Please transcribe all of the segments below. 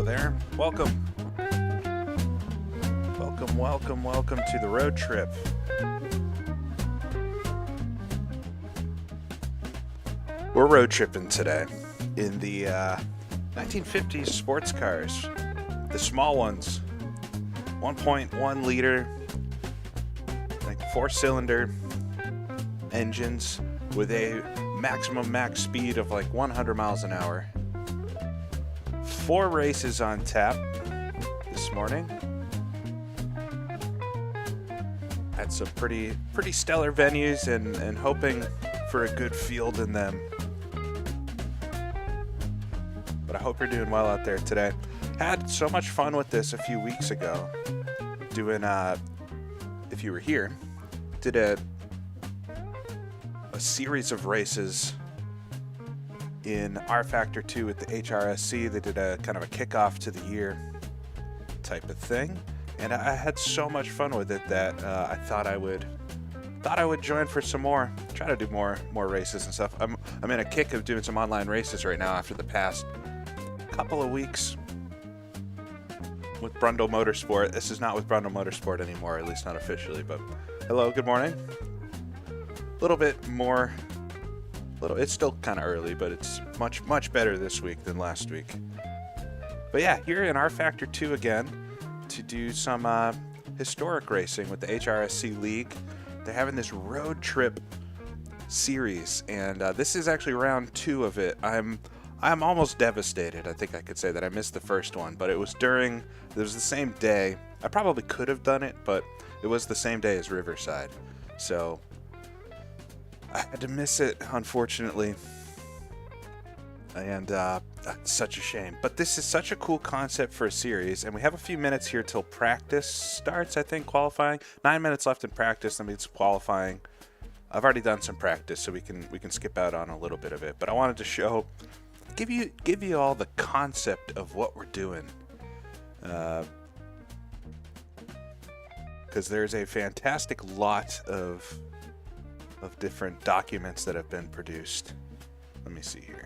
there. Welcome. Welcome to the road trip. We're road tripping today in the 1950s sports cars, the small ones, 1.1 liter, like 4-cylinder engines with a maximum max speed of like 100 miles an hour. 4 races on tap this morning. Had some pretty stellar venues and hoping for a good field in them. But I hope you're doing well out there today. Had so much fun with this a few weeks ago. Doing, if you were here, did a series of races in rFactor 2 with the HRSC. They did a kind of a kickoff to the year type of thing. And I had so much fun with it that I thought I would join for some more. Try to do more races and stuff. I'm in a kick of doing some online races right now after the past couple of weeks with Brundle Motorsport. This is not with Brundle Motorsport anymore, at least not officially. But hello, good morning. A little bit more. It's still kind of early, but it's much better this week than last week. But yeah, here in rFactor 2 again, to do some historic racing with the HRSC League. They're having this road trip series, and this is actually round 2 of it. I'm almost devastated. I think I could say that I missed the first one, but it was the same day. I probably could have done it, but it was the same day as Riverside, so I had to miss it, unfortunately. And such a shame. But this is such a cool concept for a series, and we have a few minutes here till practice starts, I think, qualifying. 9 minutes left in practice, that means qualifying. I've already done some practice, so we can skip out on a little bit of it. But I wanted to give you all the concept of what we're doing. Because there's a fantastic lot of different documents that have been produced. Let me see here.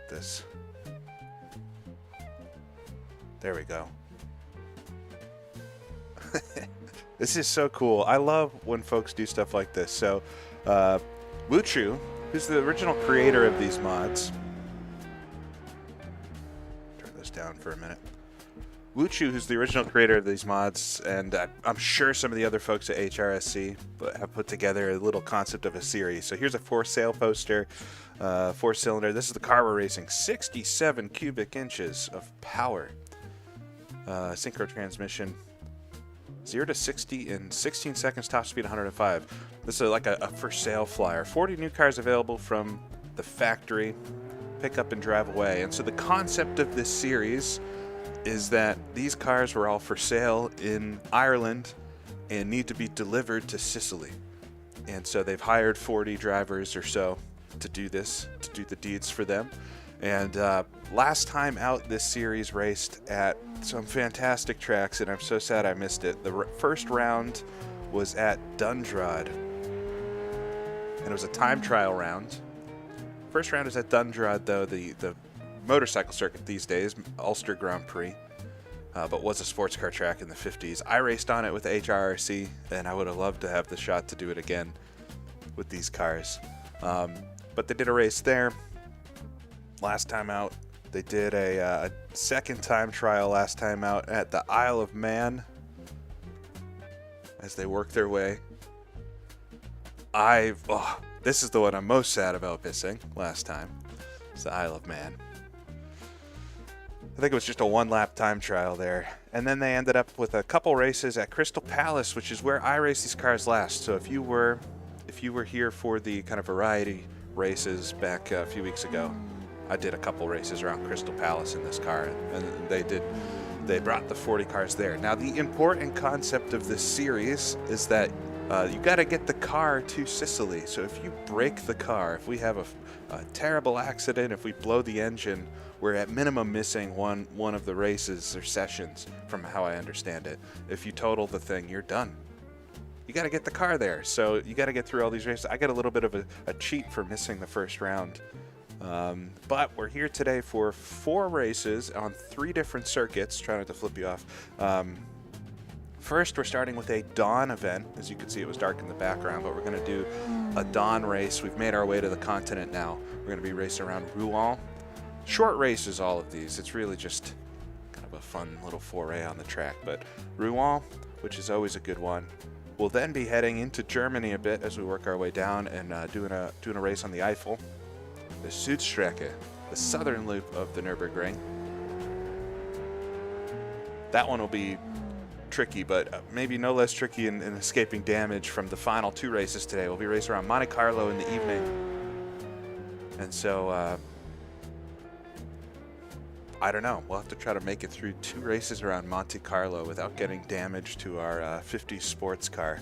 This. There we go. This is so cool. I love when folks do stuff like this. So, Wuchu, who's the original creator of these mods. Turn this down for a minute. Wuchu, who's the original creator of these mods, and I'm sure some of the other folks at HRSC have put together a little concept of a series. So here's a for sale poster, 4-cylinder. This is the car we're racing. 67 cubic inches of power. Synchro transmission. 0 to 60 in 16 seconds, top speed 105. This is like a for sale flyer. 40 new cars available from the factory. Pick up and drive away. And so the concept of this series is that these cars were all for sale in Ireland and need to be delivered to Sicily. And so they've hired 40 drivers or so to do this, to do the deeds for them. And last time out, this series raced at some fantastic tracks, and I'm so sad I missed it. The first round was at Dundrod, and it was a time trial round. First round is at Dundrod, though, the motorcycle circuit these days, Ulster Grand Prix, but was a sports car track in the 50s. I raced on it with HRSC, and I would have loved to have the shot to do it again with these cars. But they did a race there last time out. They did a second time trial last time out at the Isle of Man as they work their way. This is the one I'm most sad about missing last time. It's the Isle of Man. I think it was just a 1-lap time trial there. And then they ended up with a couple races at Crystal Palace, which is where I raced these cars last. So if you were here for the kind of variety races back a few weeks ago, I did a couple races around Crystal Palace in this car, and they brought the 40 cars there. Now, the important concept of this series is that you got to get the car to Sicily. So if you break the car, if we have a terrible accident, if we blow the engine, we're at minimum missing one of the races or sessions, from how I understand it. If you total the thing, you're done. you got to get the car there. So you got to get through all these races. I got a little bit of a cheat for missing the first round. But we're here today for 4 races on 3 different circuits. Try not to flip you off. First, we're starting with a dawn event. As you can see, it was dark in the background, but we're going to do a dawn race. We've made our way to the continent now. We're going to be racing around Rouen. Short races, all of these. It's really just kind of a fun little foray on the track. But Rouen, which is always a good one. We'll then be heading into Germany a bit as we work our way down and doing a race on the Eifel. The Sudstrecke, the southern loop of the Nürburgring. That one will be tricky, but maybe no less tricky in escaping damage from the final 2 races today. We'll be racing around Monte-Carlo in the evening. And so, I don't know. We'll have to try to make it through 2 races around Monte-Carlo without getting damage to our 50s sports car.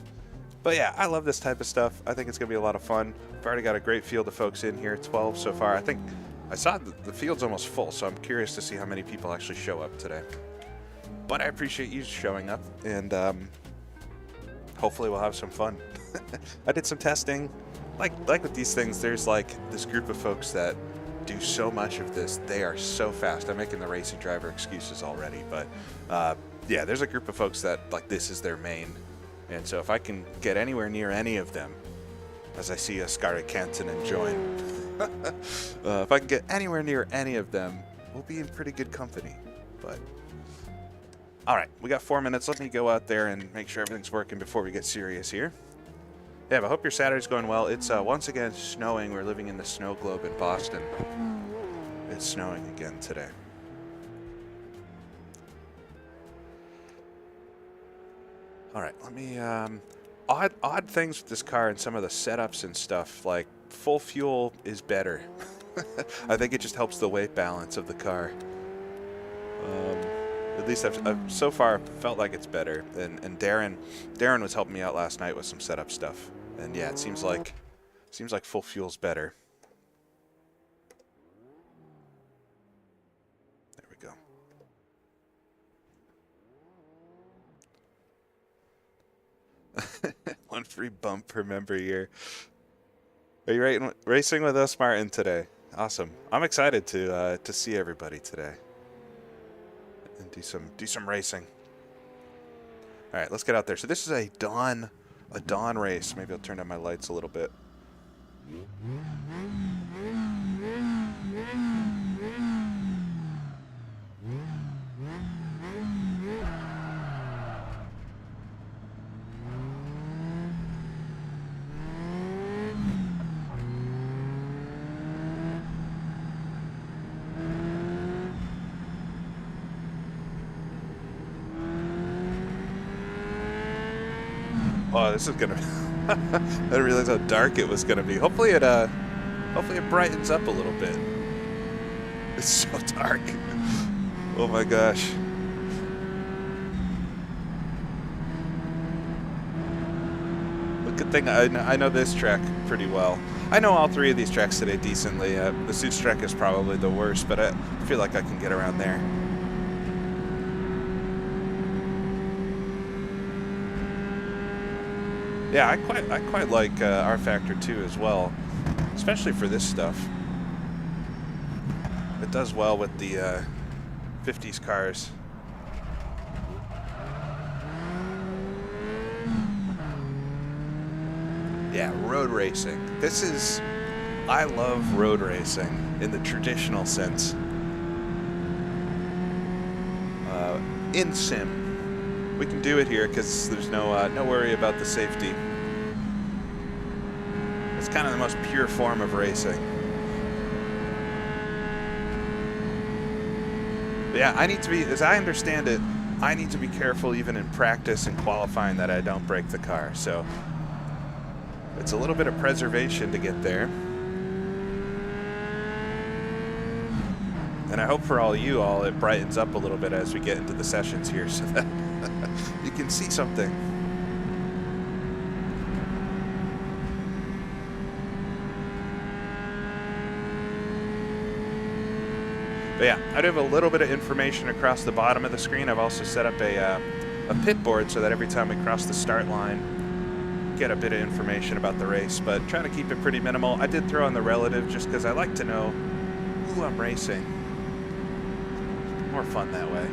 But yeah, I love this type of stuff. I think it's going to be a lot of fun. I've already got a great field of folks in here, 12 so far. I think I saw the field's almost full, so I'm curious to see how many people actually show up today. But I appreciate you showing up, and hopefully we'll have some fun. I did some testing. Like with these things, there's like this group of folks that do so much of this. They are so fast. I'm making the racing driver excuses already, but yeah, there's a group of folks that like this is their main. And so if I can get anywhere near any of them, as I see Oskar Kantonen join, if I can get anywhere near any of them, we'll be in pretty good company. But all right, we got 4 minutes. Let me go out there and make sure everything's working before we get serious here. Yeah, but I hope your Saturday's going well. It's once again snowing. We're living in the snow globe in Boston. It's snowing again today. All right, let me, odd things with this car and some of the setups and stuff, like full fuel is better. I think it just helps the weight balance of the car. At least I've so far felt like it's better. And Darren was helping me out last night with some setup stuff. And yeah, it seems like full fuel's better. There we go. One free bump per member year. Are you racing with us, Martin, today? Awesome. I'm excited to see everybody today and do some racing. All right, let's get out there. So this is a dawn race. Maybe I'll turn down my lights a little bit. Oh, this is gonna be I didn't realize how dark it was gonna be. Hopefully it brightens up a little bit. It's so dark. Oh my gosh. But good thing I know this track pretty well. I know all 3 of these tracks today decently. The Sudstrecke is probably the worst, but I feel like I can get around there. Yeah, I quite like rFactor 2 as well, especially for this stuff. It does well with the 50s cars. Yeah, road racing. I love road racing in the traditional sense. In sim. We can do it here because there's no worry about the safety. It's kind of the most pure form of racing. But yeah, I need to be, as I understand it, I need to be careful even in practice and qualifying that I don't break the car. So it's a little bit of preservation to get there. And I hope for all it brightens up a little bit as we get into the sessions here so that you can see something. But yeah, I do have a little bit of information across the bottom of the screen. I've also set up a pit board so that every time we cross the start line, get a bit of information about the race, but trying to keep it pretty minimal. I did throw in the relative just because I like to know who I'm racing. More fun that way.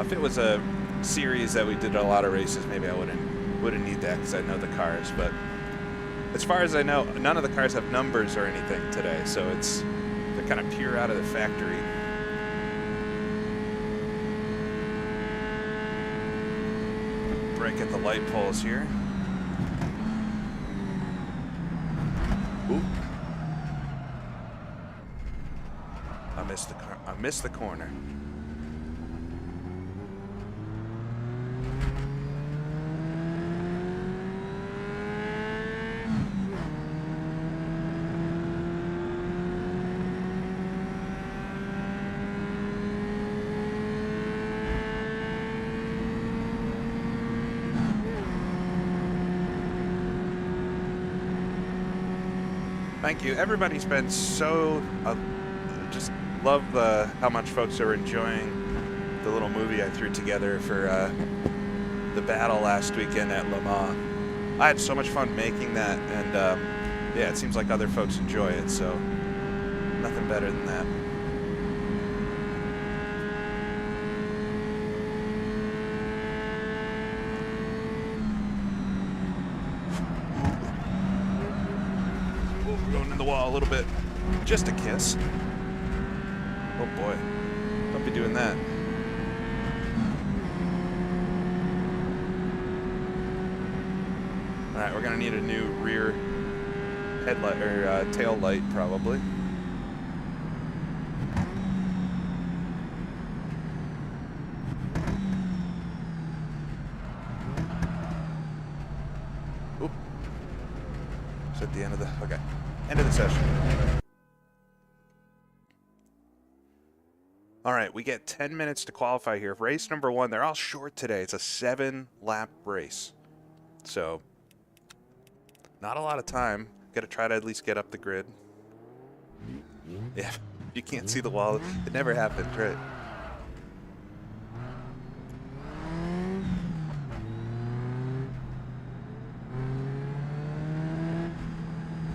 If it was a series that we did a lot of races, maybe I wouldn't need that because I know the cars. But as far as I know, none of the cars have numbers or anything today, so they're kind of pure out of the factory. Break at the light poles here. Ooh. I missed the corner. Thank you. Everybody's been so just love how much folks are enjoying the little movie I threw together for the battle last weekend at Le Mans. I had so much fun making that, and yeah, it seems like other folks enjoy it, so nothing better than that. Going in the wall a little bit. Just a kiss. Oh boy. Don't be doing that. Alright, we're gonna need a new rear headlight or tail light probably. Oop. It's at the end of the end of the session. All right, we get 10 minutes to qualify here. Race number 1, they're all short today. It's a 7-lap race. So, not a lot of time. Got to try to at least get up the grid. Yeah, you can't see the wall. It never happens, right?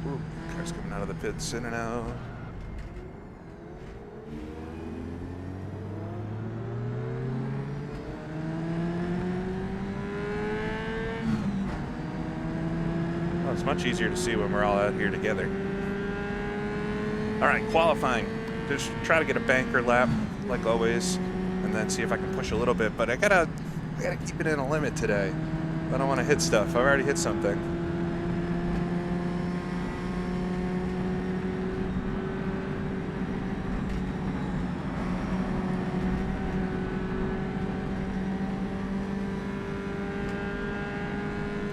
Ooh, cars coming out of the pits, in and out. It's much easier to see when we're all out here together. All right, qualifying. Just try to get a banker lap, like always, and then see if I can push a little bit. But I gotta keep it in a limit today. I don't want to hit stuff. I've already hit something.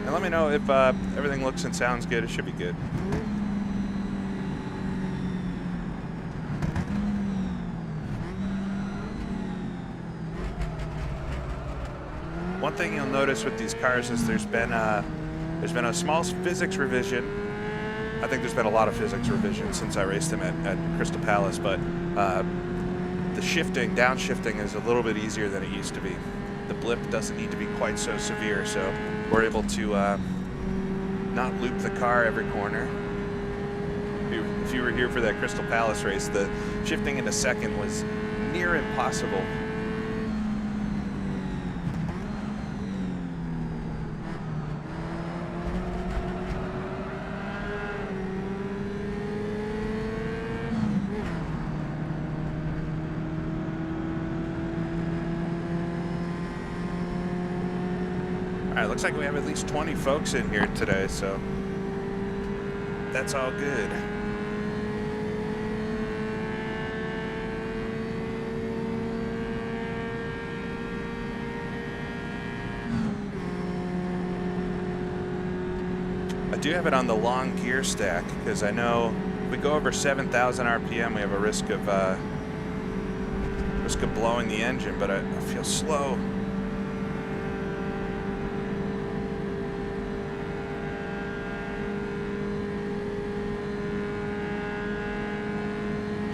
And let me know if everything looks and sounds good. It should be good. One thing you'll notice with these cars is there's been a small physics revision. I think there's been a lot of physics revision since I raced them at Crystal Palace, but the shifting, downshifting is a little bit easier than it used to be. The blip doesn't need to be quite so severe, so we're able to not loop the car every corner. If you were here for that Crystal Palace race, the shifting into second was near impossible. Alright, looks like we have at least 20 folks in here today, so that's all good. I do have it on the long gear stack because I know if we go over 7,000 RPM, we have a risk of blowing the engine, but I feel slow.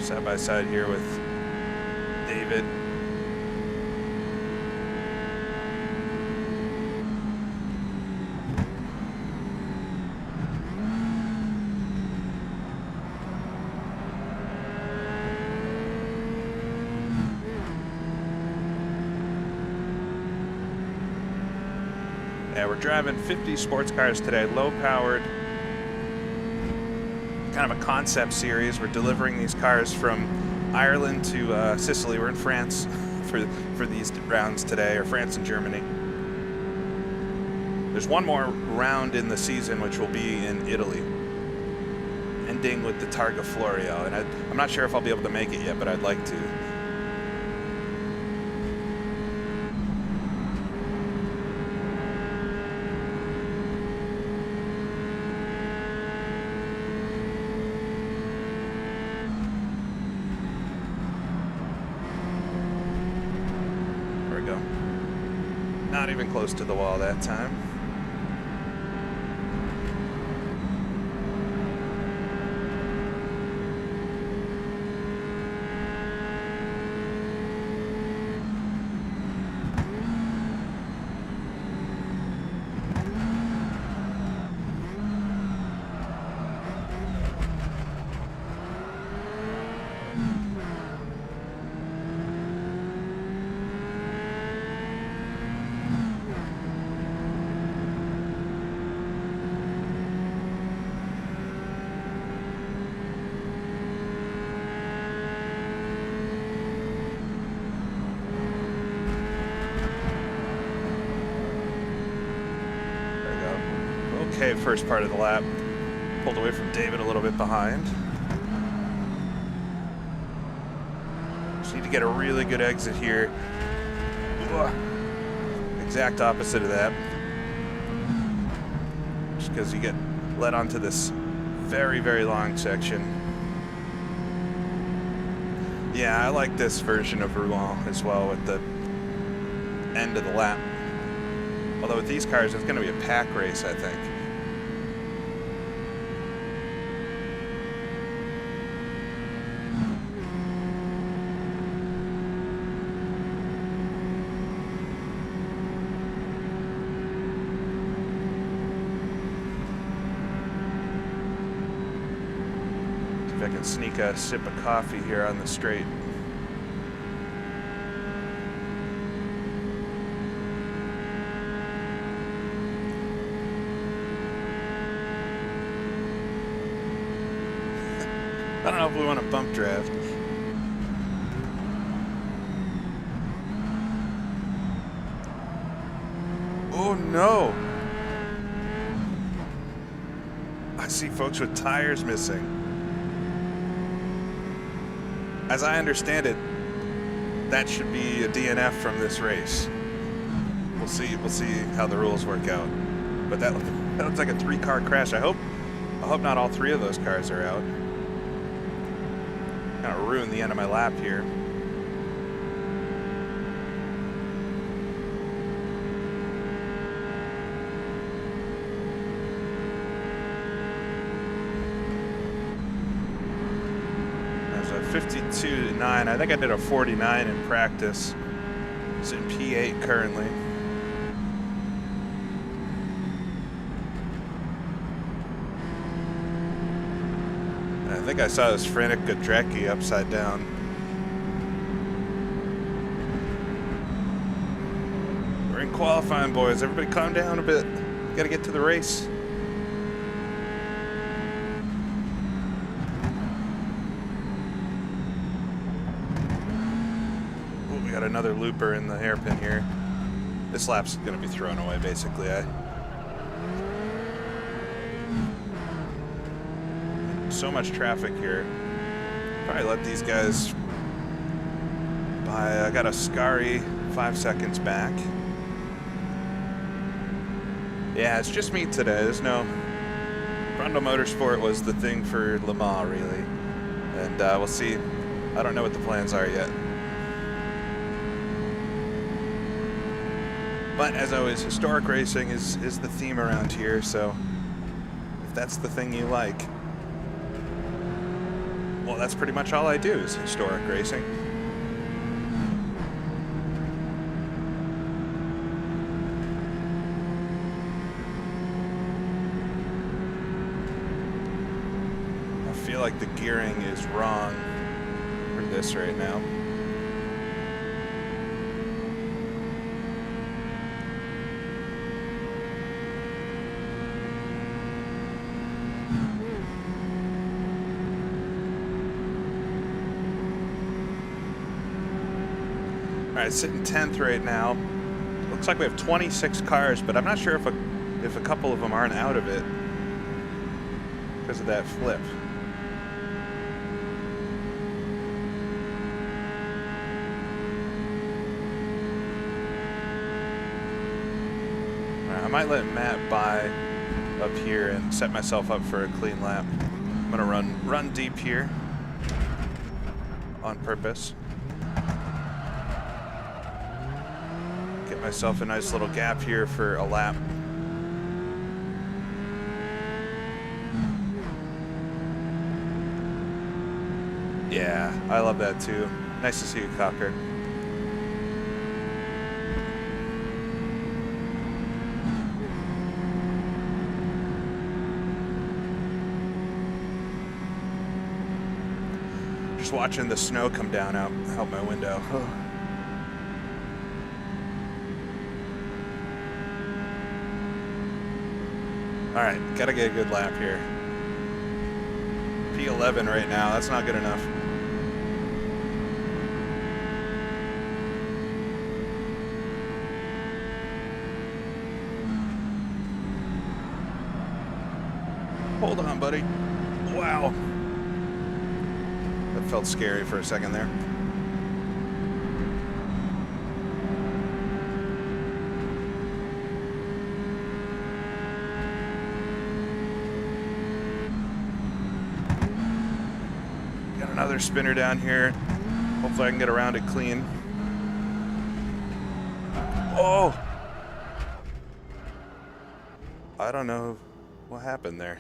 Side by side here with David. We're driving 50 sports cars today, low-powered, kind of a concept series. We're delivering these cars from Ireland to Sicily. We're in France for these rounds today, or France and Germany. There's one more round in the season, which will be in Italy, ending with the Targa Florio, and I'm not sure if I'll be able to make it yet, but I'd like to. There we go. Not even close to the wall that time. Okay, first part of the lap. Pulled away from David a little bit behind. Just need to get a really good exit here. Ugh. Exact opposite of that. Just because you get led onto this very, very long section. Yeah, I like this version of Rouen as well with the end of the lap. Although with these cars, it's going to be a pack race, I think. If I can sneak a sip of coffee here on the straight. I don't know if we want to bump draft. Oh no! I see folks with tires missing. As I understand it, that should be a DNF from this race. We'll see how the rules work out. But that looks like a 3-car crash. I hope not all 3 of those cars are out. Kind of ruin the end of my lap here. There's a 52.9. I think I did a 49 in practice. It's in P8 currently. I think I saw this frantic Sudstrecke upside down. We're in qualifying, boys. Everybody calm down a bit. Gotta get to the race. Ooh, we got another looper in the hairpin here. This lap's gonna be thrown away, basically. So much traffic here. Probably let these guys by. I got a scary 5 seconds back. Yeah, it's just me today. There's no. Brundle Motorsport was the thing for Le Mans, really. And we'll see. I don't know what the plans are yet. But as always, historic racing is the theme around here, so if that's the thing you like, well, that's pretty much all I do is historic racing. I feel like the gearing is wrong for this right now. Alright, sitting 10th right now. Looks like we have 26 cars, but I'm not sure if a couple of them aren't out of it because of that flip. Alright, I might let Matt by up here and set myself up for a clean lap. I'm gonna run deep here on purpose. Get myself a nice little gap here for a lap. Yeah, I love that too. Nice to see you, Cocker. Just watching the snow come down out my window. Alright, gotta get a good lap here. P11 right now, that's not good enough. Hold on, buddy. Wow. That felt scary for a second there. Got another spinner down here. Hopefully I can get around it clean. Oh! I don't know what happened there.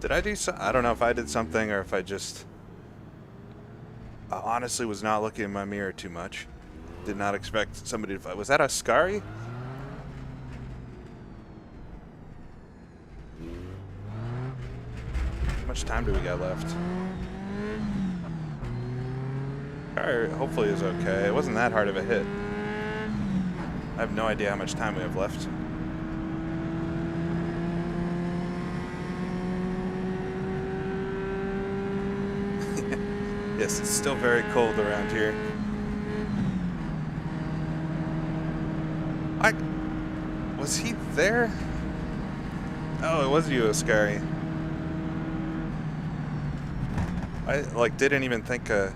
Did I do something? I don't know if I did something or if I honestly was not looking in my mirror too much. Did not expect somebody to... Was that a Scary? How much time do we got left? Car hopefully is okay. It wasn't that hard of a hit. I have no idea how much time we have left. Yes, it's still very cold around here. Was he there? Oh, it was you, Ascari. I didn't even think I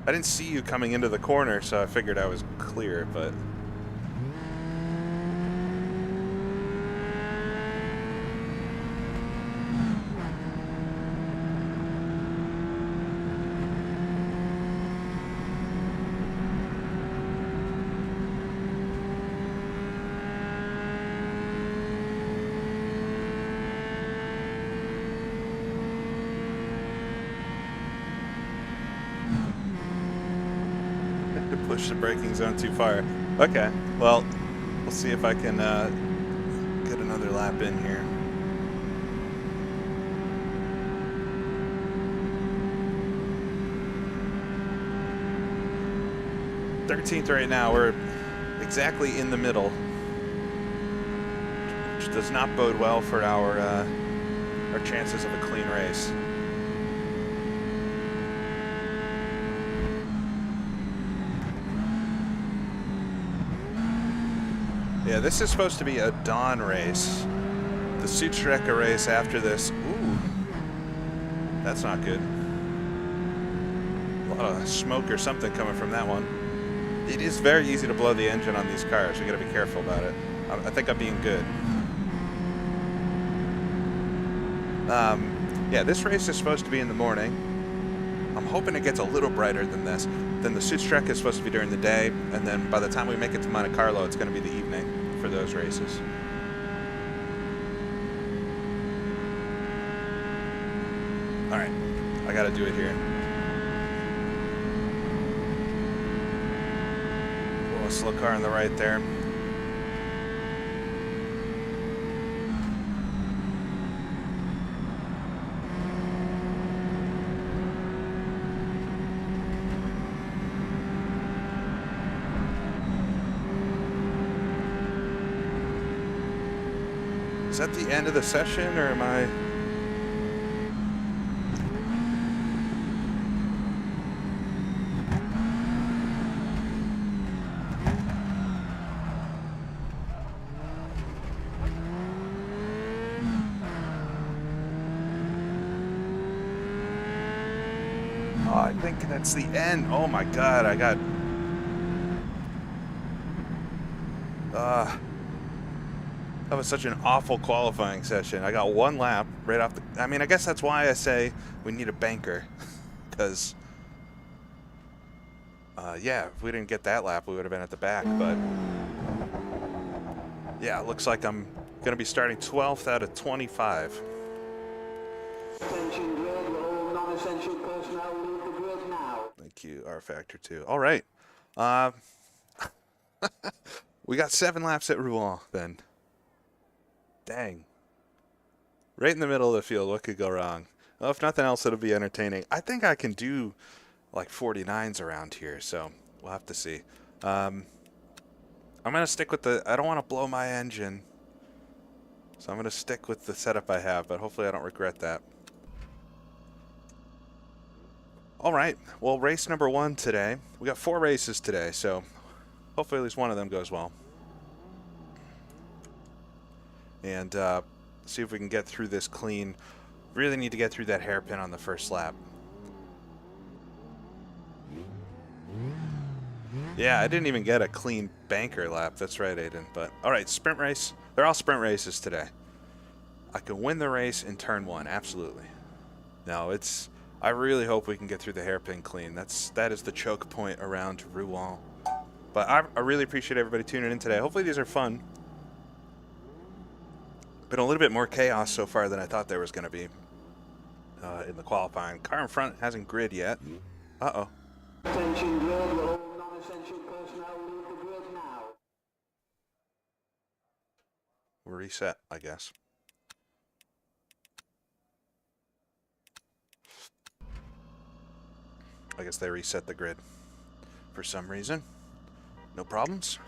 didn't see you coming into the corner, so I figured I was clear, but push the braking zone too far. Okay, well, we'll see if I can get another lap in here. .13th right now. We're exactly in the middle, which does not bode well for our chances of a clean race. Yeah, this is supposed to be a dawn race. The Sudstrecke race after this. Ooh, that's not good. A lot of smoke or something coming from that one. It is very easy to blow the engine on these cars. You gotta be careful about it. I think I'm being good. Yeah, this race is supposed to be in the morning. I'm hoping it gets a little brighter than this. Then the Sudstrecke is supposed to be during the day, and then by the time we make it to Monte-Carlo, it's going to be the evening for those races. All right, I got to do it here. Oh, a slow car on the right there. Is that the end of the session, or am I... think that's the end. Oh my god, I got... that was such an awful qualifying session. I got one lap right off the... I mean, I guess that's why I say we need a banker. Because... yeah, if we didn't get that lap, we would have been at the back, but... yeah, it looks like I'm going to be starting 12th out of 25. Attention grid, all non-essential personnel leave the grid now. Thank you, rFactor 2. All right. We got 7 laps at Rouen, then. Dang. Right in the middle of the field, what could go wrong? Well, if nothing else, it'll be entertaining. I think I can do like 49s around here, so we'll have to see. I'm going to stick with the... I don't want to blow my engine, so I'm going to stick with the setup I have, but hopefully I don't regret that. All right, well, race number 1 today. We got 4 races today, so hopefully at least one of them goes well. And see if we can get through this clean. Really need to get through that hairpin on the first lap. Yeah, I didn't even get a clean banker lap. That's right, Aiden. But all right, sprint race. They're all sprint races today. I can win the race in turn 1, absolutely. No, it's... I really hope we can get through the hairpin clean. That is the choke point around Rouen. But I really appreciate everybody tuning in today. Hopefully these are fun. Been a little bit more chaos so far than I thought there was going to be in the qualifying. Car in front hasn't grid yet. Uh-oh. Attention grid, all non-essential personnel leave the grid now. We'll reset, I guess. I guess they reset the grid for some reason. No problems.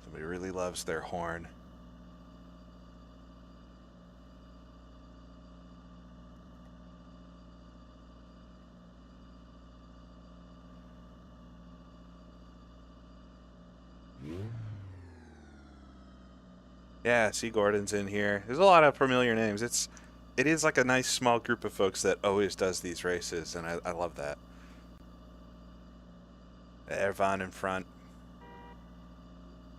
Somebody really loves their horn. Yeah, C. Gordon's in here. There's a lot of familiar names. It is like a nice small group of folks that always does these races, and I love that. Ervan in front.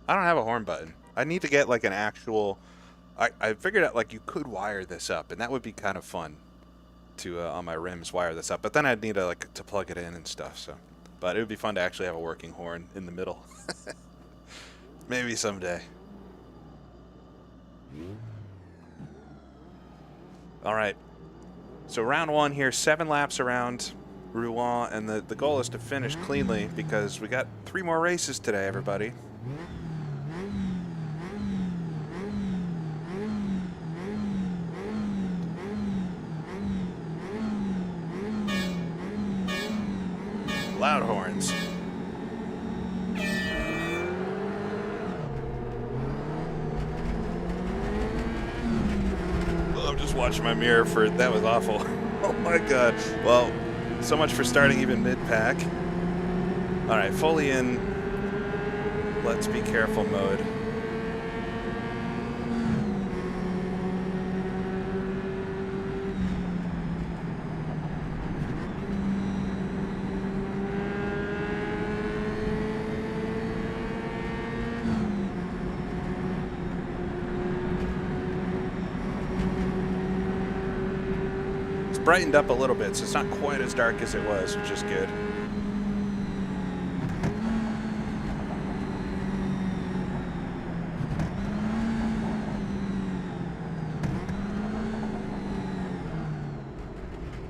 I don't have a horn button. I need to get like an actual... I figured out like you could wire this up, and that would be kind of fun to on my rims wire this up. But then I'd need to to plug it in and stuff. So, but it would be fun to actually have a working horn in the middle. Maybe someday. All right, so round 1 here, 7 laps around Rouen, and the goal is to finish cleanly because we got 3 more races today, everybody. Loud horns. I'm just watching my mirror for... That was awful. Oh my god. Well, so much for starting even mid-pack. Alright, fully in. Let's be careful mode. Brightened up a little bit, so it's not quite as dark as it was, which is good.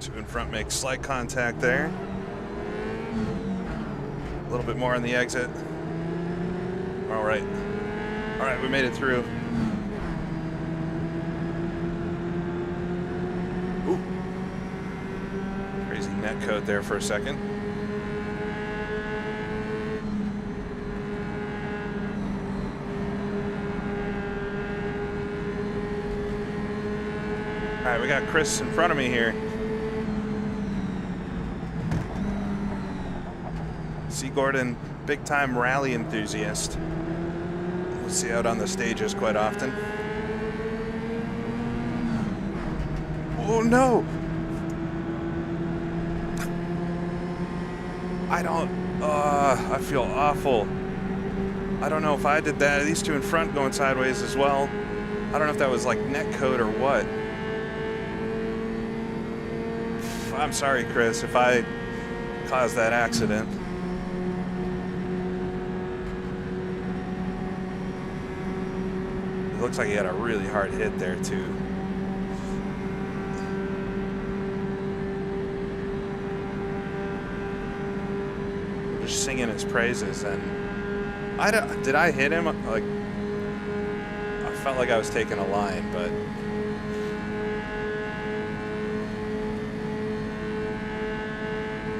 Two in front makes slight contact there. A little bit more on the exit. All right. All right, we made it through. Net code there for a second. All right, we got Chris in front of me here. C. Gordon, big time rally enthusiast. We'll see out on the stages quite often. Oh no! I feel awful. I don't know if I did that. These two in front going sideways as well. I don't know if that was like net code or what. I'm sorry, Chris, if I caused that accident. It looks like he had a really hard hit there too. We're just singing his praises, and did I hit him? Like, I felt like I was taking a line, but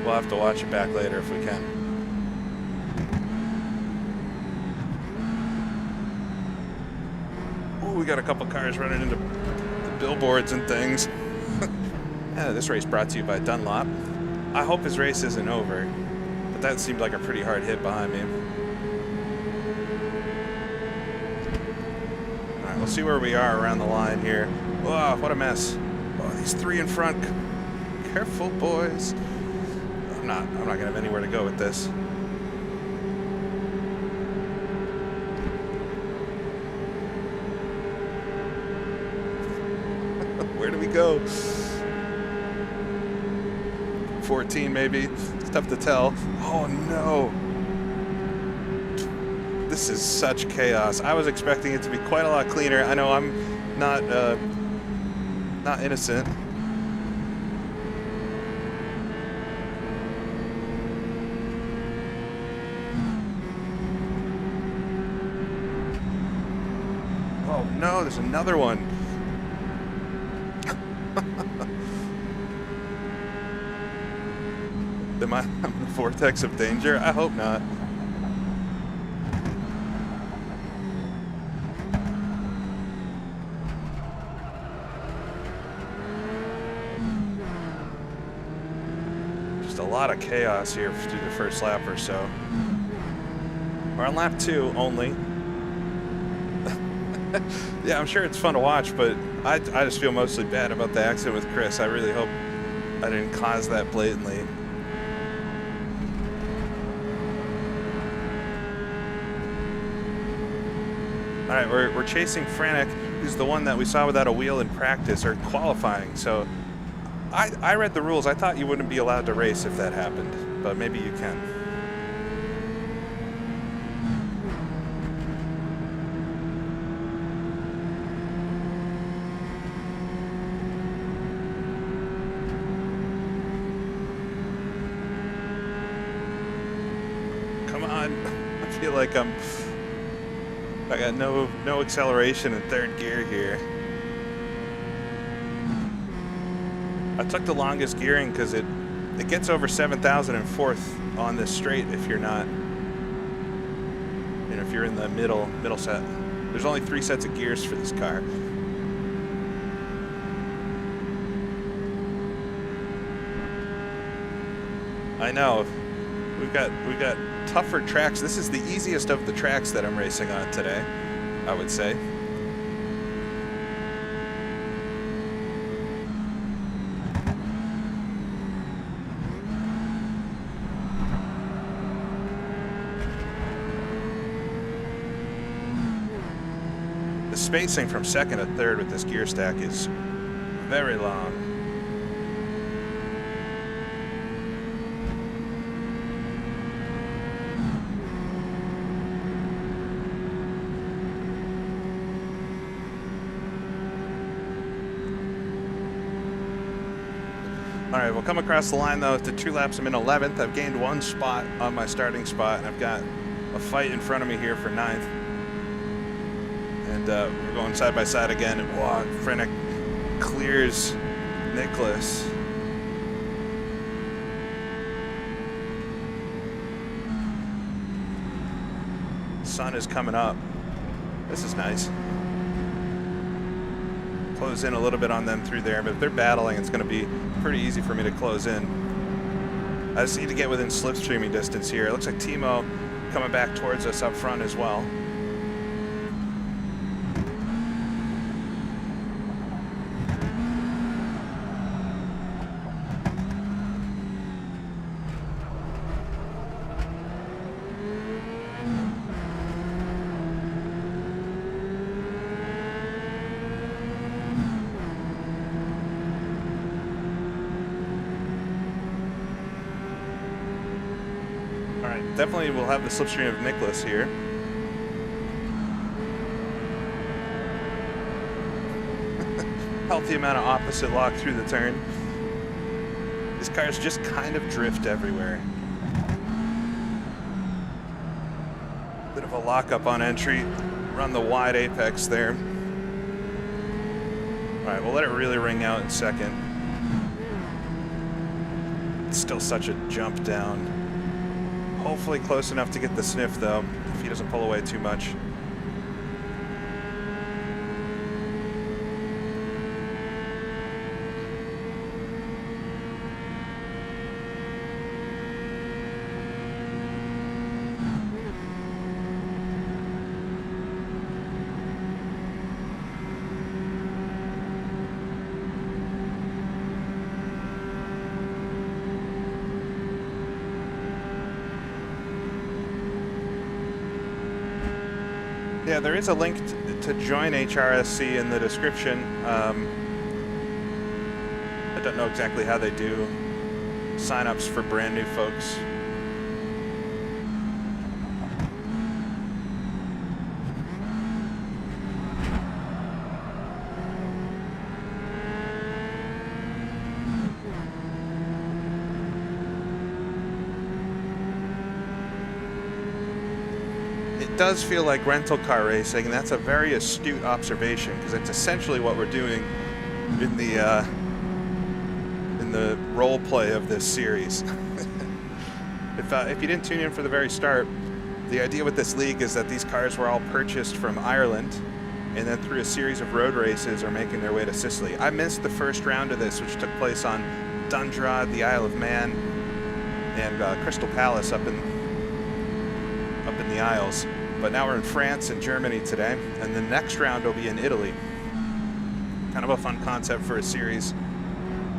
we'll have to watch it back later if we can. Ooh, we got a couple cars running into the billboards and things. Yeah, this race brought to you by Dunlop. I hope his race isn't over, but that seemed like a pretty hard hit behind me. All right, we'll see where we are around the line here. Whoa, what a mess. Oh, these three in front. Careful, boys. I'm not gonna have anywhere to go with this. Where do we go? 14 maybe. It's tough to tell. Oh no. This is such chaos. I was expecting it to be quite a lot cleaner. I know I'm not innocent. Oh no, there's another one. Am I in the vortex of danger? I hope not. Just a lot of chaos here through the first lap or so. We're on lap 2 only. Yeah, I'm sure it's fun to watch, but I just feel mostly bad about the accident with Chris. I really hope I didn't cause that blatantly. All right, we're chasing Franek, who's the one that we saw without a wheel in practice or qualifying. So I read the rules. I thought you wouldn't be allowed to race if that happened, but maybe you can. Come on. I feel like I got no acceleration in third gear here. I took the longest gearing because it gets over 7,000 in fourth on this straight if you're not, if you're in the middle set. There's only 3 sets of gears for this car. I know. We've got tougher tracks. This is the easiest of the tracks that I'm racing on today, I would say. The spacing from second to third with this gear stack is very long. All right, we'll come across the line though. After 2 laps, I'm in 11th. I've gained 1 spot on my starting spot, and I've got a fight in front of me here for 9th. And we're going side by side again. And wow, Franek clears Nicholas. Sun is coming up. This is nice. Close in a little bit on them through there, but if they're battling, it's going to be pretty easy for me to close in. I just need to get within slipstreaming distance here. It looks like Timo coming back towards us up front as well. All right, definitely we'll have the slipstream of Nicholas here. Healthy amount of opposite lock through the turn. These cars just kind of drift everywhere. Bit of a lockup on entry. Run the wide apex there. All right, we'll let it really ring out in second. It's still such a jump down. Hopefully close enough to get the sniff though, if he doesn't pull away too much. Yeah, there is a link to join HRSC in the description. I don't know exactly how they do sign-ups for brand new folks. It does feel like rental car racing, and that's a very astute observation because it's essentially what we're doing in the role play of this series. If you didn't tune in for the very start, the idea with this league is that these cars were all purchased from Ireland, and then through a series of road races are making their way to Sicily. I missed the first round of this, which took place on Dundra, the Isle of Man, and Crystal Palace up in the Isles. But now we're in France and Germany today, and the next round will be in Italy. Kind of a fun concept for a series.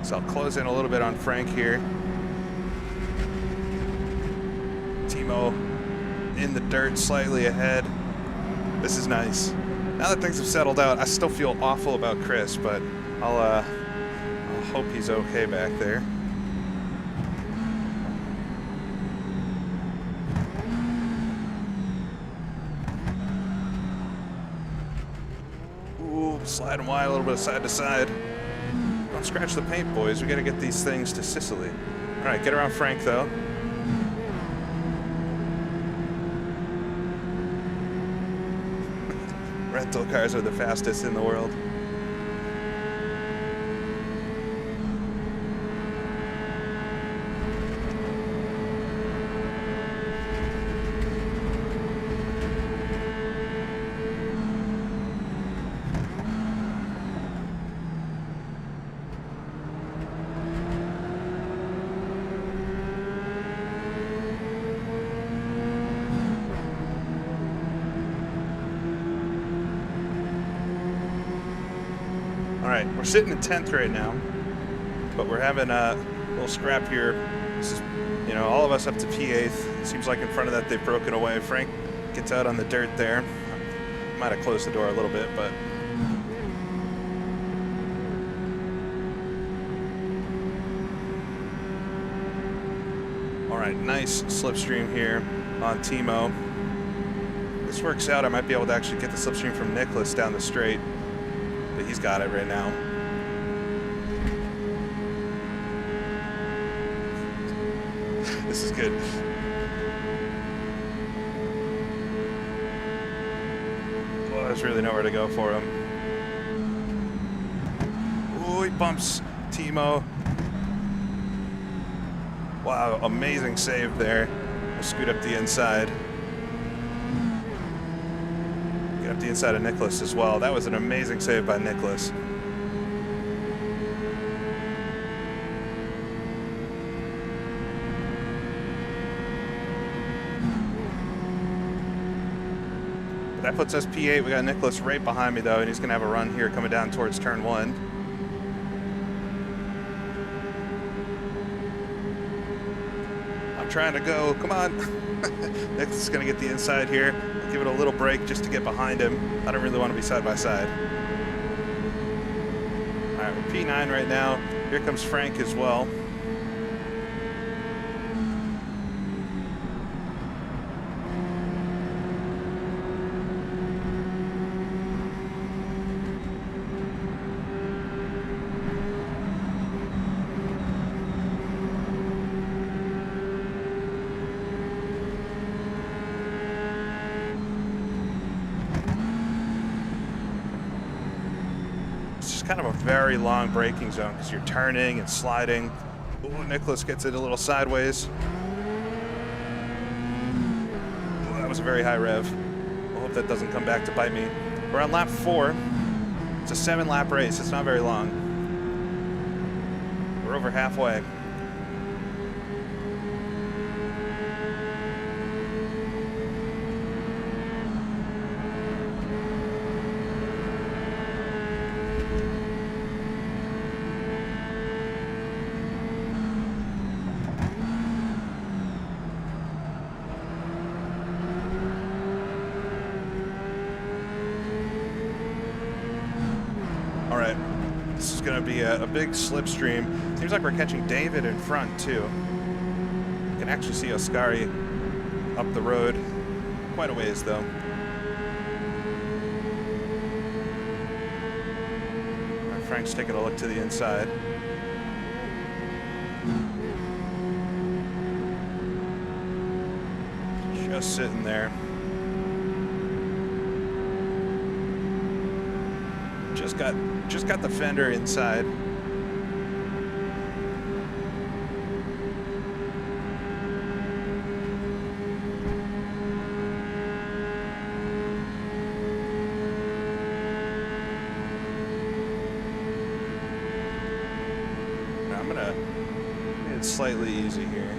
So I'll close in a little bit on Frank here. Timo in the dirt, slightly ahead. This is nice. Now that things have settled out, I still feel awful about Chris, but I'll hope he's okay back there. Sliding wide, a little bit of side to side. Don't scratch the paint, boys. We got to get these things to Sicily. All right, get around Frank, though. Rental cars are the fastest in the world. Alright, we're sitting in 10th right now, but we're having a little scrap here. This is, you know, all of us up to P8th. It seems like in front of that they've broken away. Frank gets out on the dirt there. Might have closed the door a little bit, but... Alright, nice slipstream here on Timo. If this works out, I might be able to actually get the slipstream from Nicholas down the straight. But he's got it right now. This is good. Well, there's really nowhere to go for him. Ooh, he bumps Timo. Wow, amazing save there. We'll scoot up the inside. Get up the inside of Nicholas as well. That was an amazing save by Nicholas. That puts us P8. We got Nicholas right behind me though, and he's gonna have a run here coming down towards turn 1. I'm trying to go, come on. Nicholas is gonna get the inside here. I'll give it a little break just to get behind him. I don't really want to be side by side. All right, we're P9 right now. Here comes Frank as well. It's kind of a very long braking zone because you're turning and sliding. Ooh, Nicholas gets it a little sideways. Ooh, that was a very high rev. I hope that doesn't come back to bite me. We're on lap 4. It's a 7-lap race. It's not very long. We're over halfway. All right, this is going to be a big slipstream. Seems like we're catching David in front too. You can actually see Oscari up the road, quite a ways though. All right, Frank's taking a look to the inside. Just sitting there. Just got the fender inside. Now I'm gonna make it slightly easy here.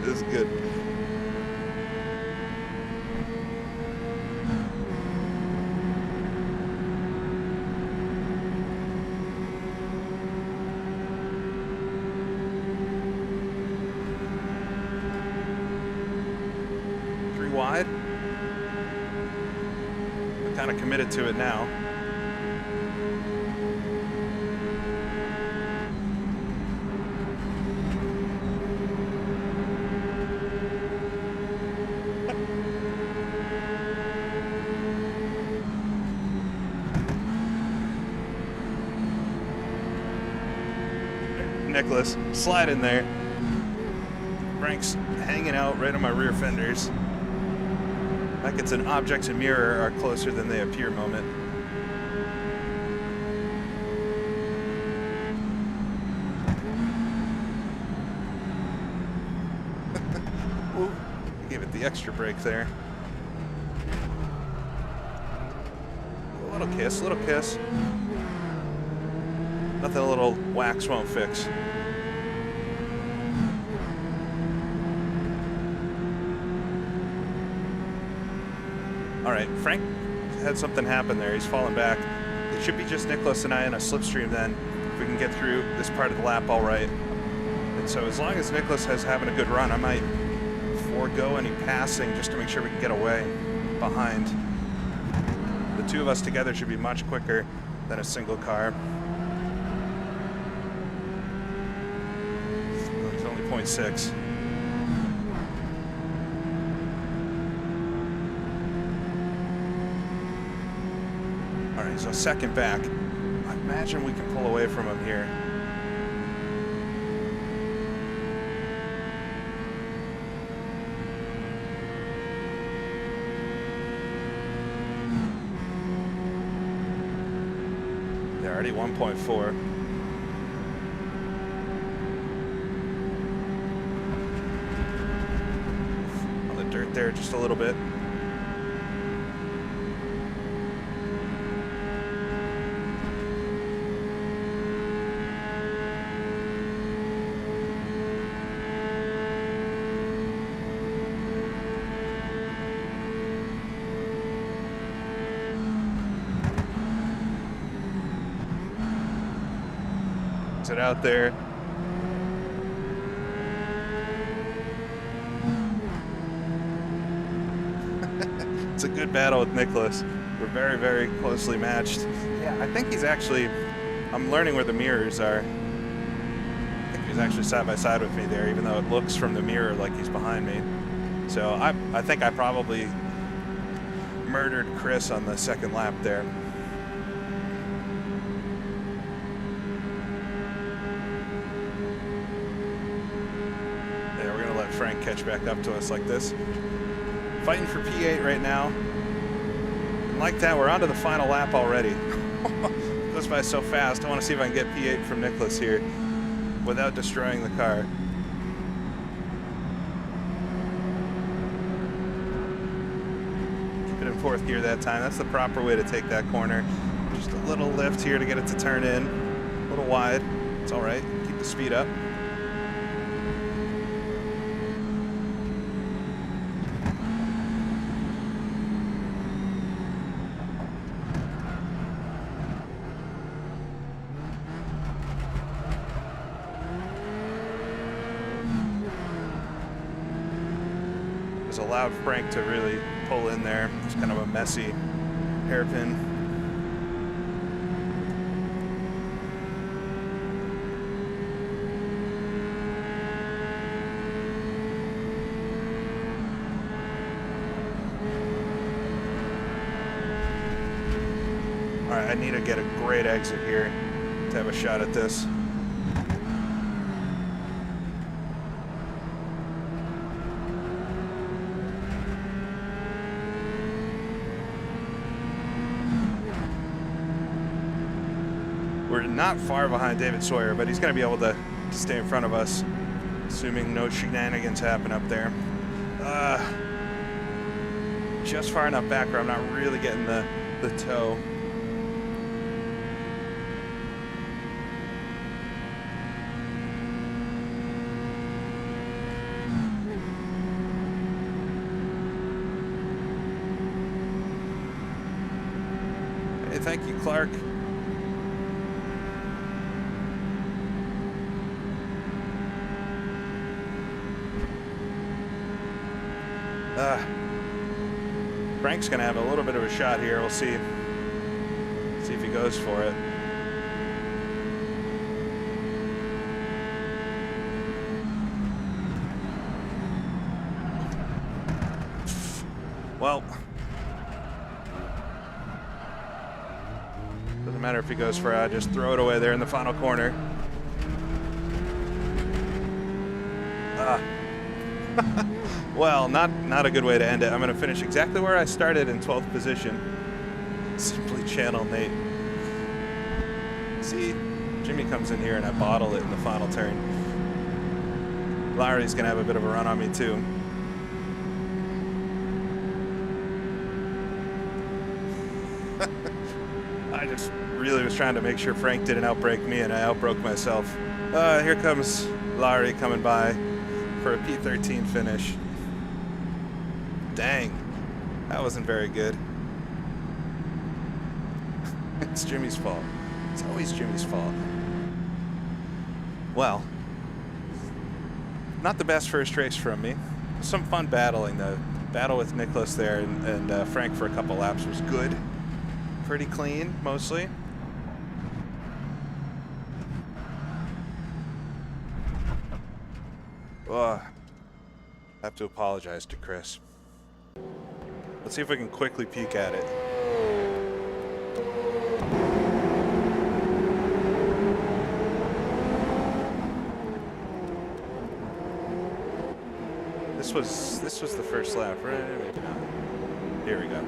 This is good. Three wide. I'm kind of committed to it now. Nicholas, slide in there. Frank's hanging out right on my rear fenders. Like it's an objects and mirror are closer than they appear moment. Ooh, gave it the extra brake there. A little kiss, little kiss. Nothing a little wax won't fix. All right, Frank had something happen there. He's fallen back. It should be just Nicholas and I in a slipstream then, if we can get through this part of the lap all right. And so as long as Nicholas has having a good run, I might forego any passing just to make sure we can get away behind. The two of us together should be much quicker than a single car. It's only 0.6. All right, so second back. I imagine we can pull away from him here. They're already 1.4. On the dirt there just a little bit. It out there. It's a good battle with Nicholas. We're very, very closely matched. Yeah, I think he's actually, I'm learning where the mirrors are. I think he's actually side by side with me there, even though it looks from the mirror like he's behind me. So I think I probably murdered Chris on the second lap there. Frank catch back up to us like this. Fighting for P8 right now. And like that, we're on to the final lap already. Goes by so fast. I want to see if I can get P8 from Nicholas here without destroying the car. Keep it in fourth gear that time. That's the proper way to take that corner. Just a little lift here to get it to turn in. A little wide. It's all right. Keep the speed up. Allowed Frank to really pull in there. It's kind of a messy hairpin. All right, I need to get a great exit here to have a shot at this. We're not far behind David Sawyer, but he's going to be able to stay in front of us, assuming no shenanigans happen up there. Just far enough back where I'm not really getting the toe. Hey, thank you, Clark. Frank's gonna have a little bit of a shot here. We'll see if he goes for it. Well, doesn't matter if he goes for it. Just throw it away there in the final corner. Well, not a good way to end it. I'm going to finish exactly where I started in 12th position. Simply channel Nate. See, Jimmy comes in here and I bottle it in the final turn. Lowry's going to have a bit of a run on me too. I just really was trying to make sure Frank didn't outbrake me, and I outbroke myself. Here comes Lowry coming by for a P13 finish. Dang, that wasn't very good. It's Jimmy's fault. It's always Jimmy's fault. Well, not the best first race from me. Some fun battling. The battle with Nicholas there and Frank for a couple laps was good. Pretty clean, mostly. I have to apologize to Chris. Let's see if we can quickly peek at it. This was the first lap, right? Maybe not. Here we go.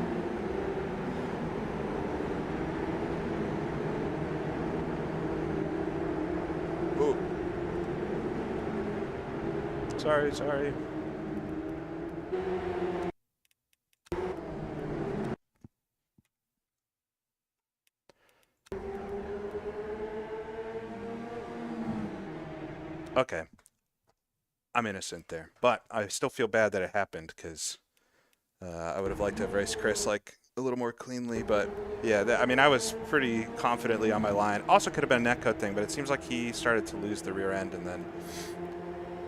Ooh. Sorry. Okay. I'm innocent there, but I still feel bad that it happened because I would have liked to have raced Chris like a little more cleanly, but yeah, I mean, I was pretty confidently on my line. Also could have been a netcode thing, but it seems like he started to lose the rear end and then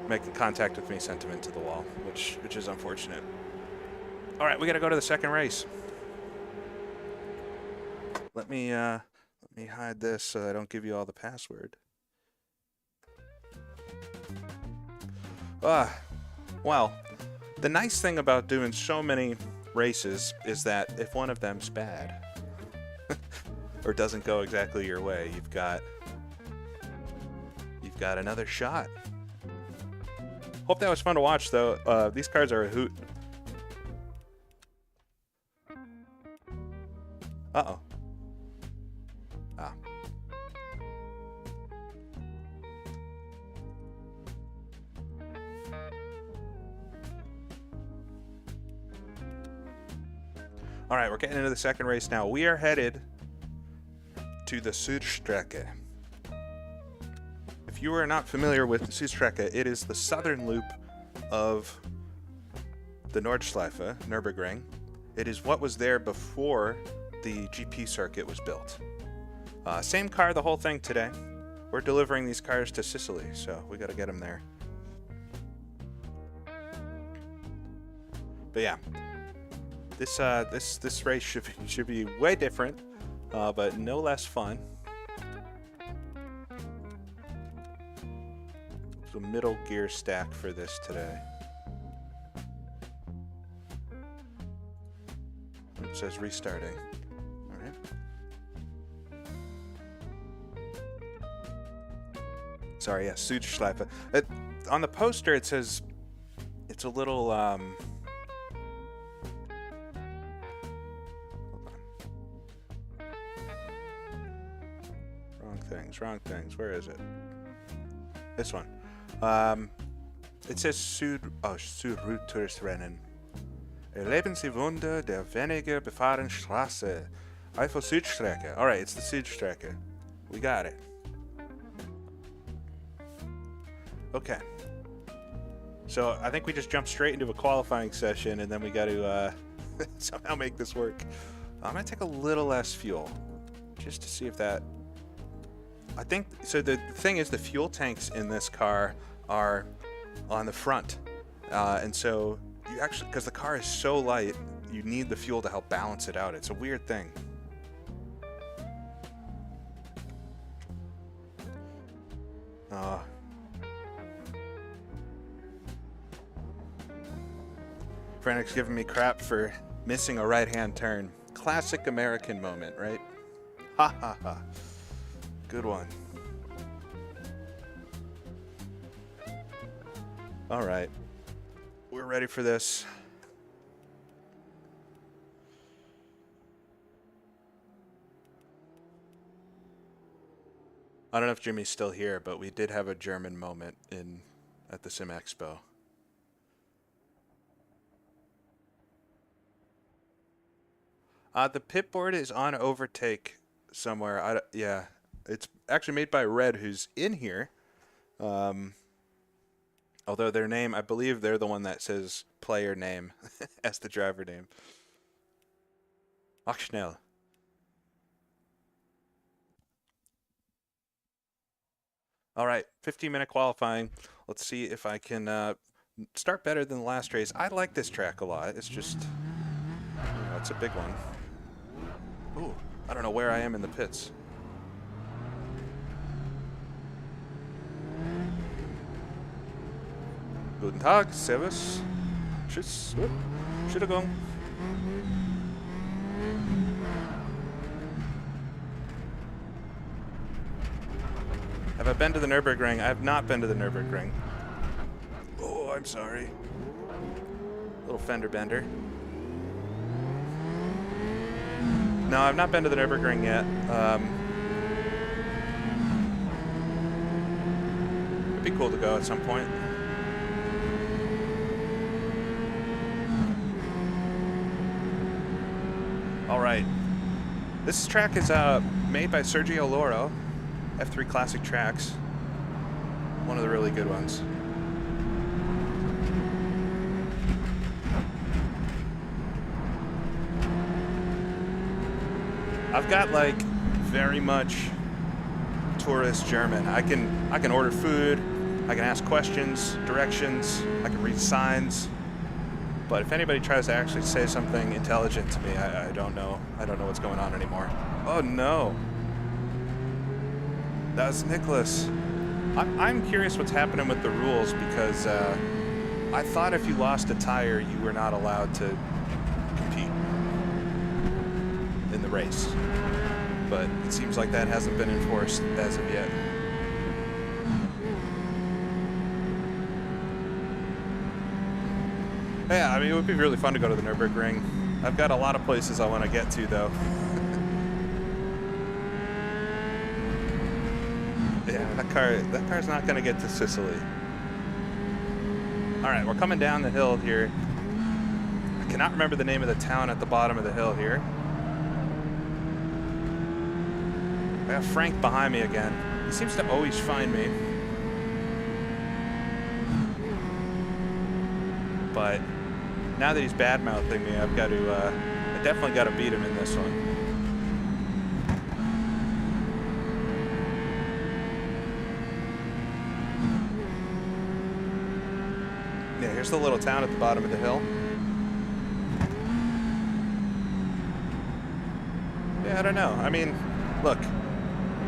making contact with me sent him into the wall, which is unfortunate. All right, we got to go to the second race. Let me hide this so I don't give you all the password. Well, the nice thing about doing so many races is that if one of them's bad or doesn't go exactly your way, you've got another shot. Hope that was fun to watch, though. These cars are a hoot. Uh-oh. Ah. All right, we're getting into the second race now. We are headed to the Sudstrecke. If you are not familiar with the Sudstrecke, it is the southern loop of the Nordschleife, Nürburgring. It is what was there before the GP circuit was built. Same car, the whole thing today. We're delivering these cars to Sicily, so we got to get them there. But yeah, this race should be way different, but no less fun. The middle gear stack for this today. It says restarting. All right. Sorry, yeah, Sudschleife. On the poster it says it's a little hold on. Wrong things. Where is it? This one. It says Südroutersrennen. Erleben Sie Wunder der weniger befahrenen Straße. Einfach Sudstrecke. Alright, it's the Sudstrecke. We got it. Okay. So, I think we just jumped straight into a qualifying session, and then we got to somehow make this work. I'm going to take a little less fuel, just to see if that... I think... So, the thing is, the fuel tanks in this car are on the front, and so you actually, because the car is so light, you need the fuel to help balance it out. It's a weird thing. Frantic's giving me crap for missing a right-hand turn. Classic American moment, right? Ha ha ha. Good one. All right, we're ready for this. I don't know if Jimmy's still here, but we did have a German moment at the Sim Expo. The pit board is on overtake somewhere. Yeah, it's actually made by Red, who's in here. Although their name, I believe they're the one that says player name as the driver name. Ach, schnell. All right, 15-minute qualifying. Let's see if I can start better than the last race. I like this track a lot. It's just, it's a big one. Ooh, I don't know where I am in the pits. Guten Tag, Servus. Tschüss. Entschuldigung. Have I been to the Nürburgring? I have not been to the Nürburgring. Oh, I'm sorry. Little fender bender. No, I've not been to the Nürburgring yet. It'd be cool to go at some point. All right. This track is made by Sergio Loro, F3 Classic Tracks. One of the really good ones. I've got like very much tourist German. I can order food, I can ask questions, directions, I can read signs. But if anybody tries to actually say something intelligent to me, I don't know. I don't know what's going on anymore. Oh no. That was Nicholas. I'm curious what's happening with the rules because I thought if you lost a tire, you were not allowed to compete in the race. But it seems like that hasn't been enforced as of yet. Yeah, I mean, it would be really fun to go to the Nürburgring. I've got a lot of places I want to get to, though. Yeah, that car's not going to get to Sicily. All right, we're coming down the hill here. I cannot remember the name of the town at the bottom of the hill here. I got Frank behind me again. He seems to always find me. But now that he's bad-mouthing me, I've got to, I definitely got to beat him in this one. Yeah, here's the little town at the bottom of the hill. Yeah, I don't know. I mean, look,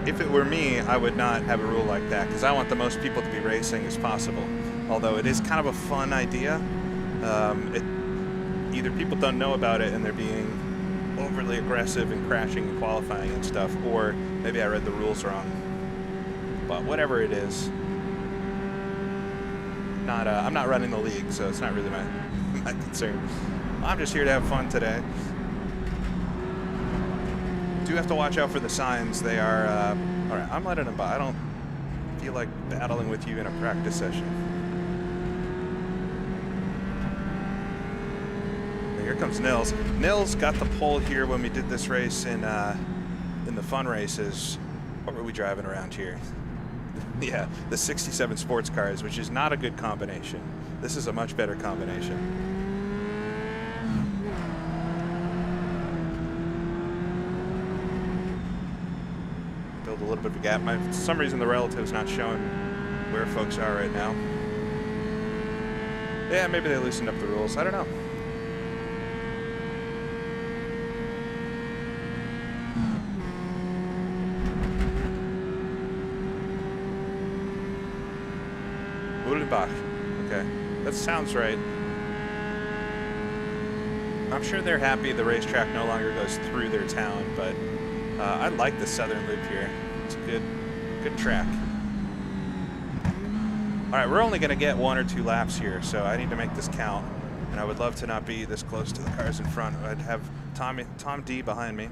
if it were me, I would not have a rule like that, because I want the most people to be racing as possible. Although it is kind of a fun idea. Either people don't know about it and they're being overly aggressive and crashing and qualifying and stuff, or maybe I read the rules wrong. But whatever it is, I'm not running the league, so it's not really my concern. I'm just here to have fun today. Do have to watch out for the signs. They are all right. I'm letting them by. I don't feel like battling with you in a practice session. Here comes Nils. Nils got the pole here when we did this race in the fun races. What were we driving around here? Yeah, the 67 sports cars, which is not a good combination. This is a much better combination. Build a little bit of a gap. For some reason, the relative's not showing where folks are right now. Yeah, maybe they loosened up the rules. I don't know. Okay, that sounds right. I'm sure they're happy the racetrack no longer goes through their town, but I like the southern loop here. It's a good track. All right, we're only going to get 1 or 2 laps here, so I need to make this count. And I would love to not be this close to the cars in front. I'd have Tom D behind me.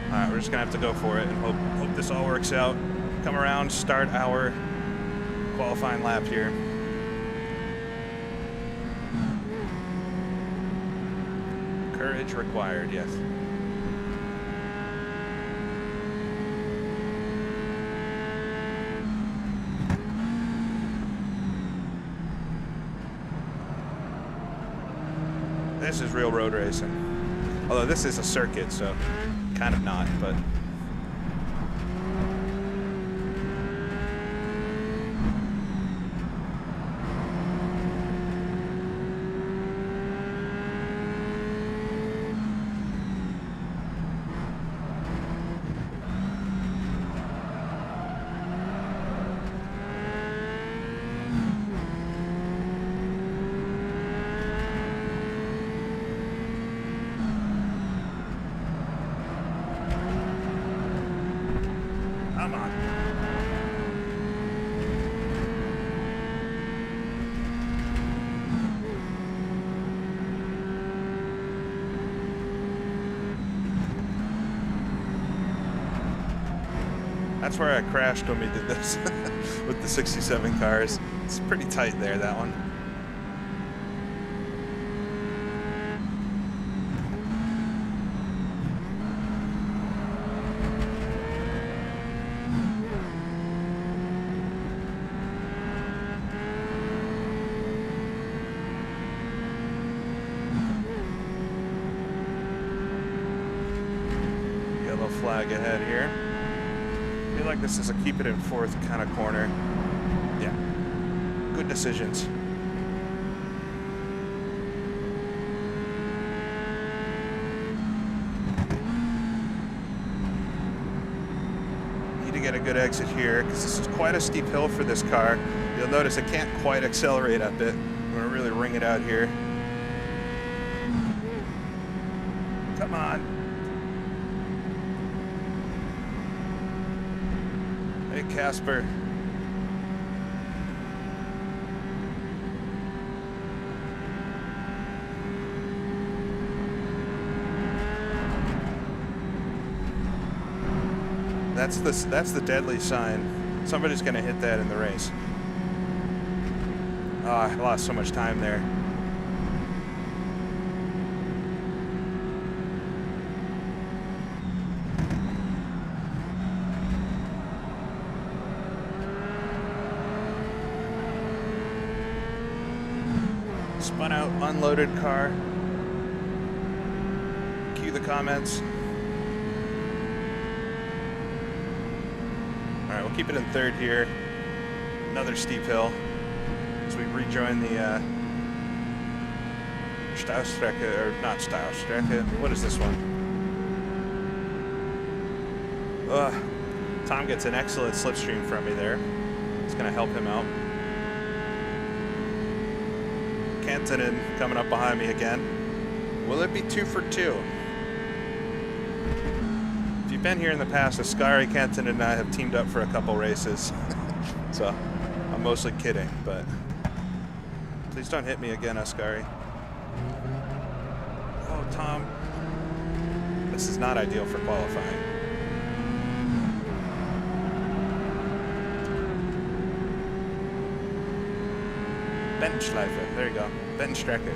Alright, we're just gonna have to go for it and hope this all works out. Come around, start our qualifying lap here. Courage required, yes. This is real road racing. Although this is a circuit, so kind of not, but come on. That's where I crashed when we did this with the 67 cars. It's pretty tight there, that one. Yellow flag ahead here. I feel like this is a keep it in fourth kind of corner. Yeah, good decisions. Need to get a good exit here because this is quite a steep hill for this car. You'll notice I can't quite accelerate up it. I'm gonna really ring it out here. Come on. Hey, Casper. That's the deadly sign. Somebody's gonna hit that in the race. Oh, I lost so much time there. Spun out, unloaded car. Cue the comments. Alright, we'll keep it in third here. Another steep hill as we rejoin the Sudstrecke, or not Sudstrecke. What is this one? Tom gets an excellent slipstream from me there. It's going to help him out. Kantonen coming up behind me again. Will it be 2 for 2? If you've been here in the past, Ascari, Kantonen, and I have teamed up for a couple races. So I'm mostly kidding, but please don't hit me again, Ascari. Oh, Tom. This is not ideal for qualifying. Sudschleife. There you go. Sudstrecke.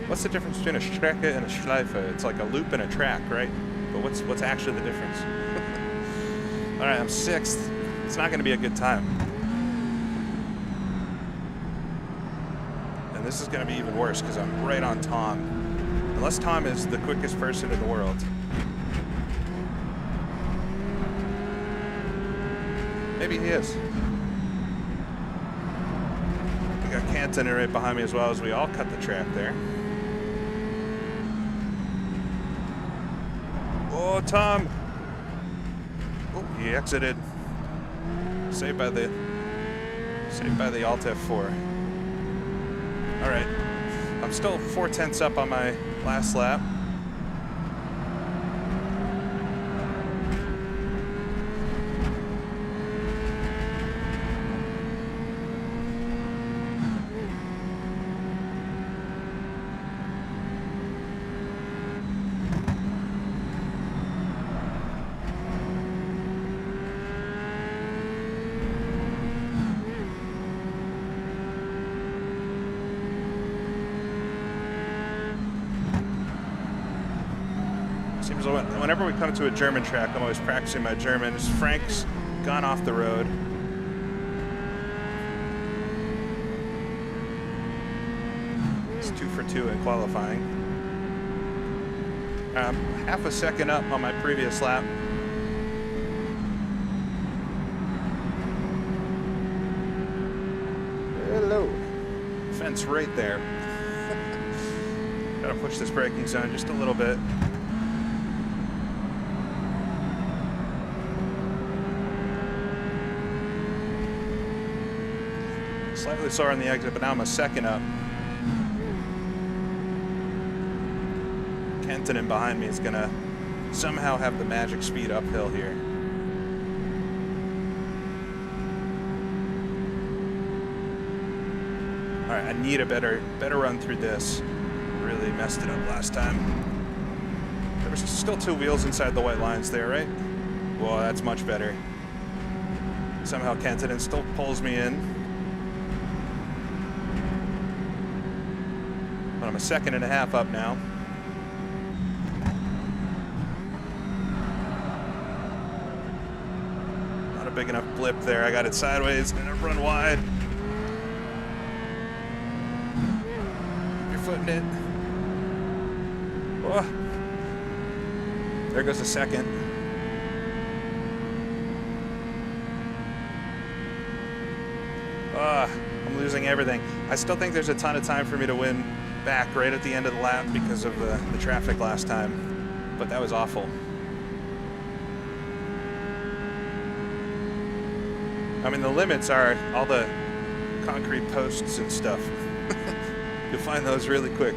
What's the difference between a Strecke and a Schleife? It's like a loop and a track, right? But what's actually the difference? All right, I'm 6th. It's not going to be a good time. And this is going to be even worse because I'm right on Tom. Unless Tom is the quickest person in the world. Maybe he is. Got Kantonen right behind me as well as we all cut the track there. Oh, Tom! Oh, he exited. Saved by the Alt F4. All right, I'm still 4/10 up on my last lap. Seems whenever we come to a German track, I'm always practicing my German. Frank's gone off the road. It's 2 for 2 in qualifying. Half a second up on my previous lap. Hello. Fence right there. Gotta push this braking zone just a little bit. Slightly slower on the exit, but now I'm a second up. Kantonen behind me is gonna somehow have the magic speed uphill here. All right, I need a better run through this. Really messed it up last time. There was still 2 wheels inside the white lines there, right? Well, that's much better. Somehow Kantonen still pulls me in. But I'm a 1.5 seconds up now. Not a big enough blip there. I got it sideways and I've run wide. Keep your foot in it. Oh. There goes a second. I'm losing everything. I still think there's a ton of time for me to win back right at the end of the lap because of the traffic last time, but that was awful. I mean, the limits are all the concrete posts and stuff. You'll find those really quick.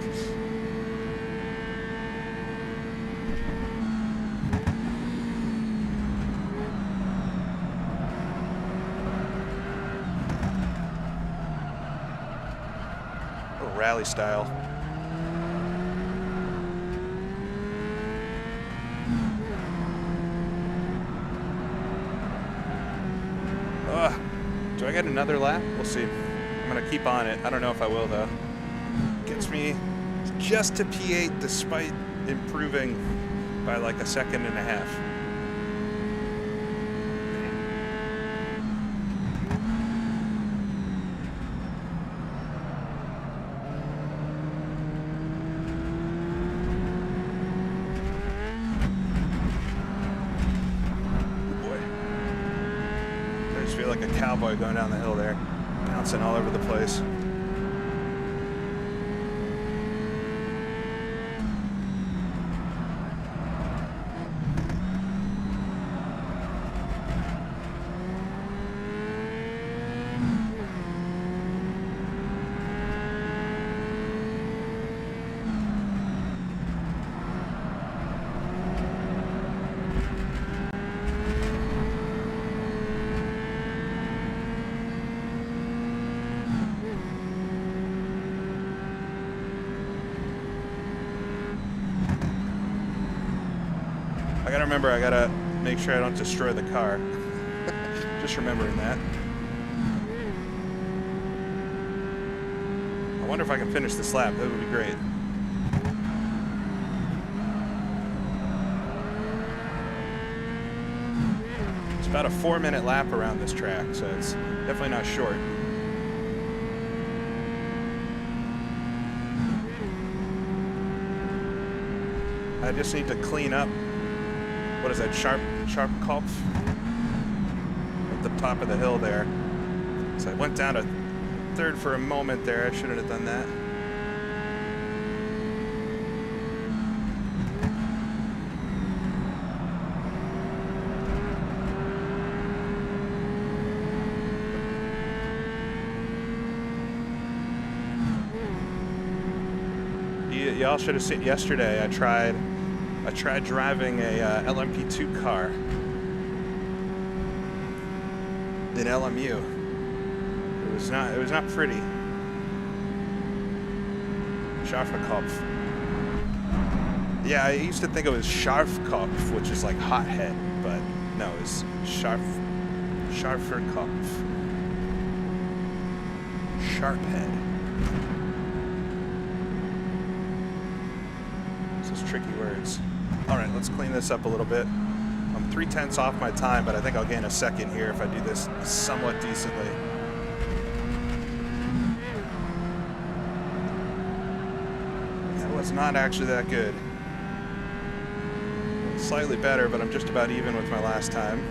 rally style. Do I get another lap? We'll see. I'm gonna keep on it. I don't know if I will though. Gets me just to P8 despite improving by like a second and a half. Like a cowboy going down the hill there, bouncing all over the place. I gotta remember, I gotta make sure I don't destroy the car. Just remembering that. I wonder if I can finish this lap. That would be great. It's about a 4-minute lap around this track, so it's definitely not short. I just need to clean up. What is that, sharp Kopf? At the top of the hill there. So I went down to third for a moment there. I shouldn't have done that. Y'all should have seen yesterday. I tried driving a LMP2 car in LMU. It was not pretty. Scharfkopf. Yeah, I used to think it was Scharfkopf, which is like hothead, but no, it's Scharferkopf. Sharp head. Those tricky words. All right, let's clean this up a little bit. I'm 3/10 off my time, but I think I'll gain a second here if I do this somewhat decently. That was not actually that good. Slightly better, but I'm just about even with my last time.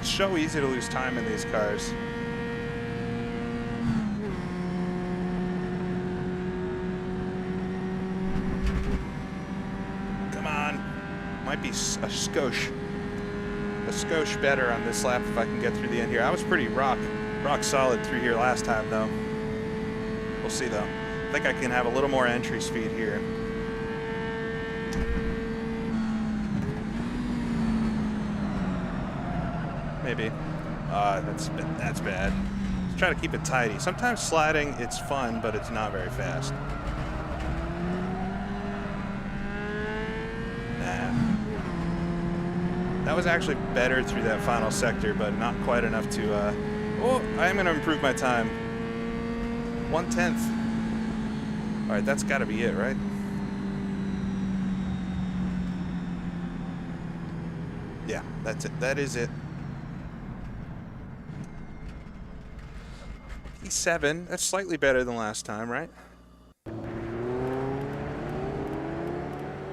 It's so easy to lose time in these cars. Might be a skosh better on this lap if I can get through the end here. I was pretty rock solid through here last time though. We'll see though. I think I can have a little more entry speed here. Maybe. That's bad. Let's try to keep it tidy. Sometimes sliding, it's fun, but it's not very fast. That was actually better through that final sector, but not quite enough to, oh, I am going to improve my time. 1/10. All right, that's got to be it, right? Yeah, that's it. That is it. P7, that's slightly better than last time, right?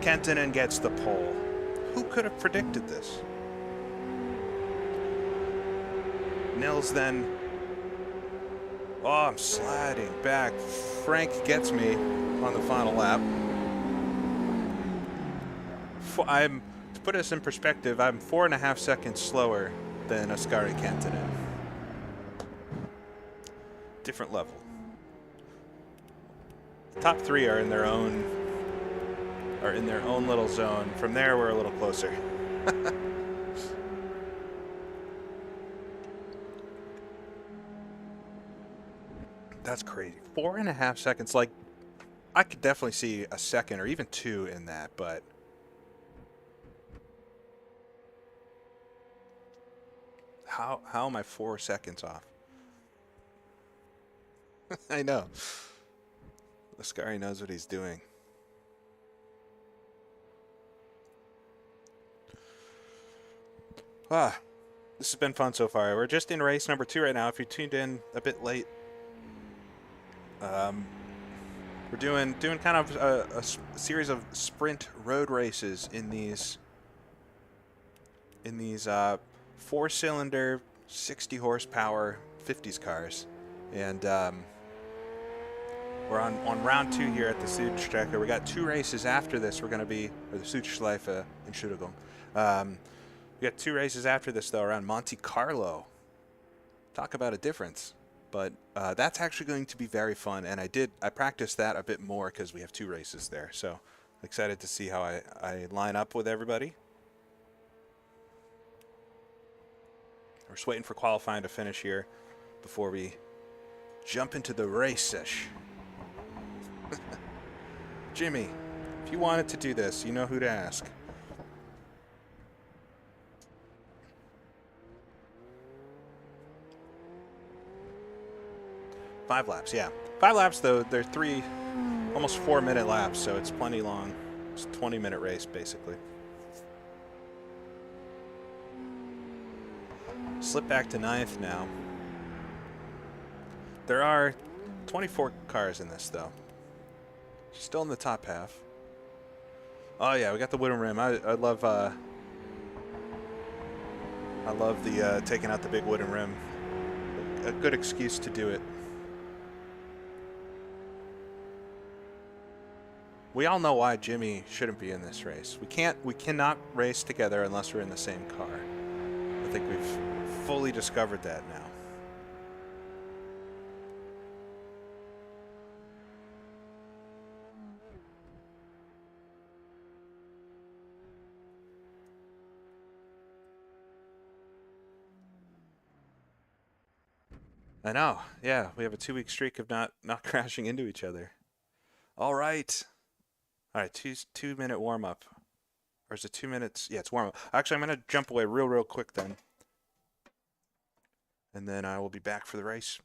Kentonen gets the pole. Who could have predicted this? Nils then. Oh, I'm sliding back. Frank gets me on the final lap. To put this in perspective, I'm 4.5 seconds slower than Oskari Kentonen. Different level. The top three are in their own little zone. From there, we're a little closer. That's crazy. 4.5 seconds. Like, I could definitely see a second or even 2 in that, but how am I 4 seconds off? I know. Lascari knows what he's doing. This has been fun so far. We're just in race number 2 right now. If you tuned in a bit late, we're doing kind of a series of sprint road races in these 4-cylinder, 60 horsepower 50s cars, and we're on round 2 here at the Sudstrecke. We got 2 races after this. We're going to be, or the Sudschleife in Entschuldigung. We got 2 races after this, though, around Monte-Carlo. Talk about a difference. But that's actually going to be very fun, and I practiced that a bit more because we have 2 races there. So excited to see how I line up with everybody. We're just waiting for qualifying to finish here before we jump into the race-ish. Jimmy, if you wanted to do this, you know who to ask. Five laps, yeah. 5 laps, though, they're 3, almost 4-minute laps, so it's plenty long. It's a 20-minute race, basically. Slip back to 9th now. There are 24 cars in this, though. Still in the top half. Oh, yeah, we got the wooden rim. I love the taking out the big wooden rim. A good excuse to do it. We all know why Jimmy shouldn't be in this race. We cannot race together unless we're in the same car. I think we've fully discovered that now. I know. Yeah, we have a 2-week streak of not crashing into each other. All right. All right, 2-minute warm up. Or is it 2 minutes? Yeah, it's warm up. Actually, I'm going to jump away real quick then. And then I will be back for the race.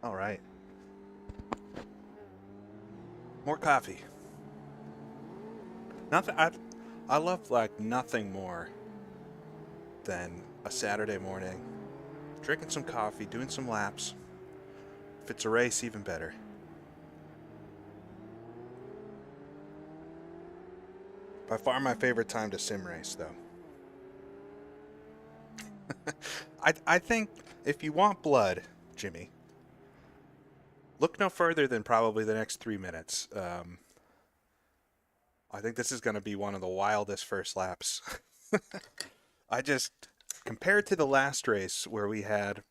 All right. More coffee. Nothing. I love like nothing more than a Saturday morning, drinking some coffee, doing some laps. If it's a race, even better. By far my favorite time to sim race, though. I think if you want blood, Jimmy, look no further than probably the next 3 minutes. I think this is going to be one of the wildest first laps. Compared to the last race where we had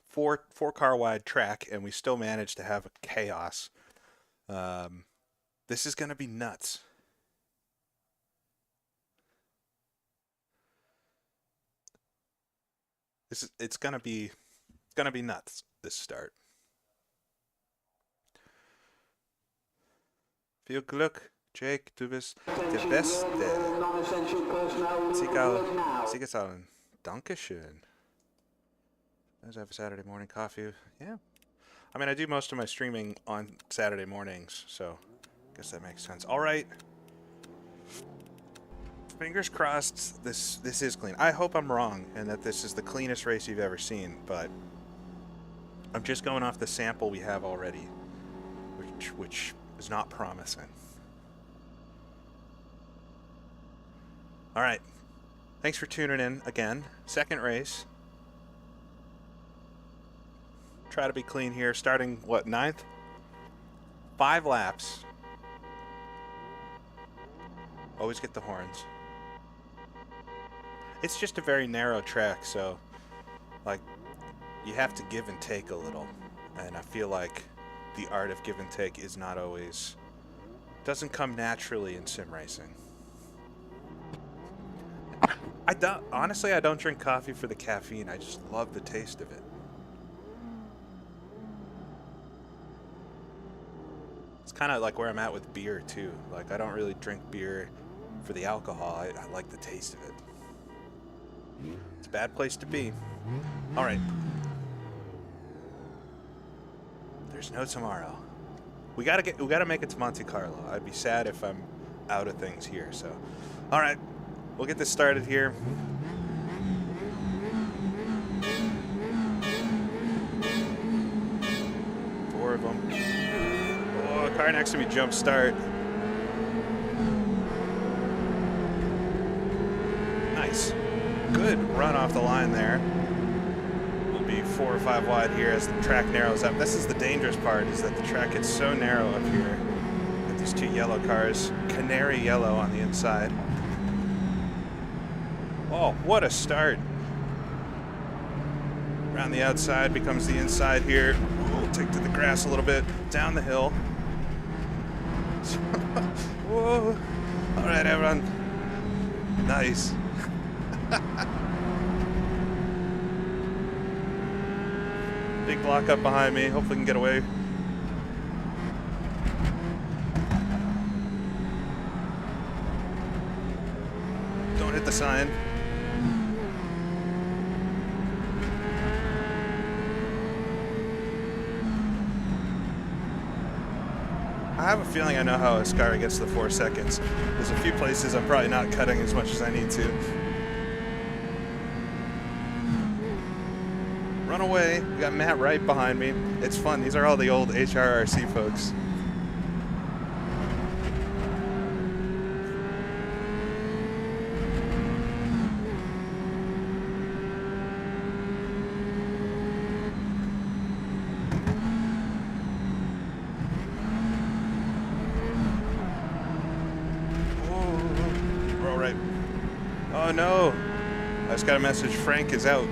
four car wide track and we still managed to have a chaos, this is going to be nuts. It's gonna be nuts, this start. Viel Glück, Jake, du bist der Beste. Siegesallen. Dankeschön. Does have a Saturday morning coffee? Yeah. I mean, I do most of my streaming on Saturday mornings, so I guess that makes sense. All right. Fingers crossed this is clean. I hope I'm wrong and that this is the cleanest race you've ever seen, but I'm just going off the sample we have already, which is not promising. All right. Thanks for tuning in again. Second race. Try to be clean here, starting, what, 9th? 5 laps. Always get the horns. It's just a very narrow track, so, like, you have to give and take a little. And I feel like the art of give and take is not always, doesn't come naturally in sim racing. Honestly, I don't drink coffee for the caffeine. I just love the taste of it. It's kind of like where I'm at with beer, too. Like, I don't really drink beer for the alcohol. I like the taste of it. It's a bad place to be. All right. There's no tomorrow. We gotta make it to Monte-Carlo. I'd be sad if I'm out of things here. So, all right, we'll get this started here. Four of them. Oh, car next to me jump start. Nice. Good run off the line there. We'll be 4 or 5 wide here as the track narrows up. This is the dangerous part, is that the track gets so narrow up here. Got these 2 yellow cars, canary yellow on the inside. Oh, what a start. Around the outside becomes the inside here. We'll take to the grass a little bit, down the hill. Whoa. All right, everyone. Nice. Big block up behind me. Hopefully we can get away. Don't hit the sign. I have a feeling I know how Ascara gets the 4 seconds. There's a few places I'm probably not cutting as much as I need to. Run away. We got Matt right behind me. It's fun. These are all the old HRSC folks. We're all right. Oh no. I just got a message. Frank is out.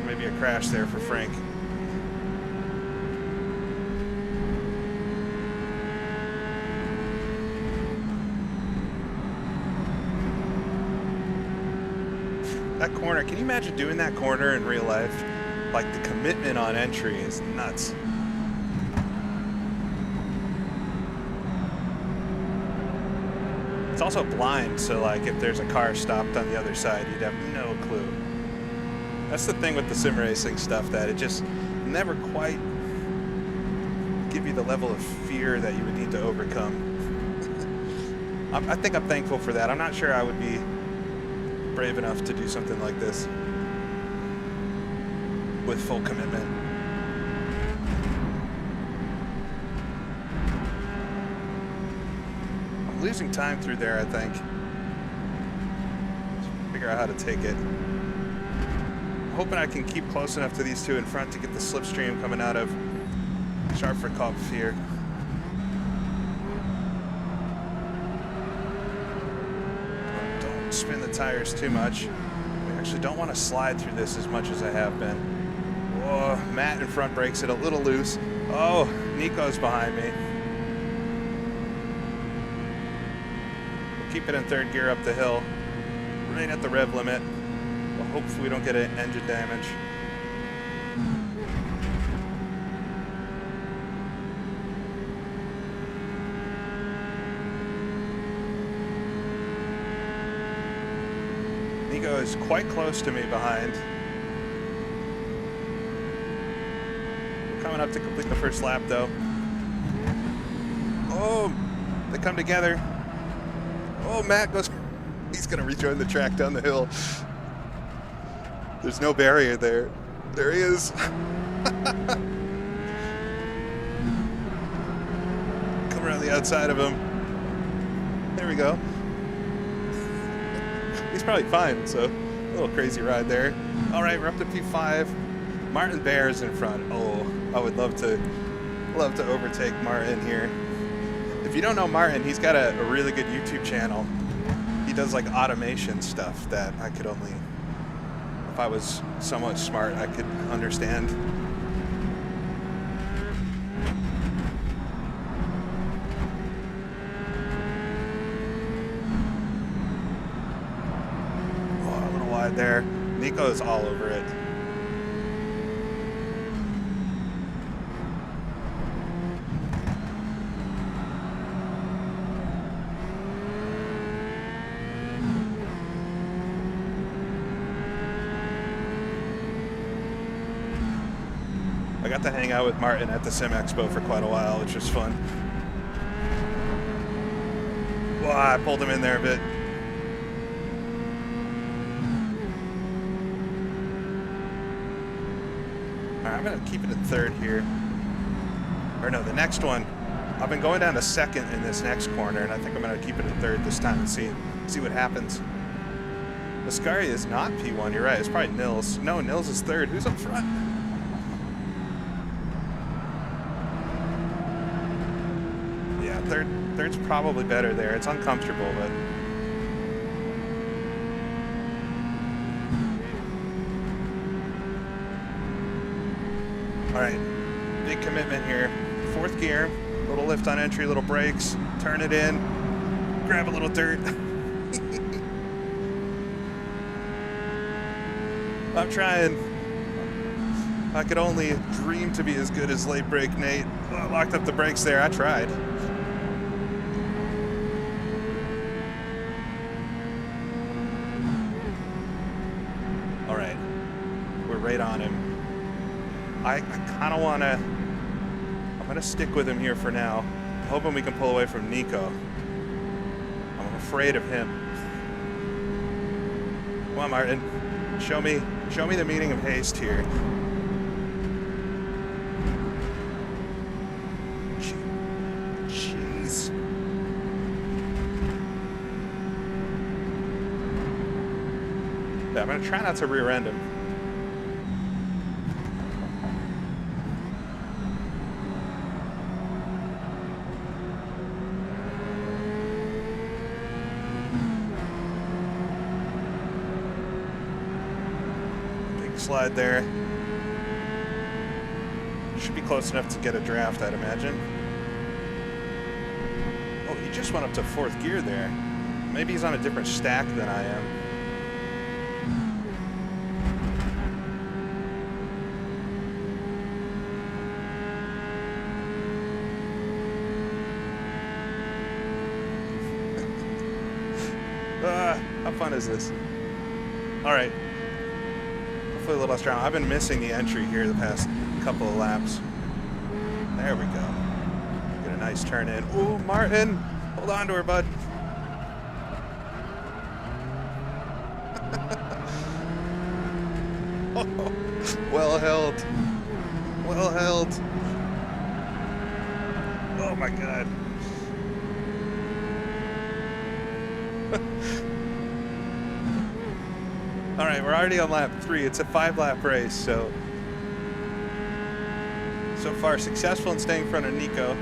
Maybe a crash there for Frank. That corner, can you imagine doing that corner in real life? Like, the commitment on entry is nuts. It's also blind, so like if there's a car stopped on the other side, you'd have no clue. That's the thing with the sim racing stuff, that it just never quite give you the level of fear that you would need to overcome. I think I'm thankful for that. I'm not sure I would be brave enough to do something like this with full commitment. I'm losing time through there, I think. Figure out how to take it. Hoping I can keep close enough to these two in front to get the slipstream coming out of Scharferkopf here. Don't spin the tires too much. We actually don't want to slide through this as much as I have been. Whoa, Matt in front brakes it a little loose. Oh, Nico's behind me. We'll keep it in third gear up the hill, right at the rev limit. Well, hopefully we don't get engine damage. Nico is quite close to me behind. We're coming up to complete the first lap though. Oh, they come together. Oh, Matt goes, he's gonna rejoin the track down the hill. There's no barrier there. There he is. Come around the outside of him. There we go. He's probably fine, so a little crazy ride there. All right, we're up to P5. Martin Bear's in front. Oh, I would love to overtake Martin here. If you don't know Martin, he's got a really good YouTube channel. He does like automation stuff that I could only, if I was somewhat smart, I could understand. Oh, a little wide there. Nico is all over it. I got to hang out with Martin at the Sim Expo for quite a while, which was fun. Well, I pulled him in there a bit. All right, I'm gonna keep it in third here. Or no, the next one. I've been going down to second in this next corner, and I think I'm gonna keep it in third this time and see what happens. Mascari is not P1, you're right, it's probably Nils. No, Nils is third. Who's up front? Third's probably better there. It's uncomfortable, but all right, big commitment here. Fourth gear, little lift on entry, little brakes, turn it in, grab a little dirt. I'm trying. I could only dream to be as good as late brake Nate. I locked up the brakes there. I tried. Right on him. I kind of want to, I'm going to stick with him here for now. I'm hoping we can pull away from Nico. I'm afraid of him. Come on, Martin. Show me the meaning of haste here. Jeez. Yeah, I'm going to try not to rear end him. Slide there. Should be close enough to get a draft, I'd imagine. Oh, he just went up to fourth gear there. Maybe he's on a different stack than I am. How fun is this? All right. Hopefully a little less drama. I've been missing the entry here the past couple of laps. There we go. Get a nice turn in. Ooh, Martin! Hold on to her, bud. Oh, well held. Well held. Oh my God. All right, we're already on lap 3. It's a 5-lap race, so far successful in staying in front of Nico.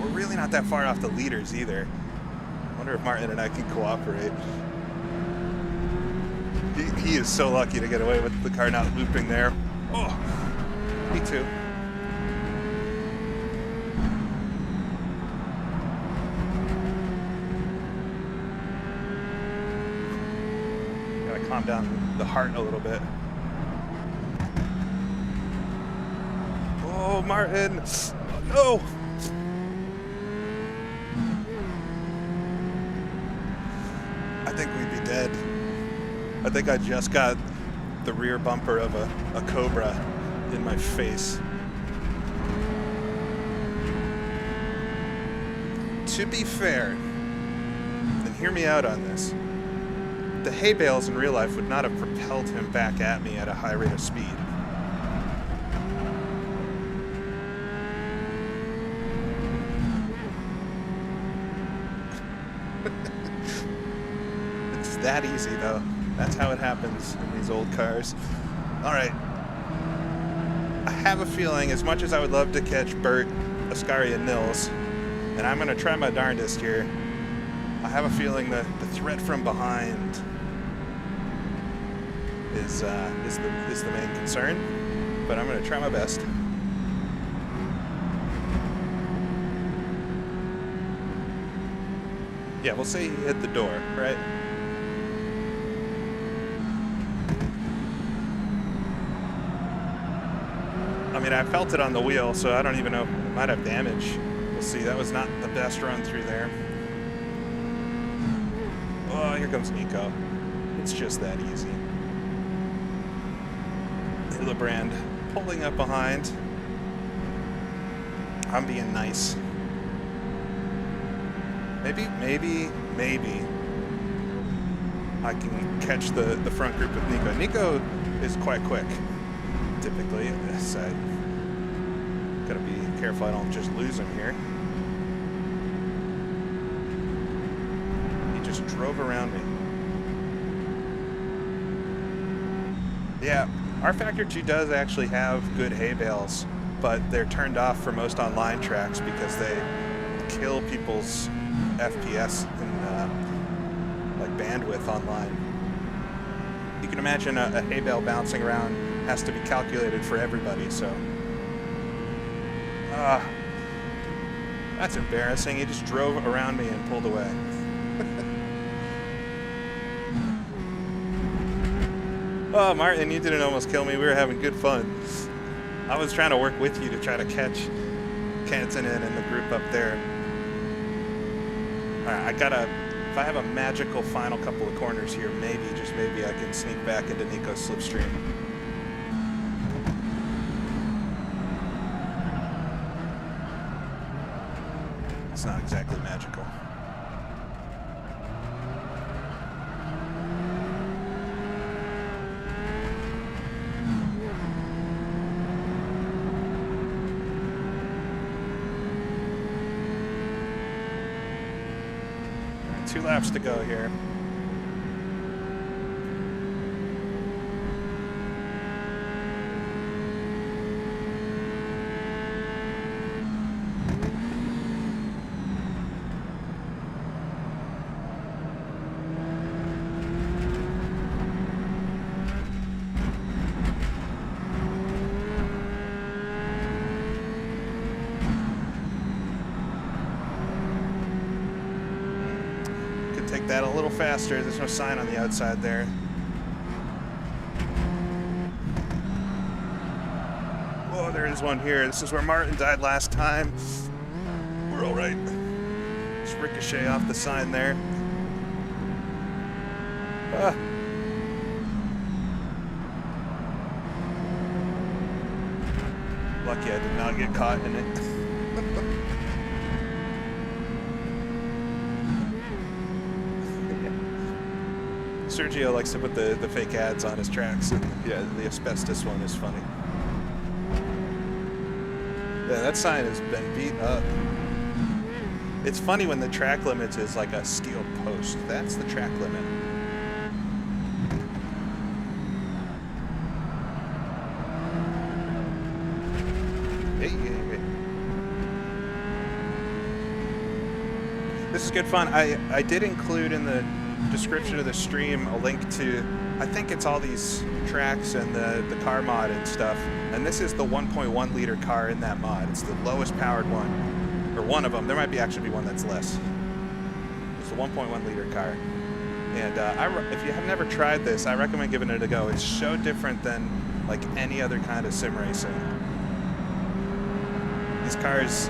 We're really not that far off the leaders either. I wonder if Martin and I can cooperate. He is so lucky to get away with the car not looping there. Oh, me too. Gotta calm down the heart a little bit. Oh, Martin! No! I think we'd be dead. I think I just got the rear bumper of a Cobra in my face. To be fair, and hear me out on this, the hay bales in real life would not have propelled him back at me at a high rate of speed. It's that easy though. That's how it happens in these old cars. All right. I have a feeling, as much as I would love to catch Bert, Ascari, and Nils, and I'm going to try my darndest here, I have a feeling that the threat from behind is the main concern, but I'm going to try my best. Yeah, we'll say he hit the door, right? I mean, I felt it on the wheel, so I don't even know. It might have damage. We'll see. That was not the best run through there. Oh, here comes Nico. It's just that easy. Hildebrand pulling up behind. I'm being nice. Maybe I can catch the front group with Nico. Nico is quite quick, typically. So gotta be careful I don't just lose him here. He just drove around me. Yeah, rFactor 2 does actually have good hay bales, but they're turned off for most online tracks because they kill people's FPS and like bandwidth online. You can imagine a hay bale bouncing around has to be calculated for everybody, so that's embarrassing. He just drove around me and pulled away. Oh, Martin, you didn't almost kill me. We were having good fun. I was trying to work with you to try to catch Kantanen and the group up there. Alright, if I have a magical final couple of corners here, maybe, just maybe, I can sneak back into Nico's slipstream. It's not exactly magical. Two laps to go here. Take that a little faster. There's no sign on the outside there. Oh, there is one here. This is where Martin died last time. We're all right. Just ricochet off the sign there. Lucky I did not get caught in it. Sergio likes to put the fake ads on his tracks, and yeah, the asbestos one is funny. Yeah, that sign has been beat up. It's funny when the track limit is like a steel post. That's the track limit. Hey. This is good fun. I did include in the description of the stream a link to, I think it's all these tracks and the car mod and stuff. And this is the 1.1 liter car in that mod. It's the lowest powered one, or one of them. There might be actually one that's less. It's the 1.1 liter car. And if you have never tried this, I recommend giving it a go. It's so different than like any other kind of sim racing. These cars,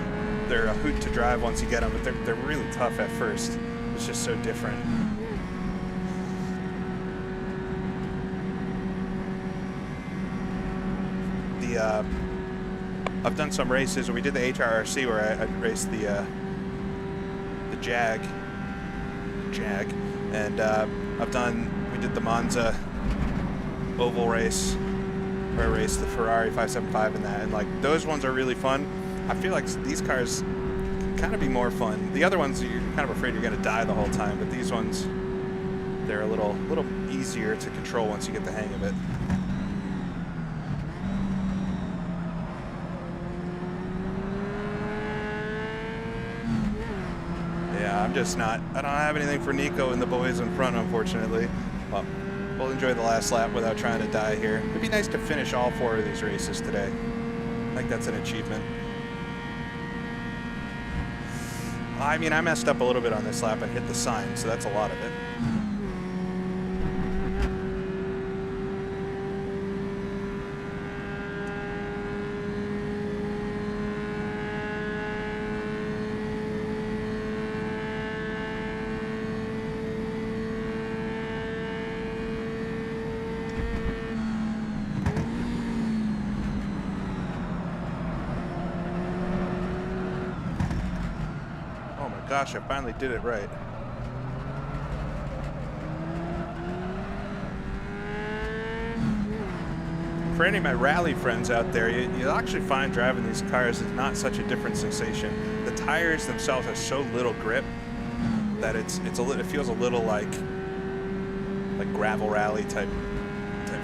they're a hoot to drive once you get them, but they're really tough at first. It's just so different. I've done some races. We did the HRSC where I raced the Jag, and we did the Monza oval race where I raced the Ferrari 575 in that, and like those ones are really fun. I feel like these cars can kind of be more fun. The other ones you're kind of afraid you're going to die the whole time, but these ones, they're a little easier to control once you get the hang of it. Yeah, I don't have anything for Nico and the boys in front, unfortunately. Well, we'll enjoy the last lap without trying to die here. It'd be nice to finish all 4 of these races today. I think that's an achievement. I mean, I messed up a little bit on this lap and hit the sign, so that's a lot of it. Gosh, I finally did it right. For any of my rally friends out there, you'll actually find driving these cars is not such a different sensation. The tires themselves have so little grip that it feels a little like gravel rally type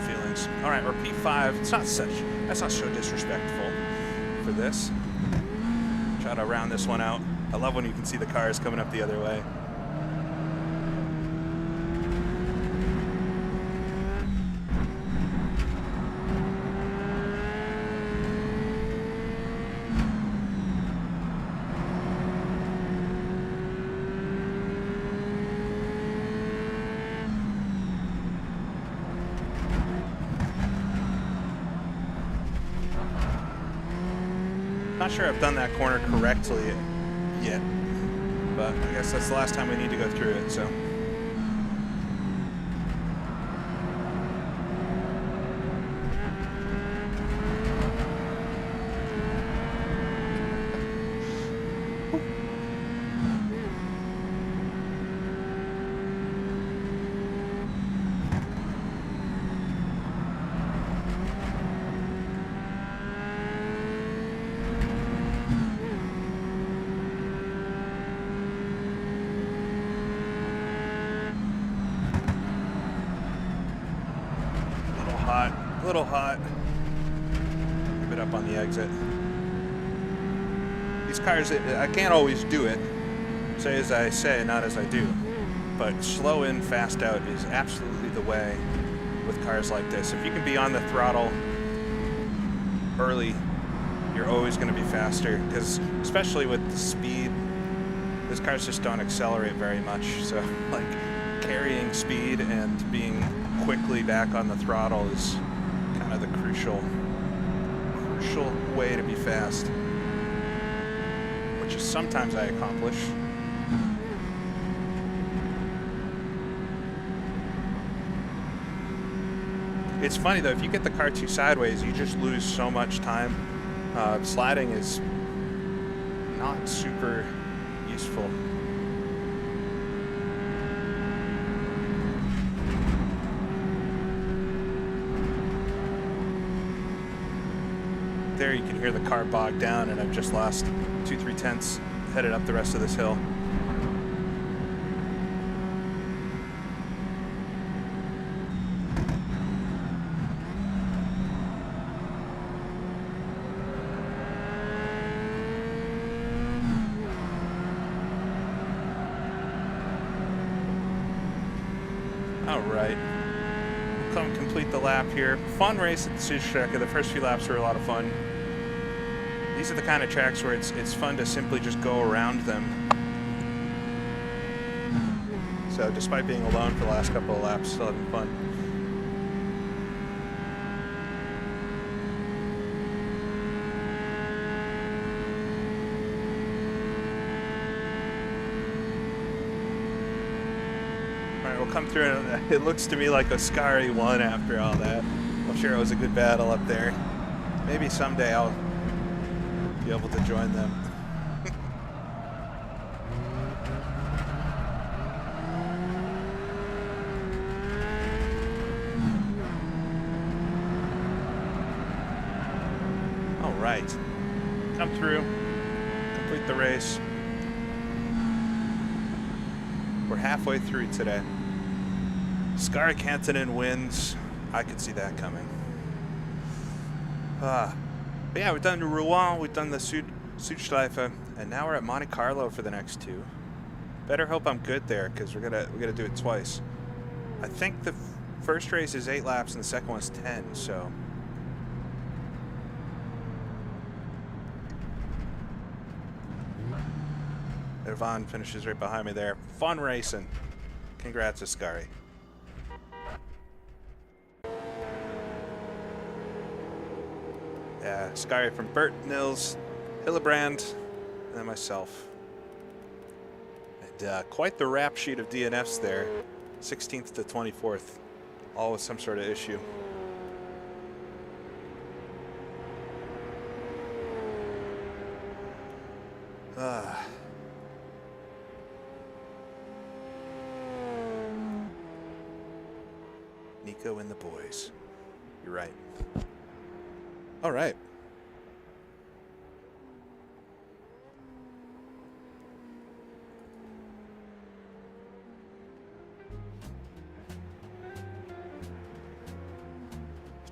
feelings. All right, we're P5. That's not so disrespectful for this. Try to round this one out. I love when you can see the cars coming up the other way. Not sure I've done that corner correctly yet, but I guess that's the last time we need to go through it, so. A little hot. Keep it up on the exit. These cars, I can't always do it. Say as I say, not as I do. But slow in, fast out is absolutely the way with cars like this. If you can be on the throttle early, you're always going to be faster. Because especially with the speed, these cars just don't accelerate very much. So like carrying speed and being quickly back on the throttle is kind of the crucial way to be fast, which is sometimes I accomplish. It's funny though, if you get the car too sideways, you just lose so much time. Sliding is not super useful. There you can hear the car bog down, and I've just lost 2-3 tenths headed up the rest of this hill. All right. Come complete the lap here. Fun race at the Sudstrecke. The first few laps were a lot of fun. These are the kind of tracks where it's fun to simply just go around them. So despite being alone for the last couple of laps, still having fun. Alright, we'll come through and it looks to me like Oscari won after all that. I'm sure it was a good battle up there. Maybe someday I'll be able to join them. All right, come through, complete the race. We're halfway through today. Scar Cantonin wins. I could see that coming. But yeah, we've done Rouen, we've done the Sudschleife, and now we're at Monte-Carlo for the next two. Better hope I'm good there, because we're gonna do it twice. I think the first race is 8 laps and the second one's 10, so. Irvan finishes right behind me there. Fun racing. Congrats, Ascari. Yeah, Ascari from Bert, Nils, Hillebrand, and myself. And quite the rap sheet of DNFs there. 16th to 24th. All with some sort of issue. Nico and the boys. You're right. All right.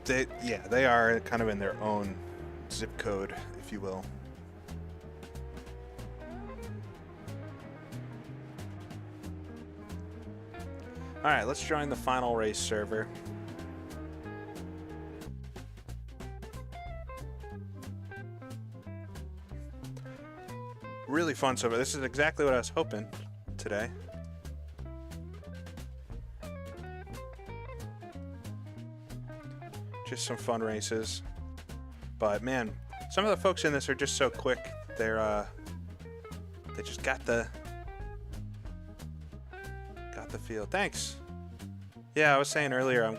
They are kind of in their own zip code, if you will. All right, let's join the final race server. Really fun server. This is exactly what I was hoping today. Just some fun races. But man, some of the folks in this are just so quick. They just got the feel. Thanks. Yeah, I was saying earlier, I'm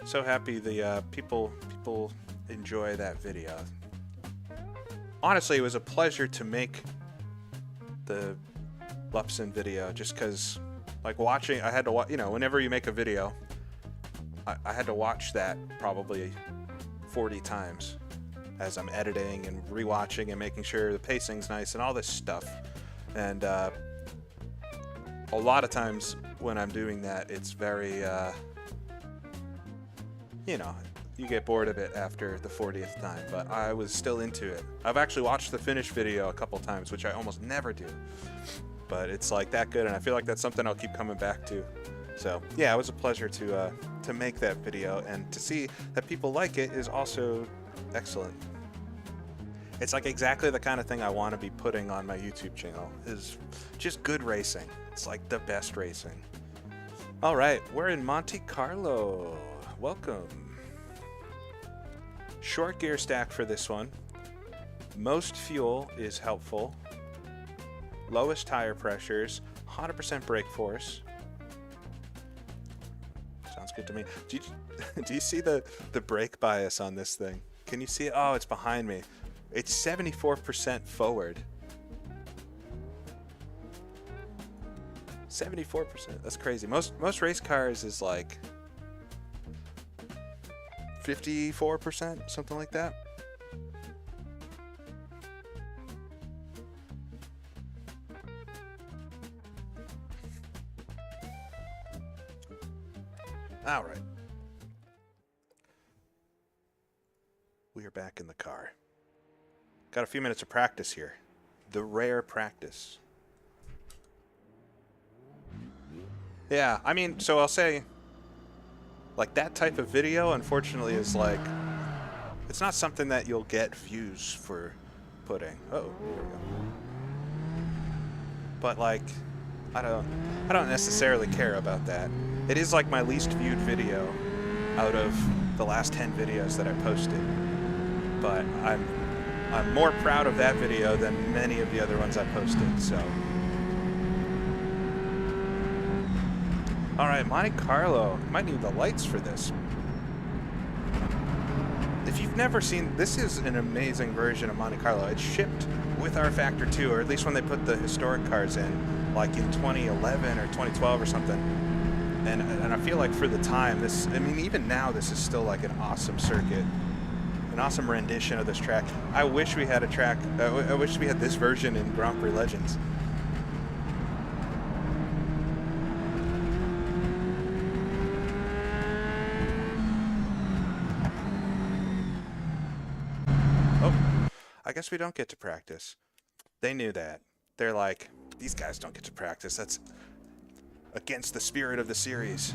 so happy the people enjoy that video. Honestly, it was a pleasure to make the Lupson video, just because, like, watching, I had to watch, you know, whenever you make a video, I had to watch that probably 40 times as I'm editing and rewatching and making sure the pacing's nice and all this stuff. And a lot of times when I'm doing that, it's very, you know, you get bored of it after the 40th time, but I was still into it. I've actually watched the finished video a couple times, which I almost never do, but it's like that good, and I feel like that's something I'll keep coming back to. So yeah, it was a pleasure to make that video, and to see that people like it is also excellent. It's like exactly the kind of thing I want to be putting on my YouTube channel, is just good racing. It's like the best racing. All right, we're in Monte-Carlo. Welcome. Short gear stack for this one. Most fuel is helpful. Lowest tire pressures. 100% brake force. Sounds good to me. Do you see the brake bias on this thing? Can you see it? Oh, it's behind me. It's 74% forward. 74%. That's crazy. Most race cars is like 54%, something like that. All right. We are back in the car. Got a few minutes of practice here. The rare practice. Yeah, I mean, so I'll say Like that type of video, unfortunately, is like, it's not something that you'll get views for putting. Oh, here we go. But like, I don't necessarily care about that. It is like my least viewed video out of the last 10 videos that I posted. But I'm more proud of that video than many of the other ones I posted, so. All right, Monte-Carlo. Might need the lights for this. If you've never seen, this is an amazing version of Monte-Carlo. It's shipped with rFactor 2, or at least when they put the historic cars in, like in 2011 or 2012 or something. And I feel like for the time, this, I mean, even now, this is still like an awesome circuit, an awesome rendition of this track. I wish we had a track, I wish we had this version in Grand Prix Legends. I guess we don't get to practice. They knew that. They're like, these guys don't get to practice. That's against the spirit of the series.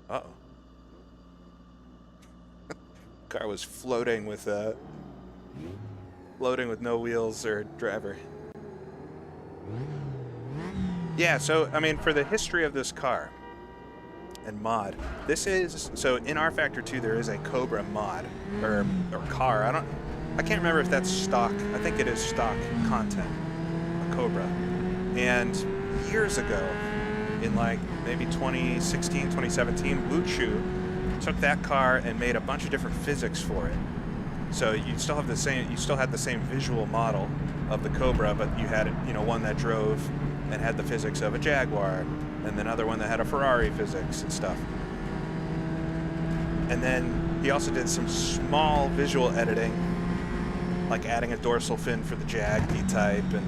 Uh-oh. Car was floating with no wheels or driver. Yeah, so, I mean, for the history of this car and mod, this is, so in rFactor 2 there is a Cobra mod, or car, I can't remember if that's stock, I think it is stock content, a Cobra. And years ago, in like maybe 2016, 2017, Blue Chew took that car and made a bunch of different physics for it. So you still have the same, you still had the same visual model of the Cobra, but you had, you know, one that drove and had the physics of a Jaguar, and another one that had a Ferrari physics and stuff. And then he also did some small visual editing, like adding a dorsal fin for the Jag D-type and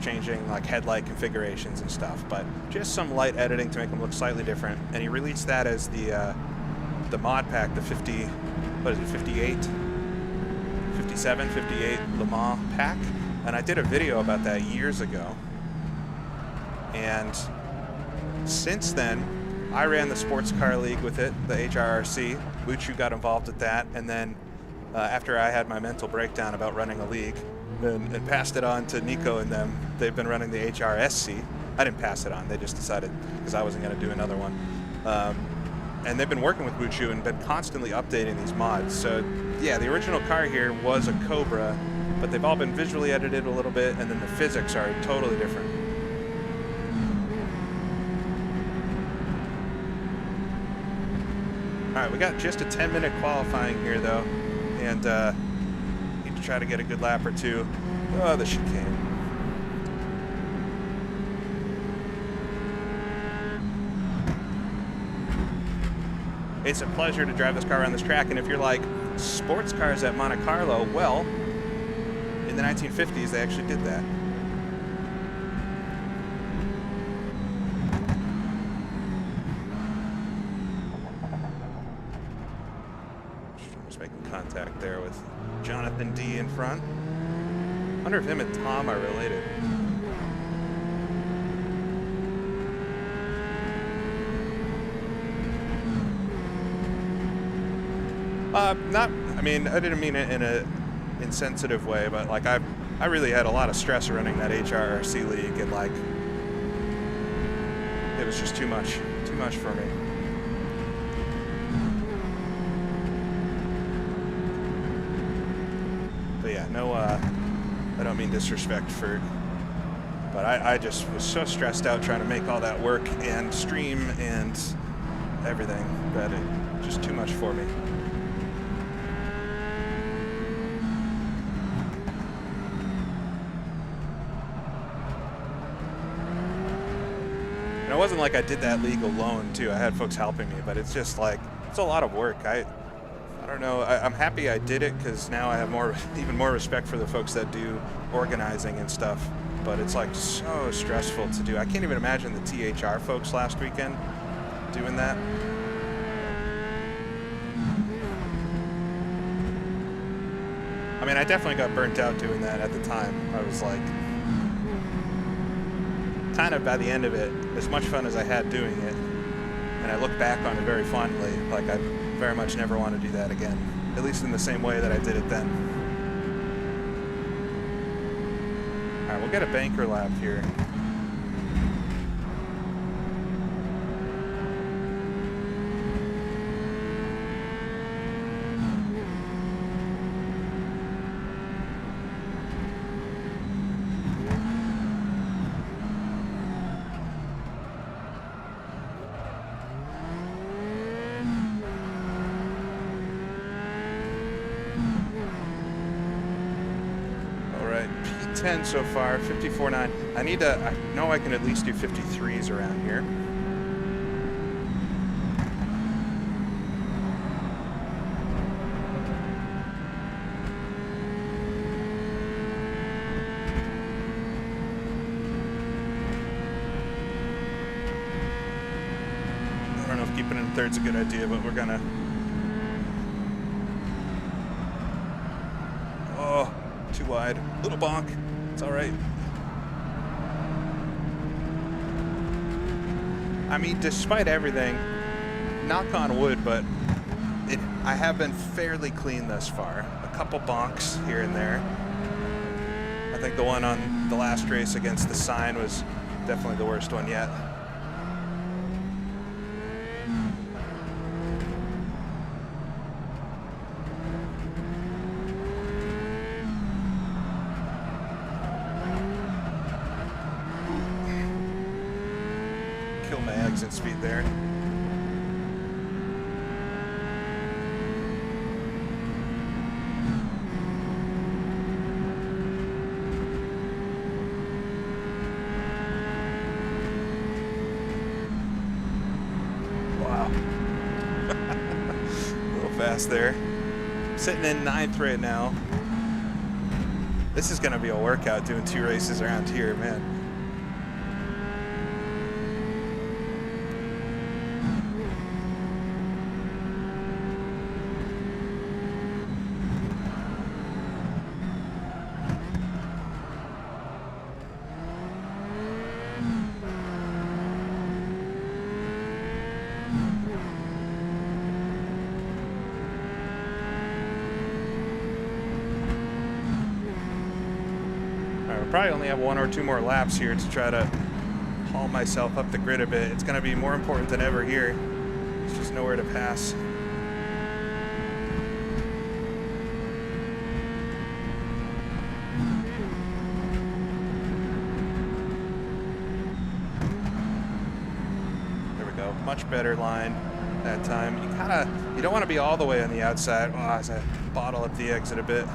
changing like headlight configurations and stuff, but just some light editing to make them look slightly different. And he released that as the mod pack, the 50, what is it, 58? 57, 58 Le Mans pack, and I did a video about that years ago. And since then, I ran the Sportscar League with it, the HRSC. Luchu got involved with that, and then after I had my mental breakdown about running a league, and passed it on to Nico and them, they've been running the HRSC. I didn't pass it on, they just decided, because I wasn't going to do another one. And they've been working with Luchu and been constantly updating these mods. So yeah, the original car here was a Cobra, but they've all been visually edited a little bit, and then the physics are totally different. All right, we got just a 10-minute qualifying here though, and need to try to get a good lap or two. Oh, the chicane. It's a pleasure to drive this car around this track, and if you're like, sports cars at Monte-Carlo, well, in the 1950s they actually did that. Just making contact there with Jonathan D in front. I wonder if him and Tom are related. Not, I mean, I didn't mean it in a insensitive way, but like I really had a lot of stress running that HRSC league, and like it was just too much for me. But yeah, no, I don't mean disrespect for, but I just was so stressed out trying to make all that work and stream and everything that it just too much for me. It wasn't like I did that league alone too. I had folks helping me, but it's just like, it's a lot of work. I don't know. I'm happy I did it because now I have even more respect for the folks that do organizing and stuff. But it's like so stressful to do. I can't even imagine the THR folks last weekend doing that. I mean, I definitely got burnt out doing that at the time. I was like, kind of by the end of it, as much fun as I had doing it, and I look back on it very fondly, like I very much never want to do that again, at least in the same way that I did it then. All right, we'll get a banker lap here. P10 so far, 54.9. I know I can at least do 53s around here. I don't know if keeping it in third's a good idea, but we're gonna. Oh, too wide. Little bonk. It's all right. I mean, despite everything, knock on wood, but I have been fairly clean thus far. A couple bonks here and there. I think the one on the last race against the sign was definitely the worst one yet. Kill my exit speed there. Wow. A little fast there. Sitting in 9th right now. This is going to be a workout doing 2 races around here, man. Probably only have 1 or 2 more laps here to try to haul myself up the grid a bit. It's going to be more important than ever here. There's just nowhere to pass. There we go. Much better line that time. You don't want to be all the way on the outside. Oh, as I bottle up the exit a bit.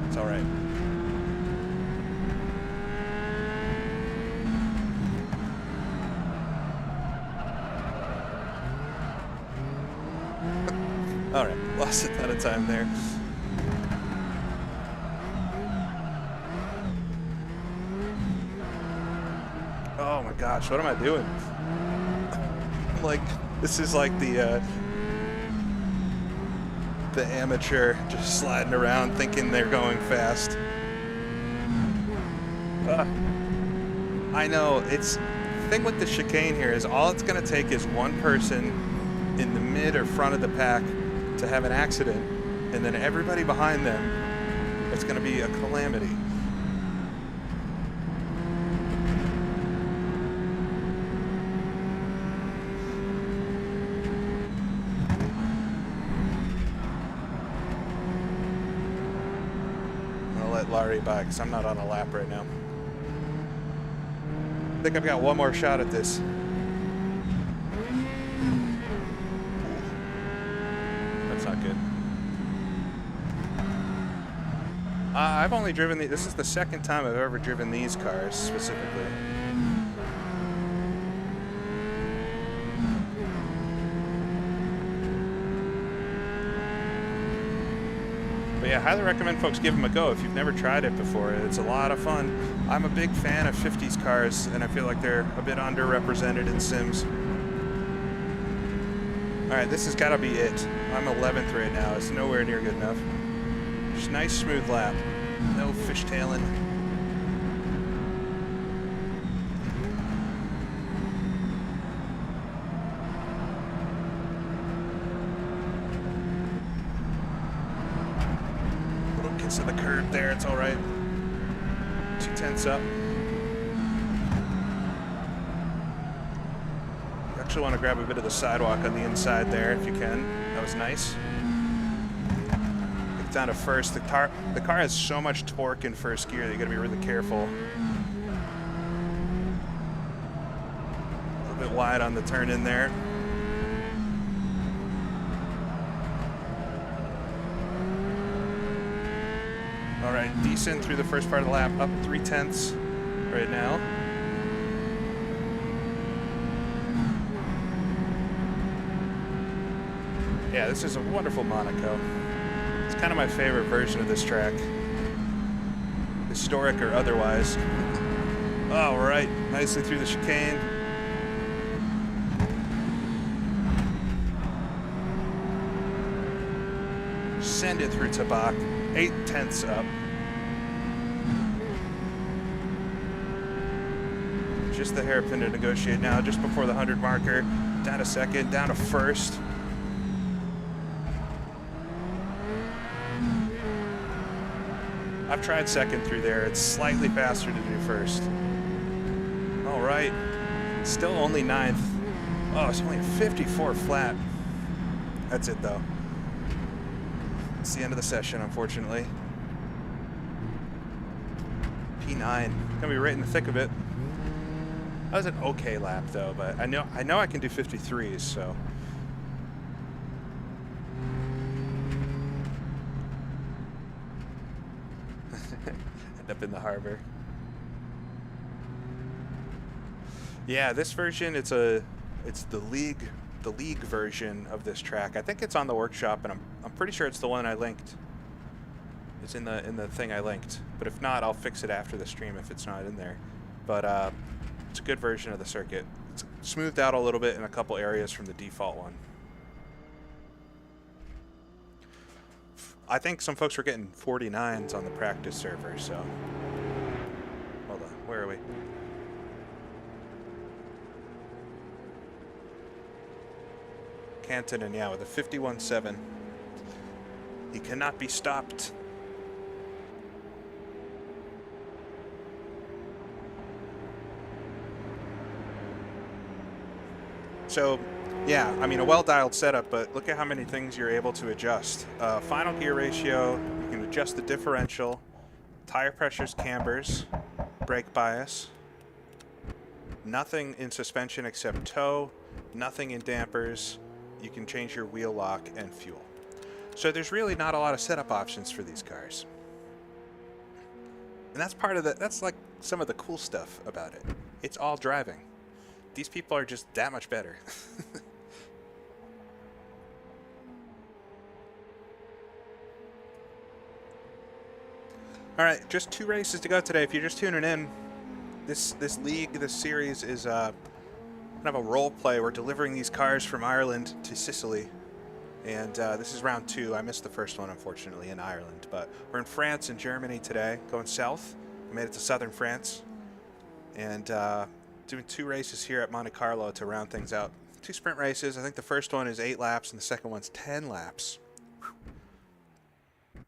It's all right. All right, lost a ton of time there. Oh my gosh, what am I doing? Like, this is like the amateur just sliding around thinking they're going fast. I know, the thing with the chicane here is all it's gonna take is one person in the mid or front of the pack to have an accident, and then everybody behind them, it's going to be a calamity. I'm going to let Laurie by because I'm not on a lap right now. I think I've got one more shot at this. Not good. I've only driven this is the second time I've ever driven these cars specifically. But yeah, highly recommend folks give them a go if you've never tried it before. It's a lot of fun. I'm a big fan of 50s cars, and I feel like they're a bit underrepresented in sims. All right, this has got to be it. I'm 11th right now. It's nowhere near good enough. Just nice smooth lap. No fishtailing. Little kiss of the curb there, it's alright. 2/10 up. You actually want to grab a bit of the sidewalk on the inside there if you can. That was nice. Get down to first. The car has so much torque in first gear that you got to be really careful. A little bit wide on the turn in there. All right, decent through the first part of the lap. Up 3/10 right now. Yeah, this is a wonderful Monaco. It's kind of my favorite version of this track. Historic or otherwise. All right, nicely through the chicane. Send it through Tabak. 8/10 up. Just the hairpin to negotiate now, just before the 100 marker. Down to second, down to first. I've tried second through there. It's slightly faster to do first. All right. Still only 9th. Oh, it's only a 54 flat. That's it, though. It's the end of the session, unfortunately. P9. Gonna be right in the thick of it. That was an okay lap, though, but I know I can do 53s, so. End up in the harbor. Yeah, this version, it's the league version of this track. I think it's on the workshop, and I'm pretty sure it's the one I linked. It's in the thing I linked. But if not, I'll fix it after the stream if it's not in there. But it's a good version of the circuit. It's smoothed out a little bit in a couple areas from the default one. I think some folks were getting 49s on the practice server, so. Hold on, where are we? Cantonen, yeah, with a 51.7. He cannot be stopped. So, yeah, I mean, a well-dialed setup, but look at how many things you're able to adjust. Final gear ratio, you can adjust the differential, tire pressures, cambers, brake bias. Nothing in suspension except toe, nothing in dampers. You can change your wheel lock and fuel. So there's really not a lot of setup options for these cars. And that's part of that's like some of the cool stuff about it. It's all driving. These people are just that much better. All right, just 2 races to go today. If you're just tuning in, this series is kind of a role play. We're delivering these cars from Ireland to Sicily, and this is round 2. I missed the first one, unfortunately, in Ireland, but we're in France and Germany today, going south. We made it to southern France, and doing 2 races here at Monte-Carlo to round things out. 2 sprint races. I think the first one is 8 laps, and the second one's 10 laps. Whew.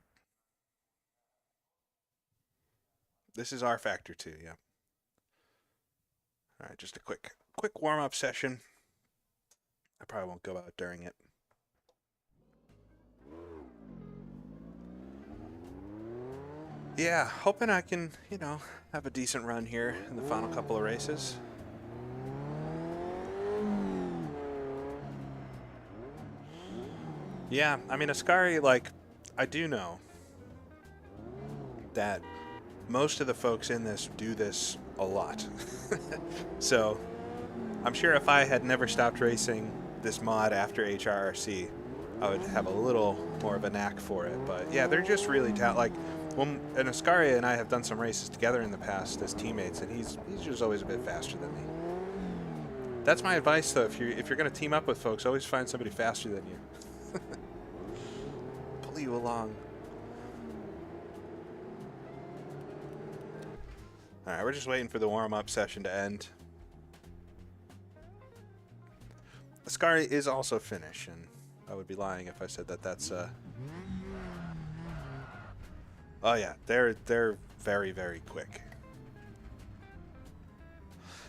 This is rFactor 2, yeah. All right, just a quick warm-up session. I probably won't go out during it. Yeah, hoping I can, have a decent run here in the final couple of races. Yeah, I mean, Ascari, I do know that most of the folks in this do this a lot. So I'm sure if I had never stopped racing this mod after HRSC, I would have a little more of a knack for it. But yeah, they're just really and Ascari and I have done some races together in the past as teammates, and he's just always a bit faster than me. That's my advice, though. If you're going to team up with folks, always find somebody faster than you. Pull you along. Alright, we're just waiting for the warm-up session to end. The Scar is also finished, and I would be lying if I said that that's Oh yeah, they're very, very quick.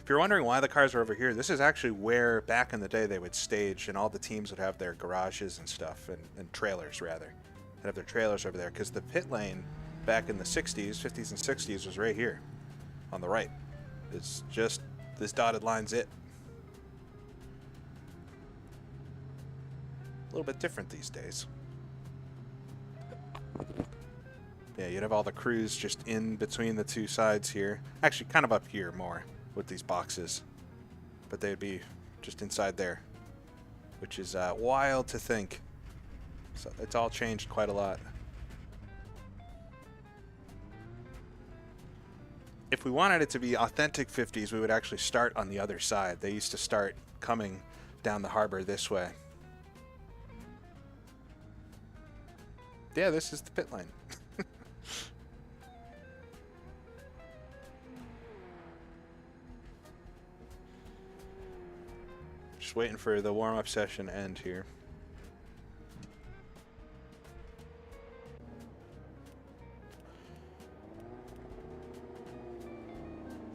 If you're wondering why the cars are over here, this is actually where back in the day they would stage, and all the teams would have their garages and stuff, and trailers rather. They'd have their trailers over there, because the pit lane back in the 50s and 60s was right here on the right. It's just this dotted line's it. A little bit different these days. Yeah, you'd have all the crews just in between the two sides here. Actually, kind of up here more with these boxes. But they'd be just inside there, which is wild to think. So it's all changed quite a lot. If we wanted it to be authentic 50s, we would actually start on the other side. They used to start coming down the harbor this way. Yeah, this is the pit lane. Just waiting for the warm-up session to end here.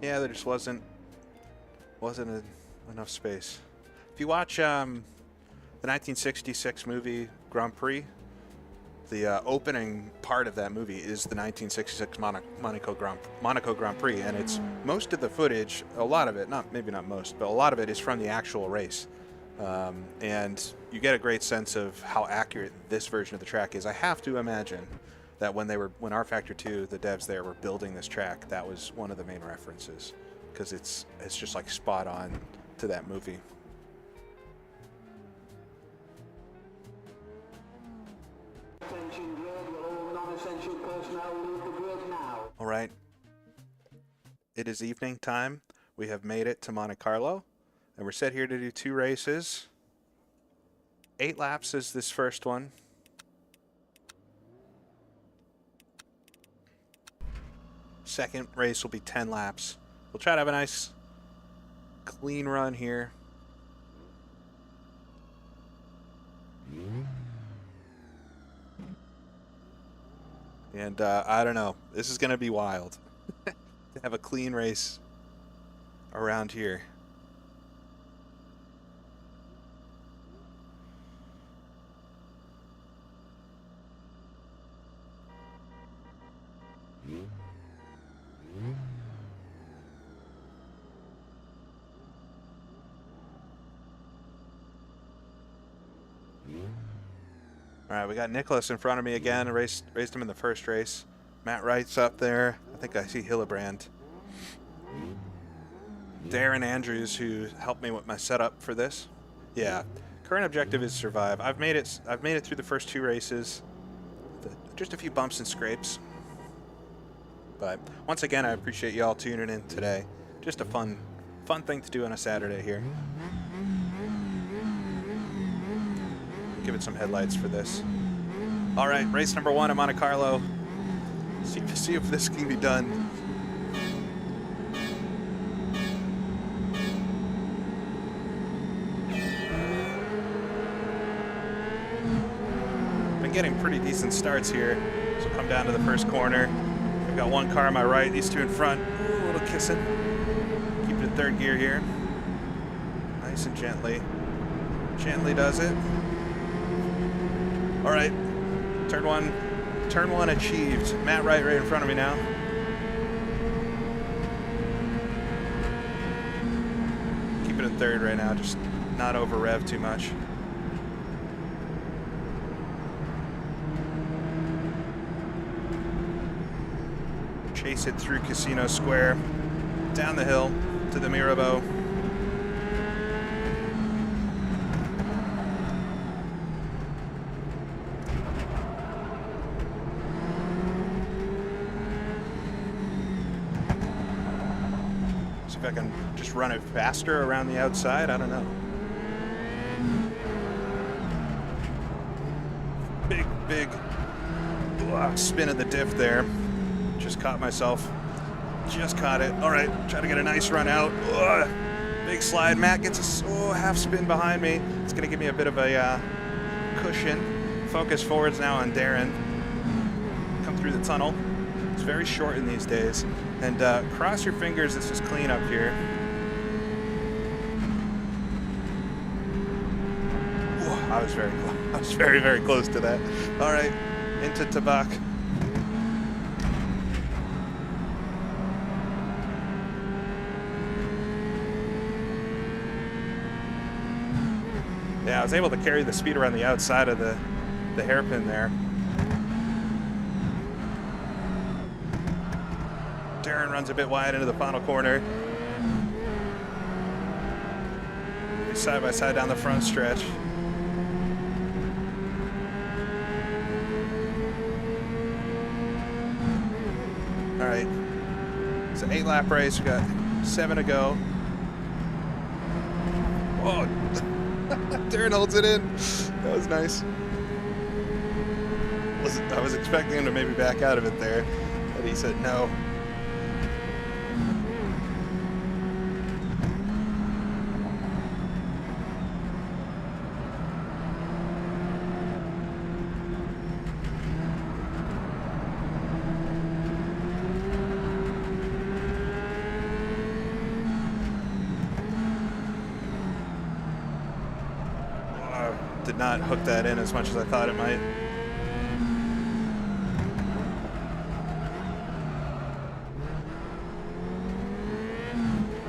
Yeah, there just wasn't enough space. If you watch the 1966 movie Grand Prix, the opening part of that movie is the 1966 Monaco Grand Prix, and it's most of the footage, a lot of it, maybe not most, but a lot of it is from the actual race. And you get a great sense of how accurate this version of the track is. I have to imagine that when rFactor 2, the devs there were building this track, that was one of the main references, because it's just like spot on to that movie. Attention grid, all non-essential personnel leave the grid now. All right. It is evening time. We have made it to Monte-Carlo, and we're set here to do 2 races. 8 laps is this first one. Second race will be 10 laps. We'll try to have a nice, clean run here. And I don't know. This is going to be wild. To have a clean race around here. All right, we got Nicholas in front of me again. I raced him in the first race. Matt Wright's up there. I think I see Hillebrand. Darren Andrews, who helped me with my setup for this. Yeah, current objective is survive. I've made it through the first 2 races. Just a few bumps and scrapes. But once again, I appreciate y'all tuning in today. Just a fun thing to do on a Saturday here. Give it some headlights for this. All right, race number 1 at Monte-Carlo. See if this can be done. Been getting pretty decent starts here. So come down to the first corner. I've got 1 car on my right, these 2 in front. Ooh, a little kissing. Keep it in 3rd gear here. Nice and gently. Gently does it. All right, turn one achieved. Matt Wright right in front of me now. Keep it in 3rd right now, just not over rev too much. Chase it through Casino Square, down the hill to the Mirabeau. If I can just run it faster around the outside, I don't know. Big spin of the diff there. Just caught myself Just caught it. All right, try to get a nice run out. Ugh. Big slide. Matt gets a half spin behind me. It's going to give me a bit of a cushion. Focus forwards now on Darren. Come through the tunnel. It's very short in these days. And cross your fingers, this is clean up here. Ooh, I was very close. I was very, very close to that. All right, into Tabak. Yeah, I was able to carry the speed around the outside of the hairpin there. Darren runs a bit wide into the final corner. Side by side down the front stretch. All right, it's an 8-lap race. We got 7 to go. Oh, Darren holds it in. That was nice. I was expecting him to maybe back out of it there, but he said no. Did not hook that in as much as I thought it might.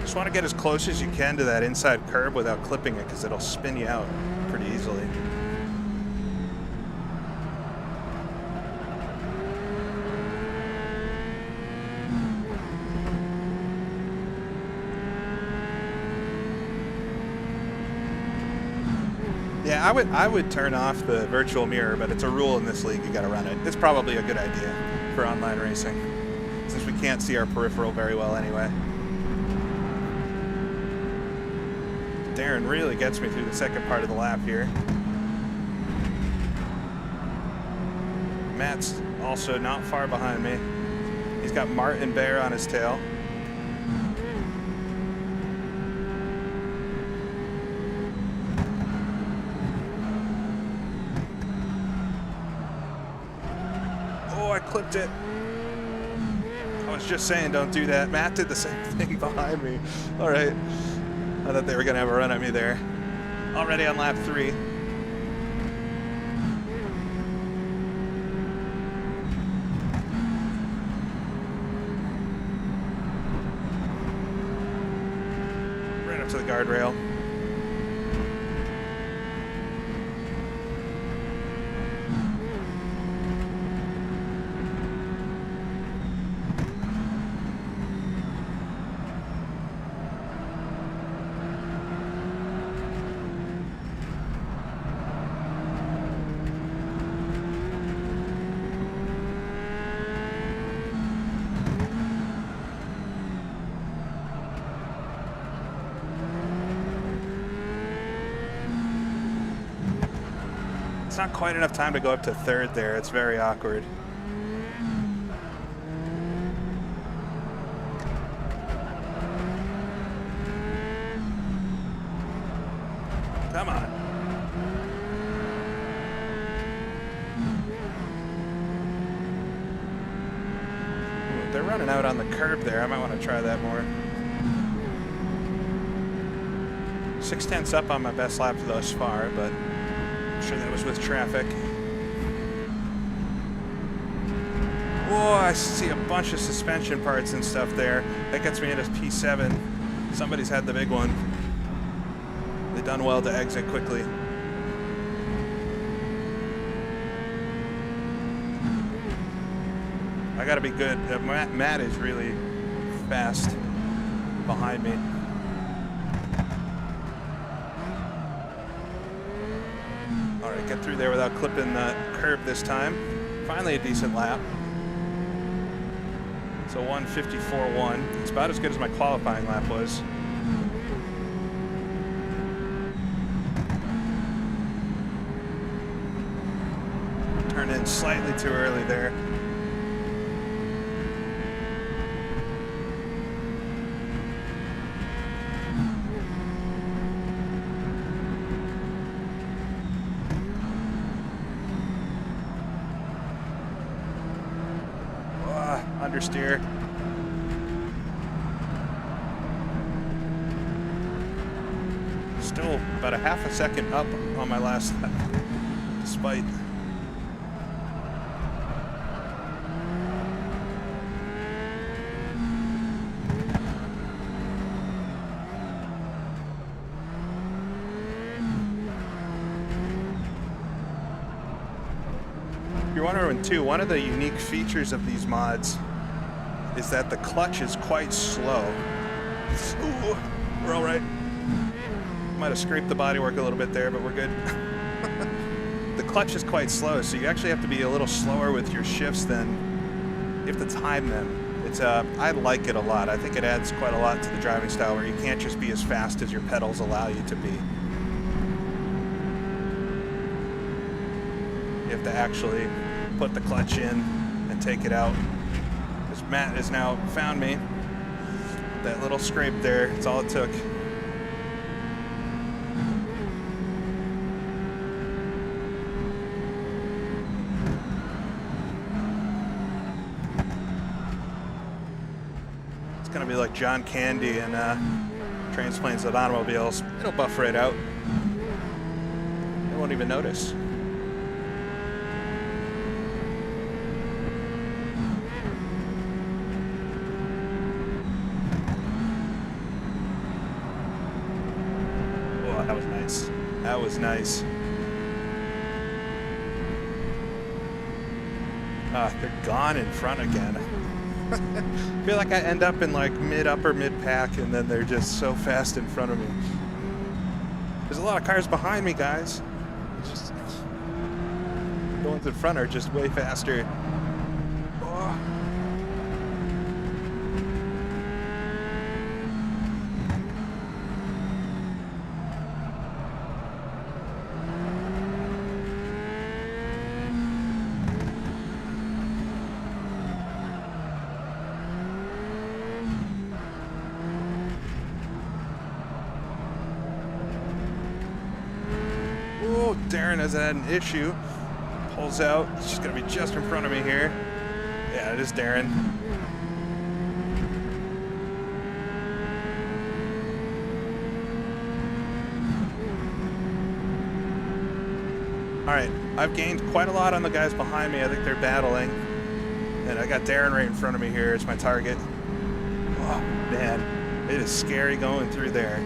Just want to get as close as you can to that inside curb without clipping it, because it'll spin you out pretty easily. Yeah, I would turn off the virtual mirror, but it's a rule in this league, you gotta run it. It's probably a good idea for online racing, since we can't see our peripheral very well anyway. Darren really gets me through the second part of the lap here. Matt's also not far behind me. He's got Martin Bear on his tail. I clipped it. I was just saying don't do that. Matt did the same thing behind me. All right. I thought they were going to have a run at me there. Already on lap 3. Right up to the guardrail. It's not quite enough time to go up to 3rd there. It's very awkward. Come on. Ooh, they're running out on the curb there. I might want to try that more. 6/10 up on my best lap thus far, but I'm sure that was with traffic. Whoa, I see a bunch of suspension parts and stuff there. That gets me into P7. Somebody's had the big one. They've done well to exit quickly. I gotta be good. Matt is really fast behind me. Alright, get through there without clipping the curb this time. Finally a decent lap. So 1:54.1. It's about as good as my qualifying lap was. Turned in slightly too early there. understeer. Still about a half a second up on my last lap, despite. If you're wondering too, one of the unique features of these mods is that the clutch is quite slow. Ooh, we're all right. Might have scraped the bodywork a little bit there, but we're good. The clutch is quite slow, so you actually have to be a little slower with your shifts than you have to time them. It's I like it a lot. I think it adds quite a lot to the driving style where you can't just be as fast as your pedals allow you to be. You have to actually put the clutch in and take it out. Because Matt has now found me. That little scrape there, it's all it took. It's gonna be like John Candy and Trains, Planes, and Automobiles. It'll buff right out. They won't even notice. That was nice. That was nice. They're gone in front again. I feel like I end up in like upper mid pack, and then they're just so fast in front of me. There's a lot of cars behind me, guys. It's just the ones in front are just way faster. Oh. Darren has had an issue. Pulls out. She's gonna be just in front of me here. Yeah, it is Darren. Alright, I've gained quite a lot on the guys behind me. I think they're battling. And I got Darren right in front of me here. It's my target. Oh, man. It is scary going through there.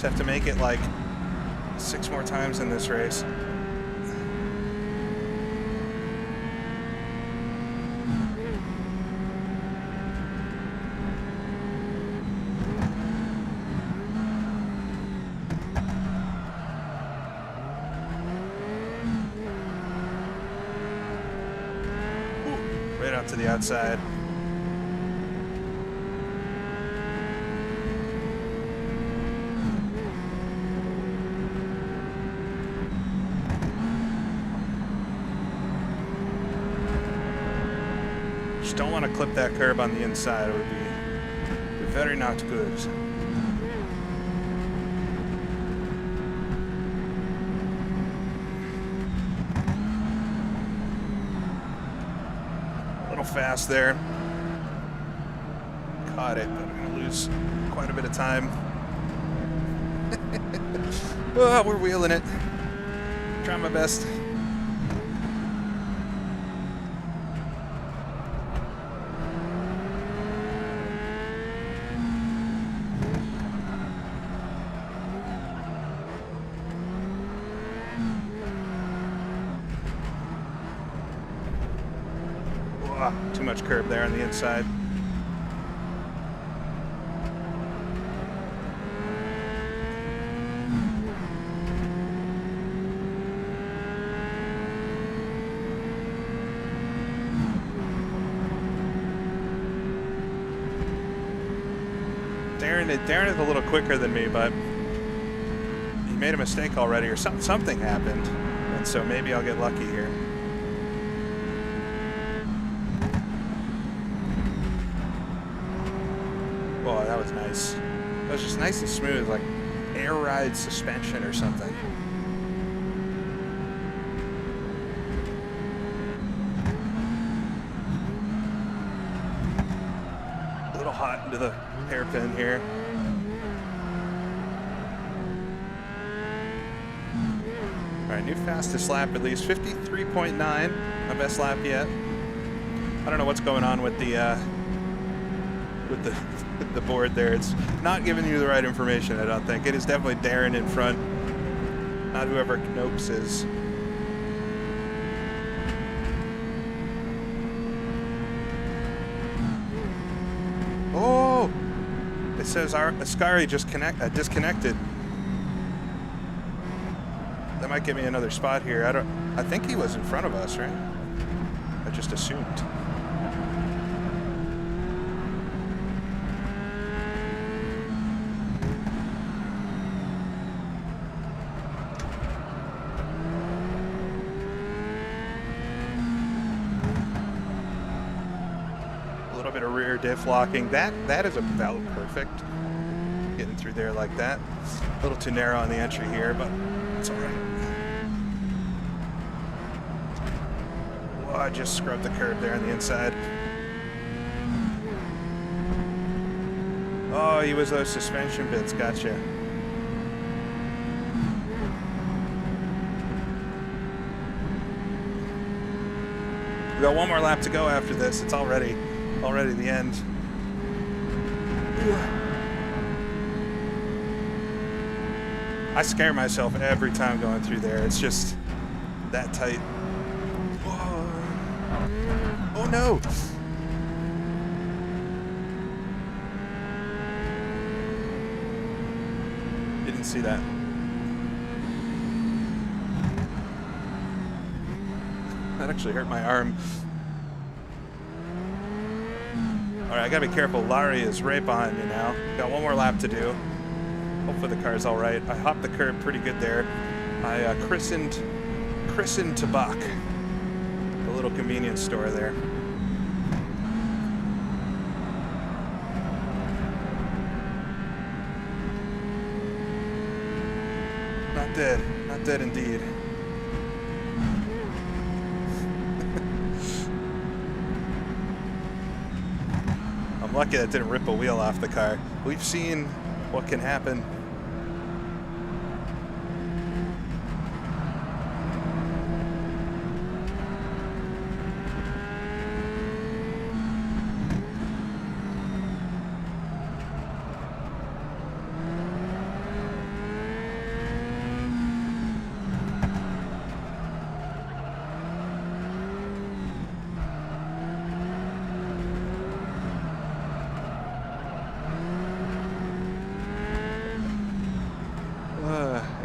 Have to make it like 6 more times in this race. Ooh, right out to the outside. Don't want to clip that curb on the inside. It would be very not good. A little fast there. Caught it, but I'm going to lose quite a bit of time. Oh, we're wheeling it. Trying my best. Too much curb there on the inside. Darren is a little quicker than me, but he made a mistake already, or something happened, and so maybe I'll get lucky here. Oh, that was nice. That was just nice and smooth, like air ride suspension or something. hot into the hairpin here. All right, new fastest lap at least, 53.9, my best lap yet. I don't know what's going on with the the board there. It's not giving you the right information, I don't think. It is definitely Darren in front, not whoever Knopes is. Oh, it says our Ascari just disconnected. That might give me another spot here. I think he was in front of us, right? I just assumed. A little bit of rear diff locking. That is about perfect. Getting through there like that. A little too narrow on the entry here, but it's all right. Oh, I just scrubbed the curb there on the inside. Oh, he was those suspension bits. Gotcha. We got one more lap to go after this. It's already the end. I scare myself every time going through there. It's just that tight. Oh no! Didn't see that. That actually hurt my arm. Alright, I gotta be careful. Larry is right behind me now. Got one more lap to do. Hopefully the car's alright. I hopped the curb pretty good there. I christened Tabak. A little convenience store there. Not dead indeed. I'm lucky that didn't rip a wheel off the car. We've seen what can happen.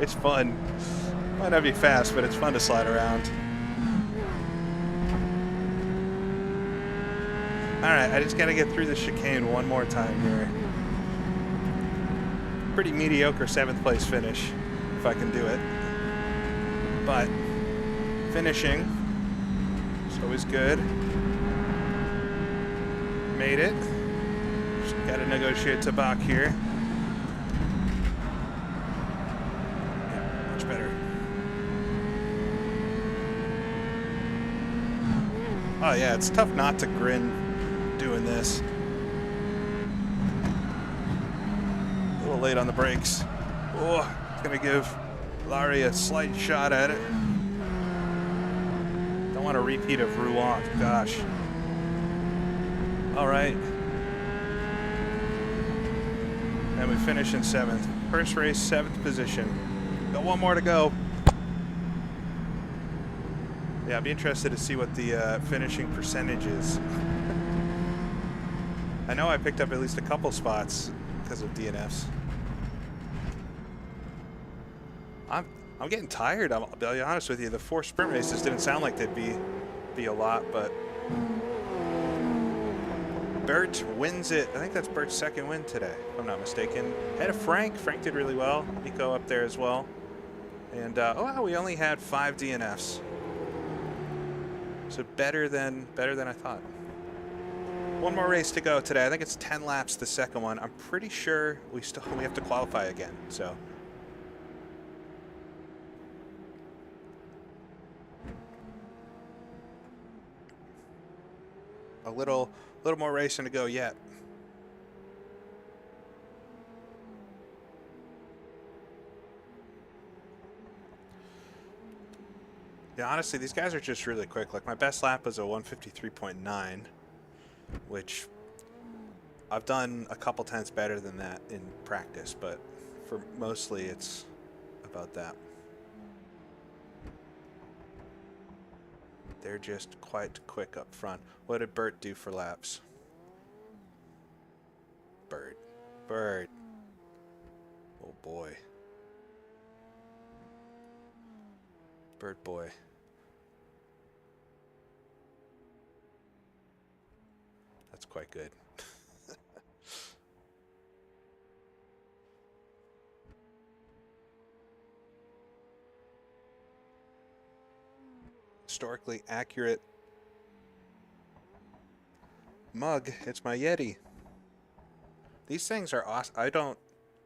It's fun. Might not be fast, but it's fun to slide around. Alright, I just gotta get through the chicane one more time here. Pretty mediocre 7th place finish, if I can do it. But finishing is always good. Made it. Just gotta negotiate Tabak here. Oh yeah, it's tough not to grin doing this. A little late on the brakes. Oh, it's gonna give Larry a slight shot at it. Don't want a repeat of Rouen, gosh. All right. And we finish in 7th. First race, 7th position. Got one more to go. Yeah, I'd be interested to see what the finishing percentage is. I know I picked up at least a couple spots because of DNFs. I'm getting tired. I'll be honest with you. The 4 sprint races didn't sound like they'd be a lot, but Bert wins it. I think that's Bert's 2nd win today, if I'm not mistaken. Ahead of Frank. Frank did really well. Nico up there as well. And oh wow, we only had 5 DNFs. So better than I thought. One more race to go today. I think it's 10 laps the second one. I'm pretty sure we have to qualify again. So a little more racing to go yet. Yeah, honestly, these guys are just really quick. Like, my best lap was a 153.9, which I've done a couple times better than that in practice, but for mostly it's about that. They're just quite quick up front. What did Bert do for laps? Bert. Oh boy. Bert boy. That's quite good. Historically accurate mug. It's my Yeti. These things are awesome. I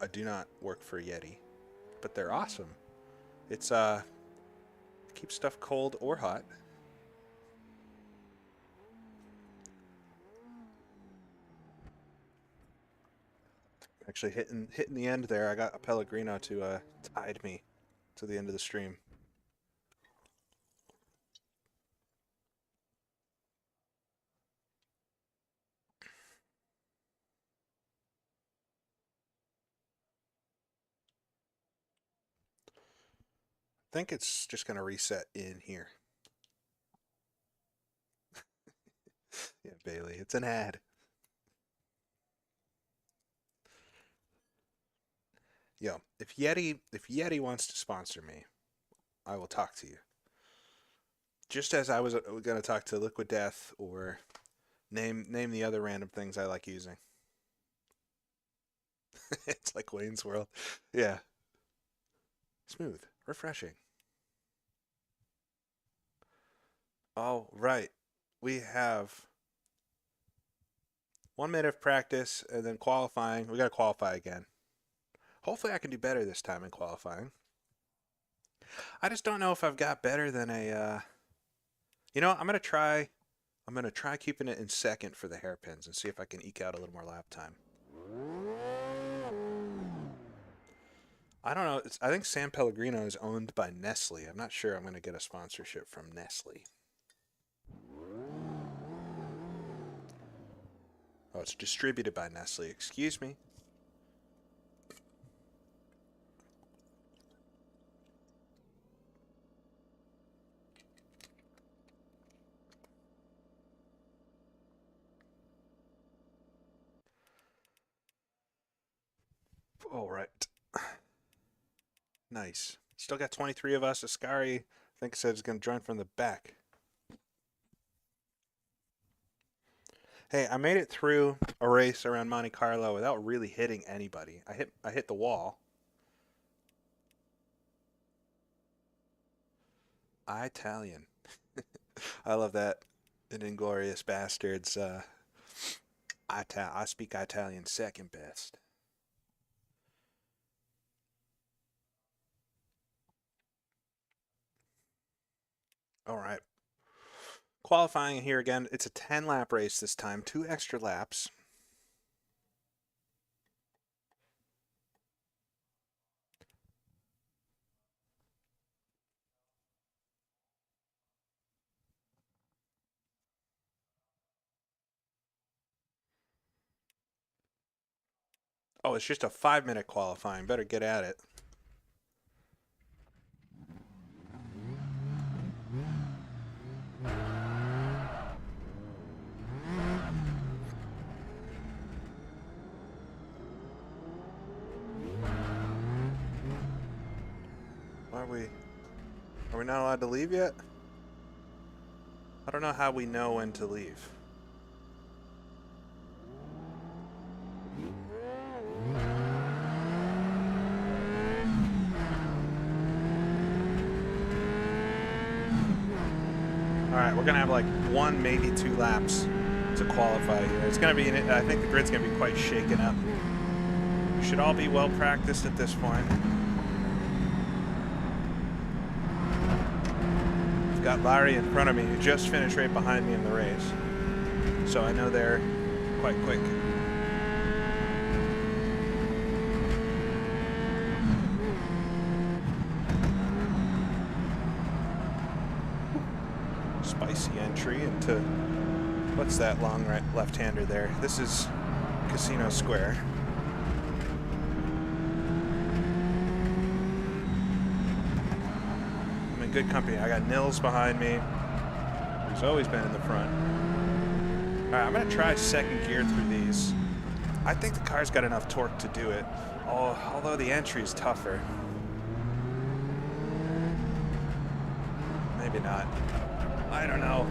do not work for Yeti, but they're awesome. It's keeps stuff cold or hot. Actually hitting the end there. I got a Pellegrino to tide me to the end of the stream. I think it's just going to reset in here. Yeah, Bailey, it's an ad. Yo, if Yeti wants to sponsor me, I will talk to you. Just as I was going to talk to Liquid Death or name the other random things I like using. It's like Wayne's World. Yeah. Smooth, refreshing. All right. We have 1 minute of practice and then qualifying. We got to qualify again. Hopefully I can do better this time in qualifying. I just don't know if I've got better than a you know, I'm going to try keeping it in second for the hairpins and see if I can eke out a little more lap time. I don't know. I think San Pellegrino is owned by Nestle. I'm not sure I'm going to get a sponsorship from Nestle. Oh, it's distributed by Nestle. Excuse me. All right. Nice. Still got 23 of us. Ascari, I think, said is going to join from the back. Hey, I made it through a race around Monte-Carlo without really hitting anybody. I hit the wall. Italian. I love that. In Inglorious Bastards. I speak Italian second best. All right. Qualifying here again. It's a 10-lap race this time. 2 extra laps. Oh, it's just a 5-minute qualifying. Better get at it. Are we not allowed to leave yet? I don't know how we know when to leave. Alright, we're going to have like 1, maybe 2 laps to qualify here. It's going to be, I think the grid's going to be quite shaken up. We should all be well practiced at this point. I've got Larry in front of me who just finished right behind me in the race. So I know they're quite quick. to, what's that long right left-hander there? This is Casino Square. I'm in good company. I got Nils behind me, who's always been in the front. All right, I'm gonna try second gear through these. I think the car's got enough torque to do it, although the entry is tougher. Maybe not. I don't know.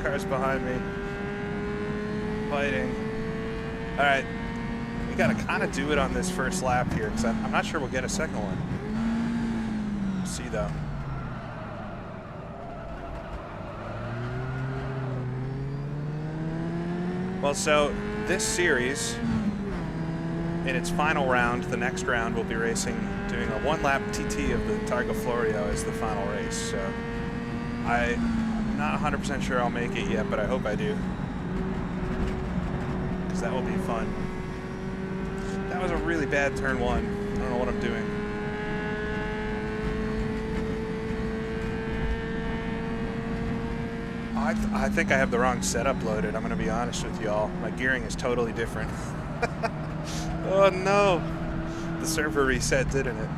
Cars behind me, fighting. All right, we gotta kind of do it on this first lap here, because I'm not sure we'll get a second one. We'll see though. Well, so this series, in its final round, the next round, we'll be racing, doing a one-lap TT of the Targa Florio as the final race. So I'm not 100% sure I'll make it yet, but I hope I do, because that will be fun. That was a really bad turn one. I don't know what I'm doing. I think I have the wrong setup loaded. I'm going to be honest with y'all. My gearing is totally different. Oh no! The server reset, didn't it?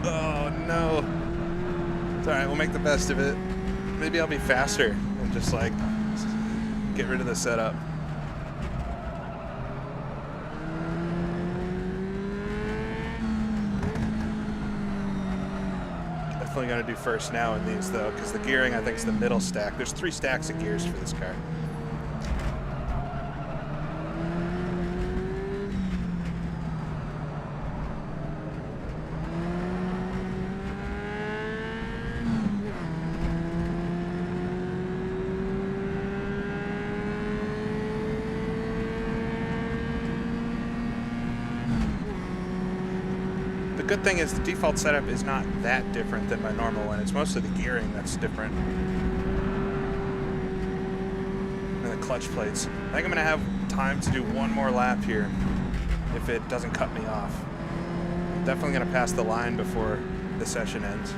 Oh no! It's alright, we'll make the best of it. Maybe I'll be faster and just like get rid of the setup. Definitely gonna do first now in these though, because the gearing I think is the middle stack. There's 3 stacks of gears for this car. The good thing is the default setup is not that different than my normal one. It's mostly the gearing that's different. And the clutch plates. I think I'm going to have time to do one more lap here if it doesn't cut me off. I'm definitely going to pass the line before the session ends.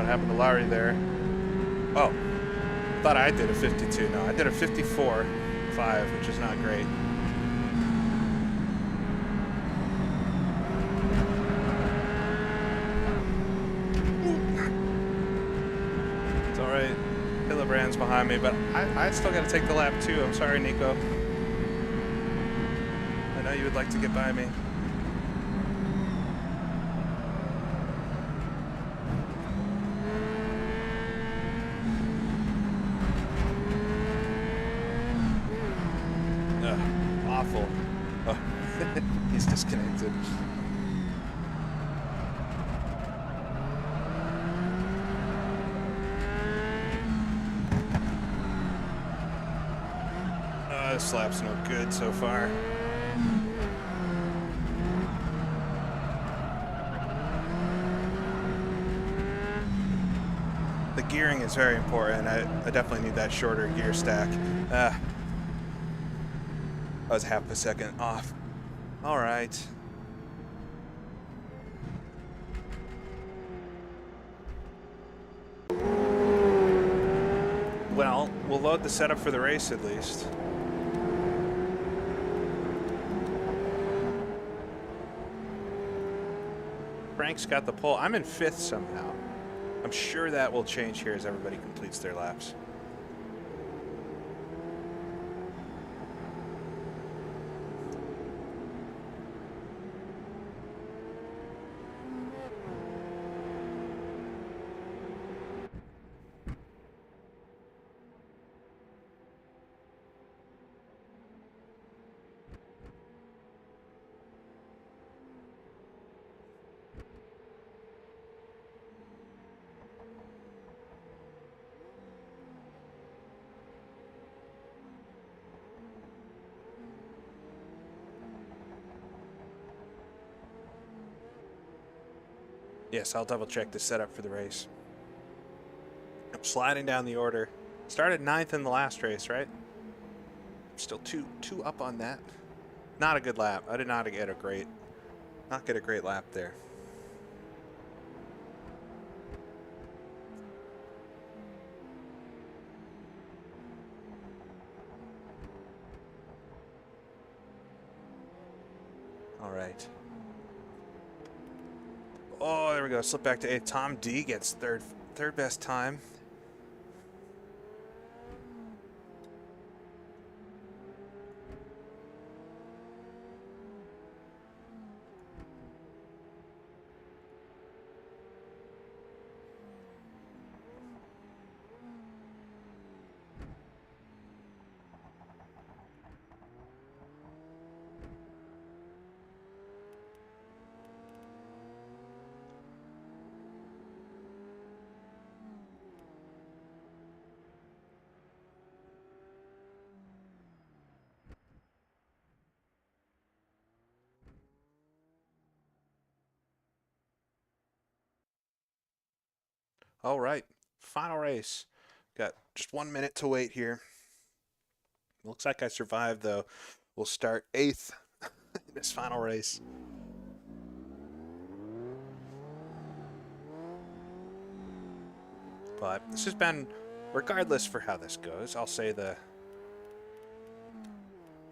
Happened to Larry there. Oh, thought I did a 52. No, I did a 54.5, which is not great. It's all right. Hillebrand's behind me, but I still got to take the lap too. I'm sorry, Nico. I know you would like to get by me. Awful. Oh, he's disconnected. This lap's no good so far. The gearing is very important. I definitely need that shorter gear stack. I was half a second off. All right. Well, we'll load the setup for the race at least. Frank's got the pole. I'm in 5th somehow. I'm sure that will change here as everybody completes their laps. Yes, I'll double check the setup for the race. I'm sliding down the order. Started 9th in the last race, right? Still two up on that. Not a good lap. I did not get a great lap there. All right. Oh, there we go. Slip back to 8th. Tom D gets third best time. All right, final race. Got just 1 minute to wait here. Looks like I survived, though. We'll start 8th in this final race. But this has been, regardless for how this goes, I'll say the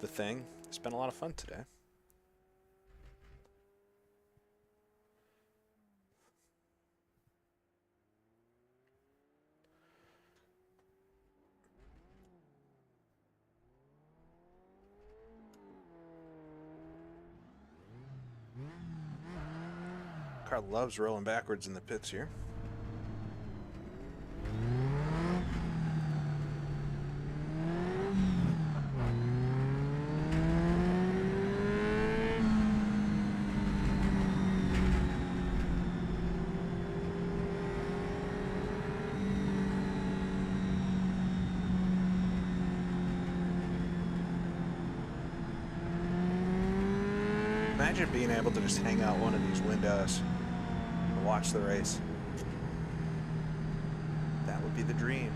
thing. It's been a lot of fun today. Car loves rolling backwards in the pits here. Imagine being able to just hang out one of these windows and watch the race. That would be the dream.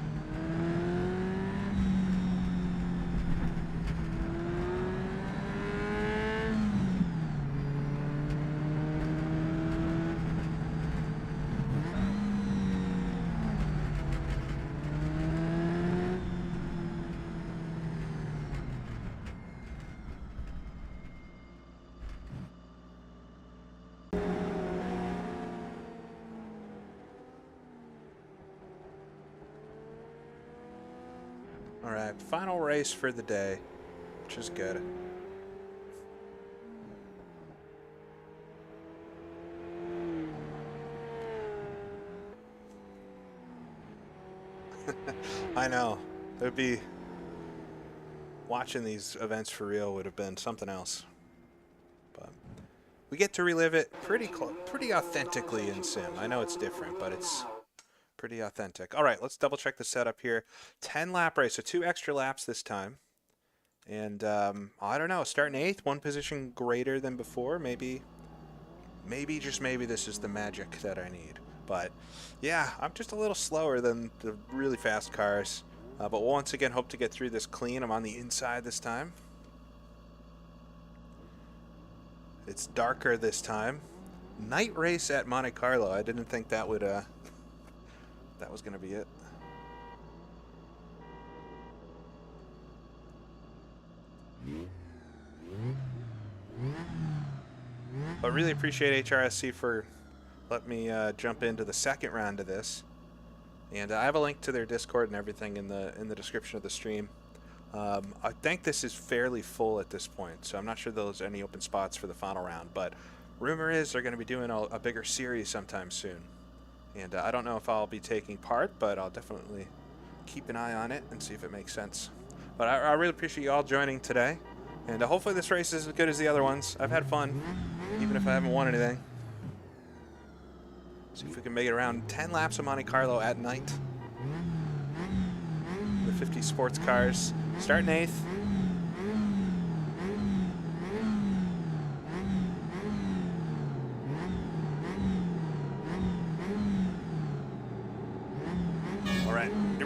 All right, final race for the day, which is good. I know. It would be, watching these events for real would have been something else. But we get to relive it pretty authentically in sim. I know it's different, but it's pretty authentic. All right, let's double check the setup here. 10 lap race, so 2 extra laps this time. And I don't know, starting 8th, 1 position greater than before. Maybe, just maybe this is the magic that I need. But yeah, I'm just a little slower than the really fast cars. But once again, hope to get through this clean. I'm on the inside this time. It's darker this time. Night race at Monte-Carlo. I didn't think that would that was going to be it. But really appreciate HRSC for letting me jump into the second round of this. And I have a link to their Discord and everything in the description of the stream. I think this is fairly full at this point, so I'm not sure there's any open spots for the final round. But rumor is they're going to be doing a bigger series sometime soon. And I don't know if I'll be taking part, but I'll definitely keep an eye on it and see if it makes sense. But I really appreciate you all joining today. And hopefully this race is as good as the other ones. I've had fun, even if I haven't won anything. See if we can make it around 10 laps of Monte-Carlo at night. The 50 sports cars starting 8th.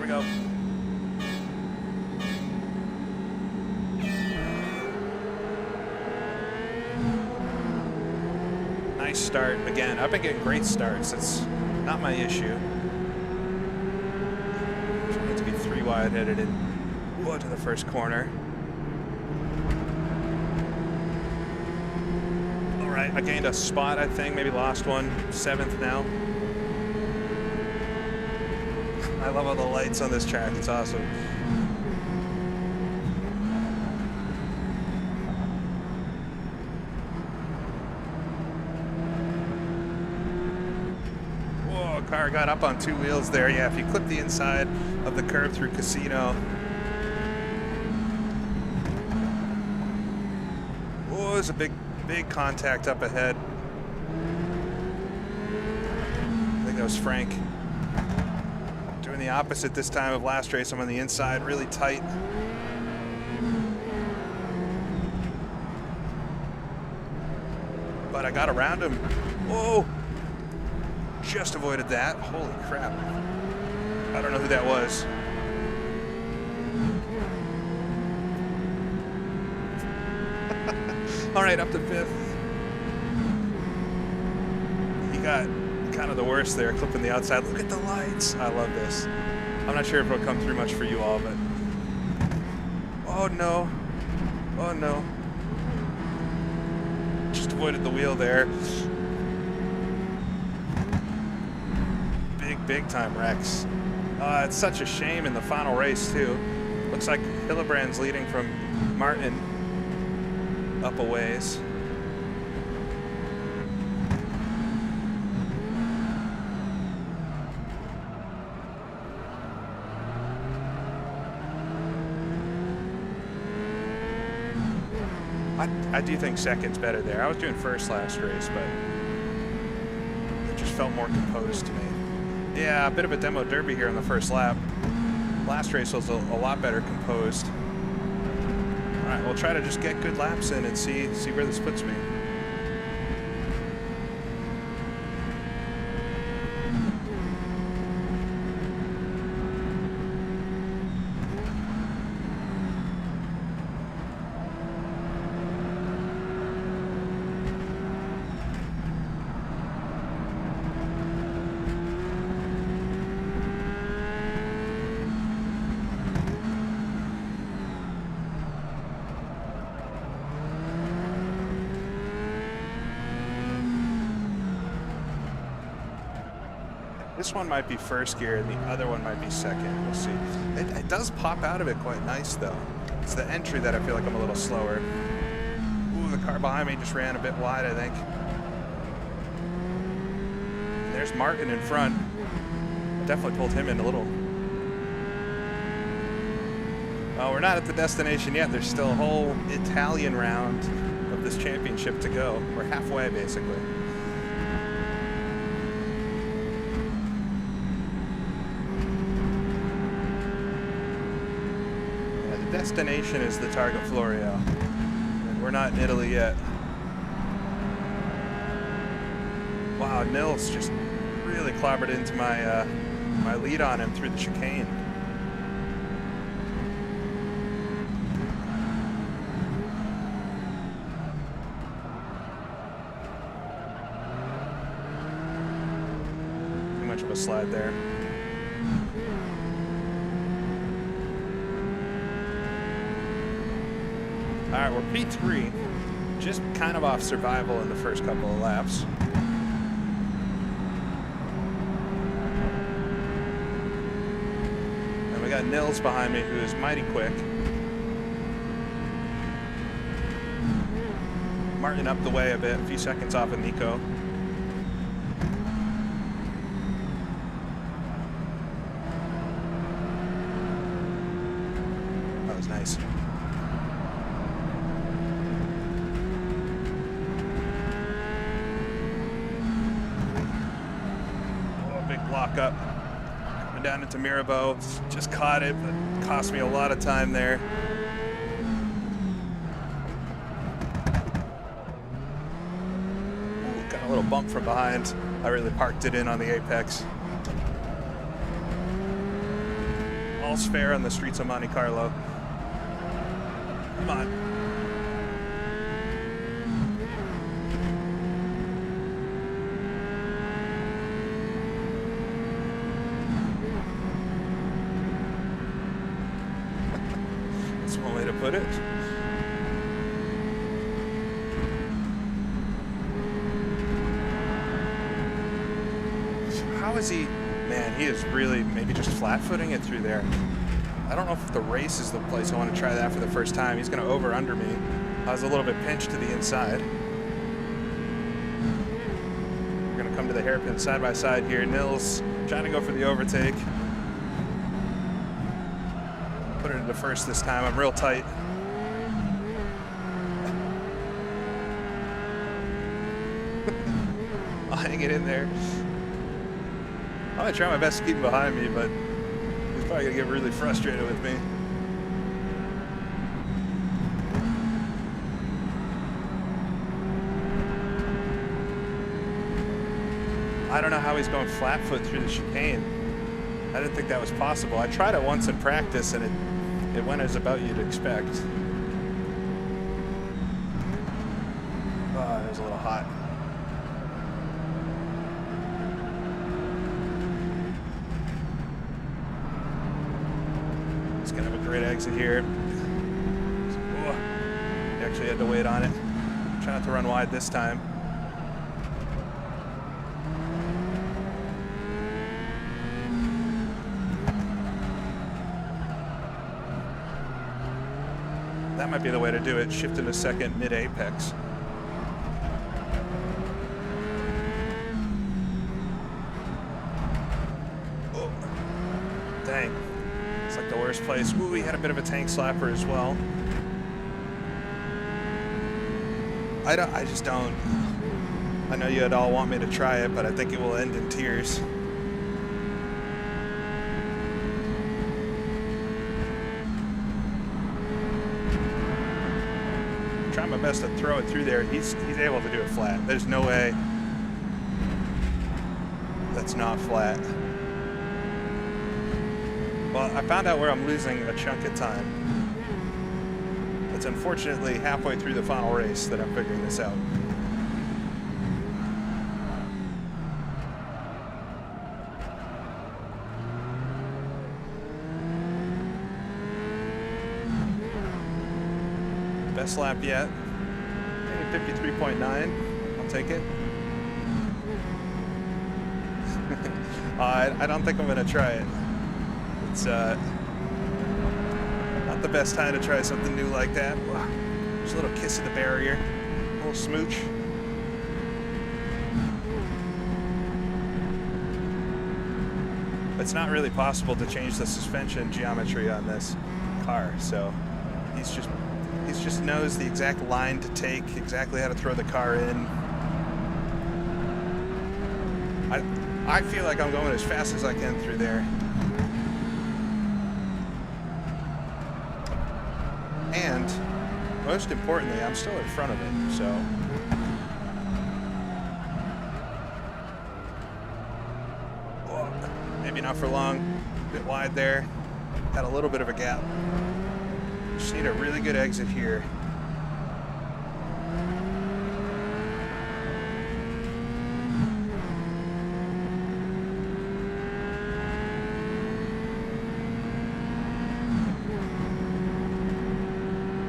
we go. Nice start. Again, I've been getting great starts. It's not my issue. Trying to be 3 wide headed in to the first corner. All right, I gained a spot, I think. Maybe lost one. 7th now. I love all the lights on this track. It's awesome. Whoa, car got up on 2 wheels there. Yeah, if you clip the inside of the curve through Casino. Whoa, there's a big contact up ahead. I think that was Frank. Doing the opposite this time of last race. I'm on the inside, really tight. But I got around him. Whoa! Just avoided that. Holy crap. I don't know who that was. All right, up to 5th. He got kind of the worst there, clipping the outside. Look at the lights. I love this. I'm not sure if it'll come through much for you all, but oh no, oh no, just avoided the wheel there. Big time wrecks. It's such a shame in the final race too. Looks like Hillebrand's leading from Martin up a ways. I do think second's better there. I was doing first last race, but it just felt more composed to me. Yeah, a bit of a demo derby here on the first lap. Last race was a lot better composed. All right, we'll try to just get good laps in and see where this puts me. This one might be first gear and the other one might be second. We'll see. It does pop out of it quite nice though. It's the entry that I feel like I'm a little slower. Ooh, the car behind me just ran a bit wide, I think. And there's Martin in front. Definitely pulled him in a little. Well, we're not at the destination yet. There's still a whole Italian round of this championship to go. We're halfway basically. Destination is the Targa Florio, and we're not in Italy yet. Wow, Nils just really clobbered into my my lead on him through the chicane. Too much of a slide there. All right, we're P3, just kind of off survival in the first couple of laps. And we got Nils behind me, who is mighty quick. Martin up the way a bit, a few seconds off of Nico. That was nice. Lock up, coming down into Mirabeau, just caught it, but cost me a lot of time there. Ooh, got a little bump from behind. I really parked it in on the apex. all's fair on the streets of Monte-Carlo. Come on. That's one way to put it. How is he? Man, he is really maybe just flat-footing it through there. I don't know if the race is the place I want to try that for the first time. He's going to over-under me. I was a little bit pinched to the inside. We're going to come to the hairpin side-by-side here. Nils trying to go for the overtake. Put it into first this time. I'm real tight. I'll hang it in there. I'm going to try my best to keep him behind me, but he's probably going to get really frustrated with me. I don't know how he's going flat foot through the chicane. I didn't think that was possible. I tried it once in practice, and it went as about you'd expect. Oh, it was a little hot. Gonna have a great exit here. Oh, he actually had to wait on it. Try not to run wide this time. That might be the way to do it. Shift into second mid-apex. Oh, dang. It's like the worst place. Ooh, he had a bit of a tank slapper as well. I just don't. I know you'd all want me to try it, but I think it will end in tears. I'm trying my best to throw it through there. He's able to do it flat. There's no way that's not flat. Well, I found out where I'm losing a chunk of time. It's unfortunately halfway through the final race that I'm figuring this out. Best lap yet. 53.9. I'll take it. I don't think I'm going to try it. It's not the best time to try something new like that. Just a little kiss of the barrier, a little smooch. It's not really possible to change the suspension geometry on this car, so he's just knows the exact line to take, exactly how to throw the car in. I feel like I'm going as fast as I can through there. And most importantly, I'm still in front of it, so. Oh, maybe not for long. A bit wide there. Had a little bit of a gap. Just need a really good exit here.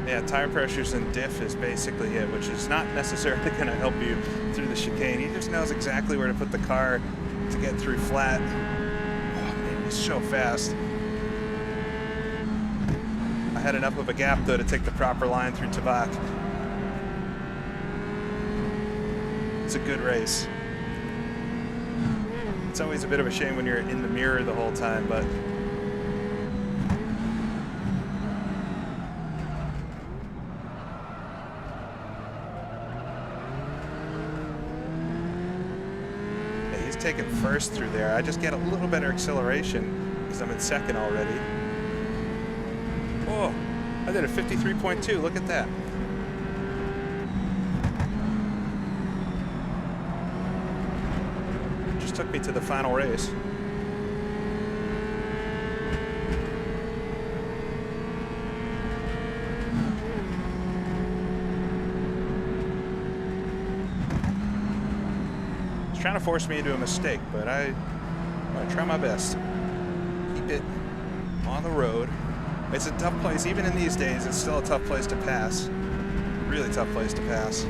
Yeah, tire pressures and diff is basically it, which is not necessarily going to help you through the chicane. He just knows exactly where to put the car to get through flat. Oh man, he's so fast. I had enough of a gap though to take the proper line through Tabak. It's a good race. It's always a bit of a shame when you're in the mirror the whole time, but taking first through there. I just get a little better acceleration because I'm in second already. Oh, I did a 53.2. Look at that. Just took me to the final race. He's trying to force me into a mistake, but I'm going to try my best. Keep it on the road. It's a tough place. Even in these days, it's still a tough place to pass. Really tough place to pass.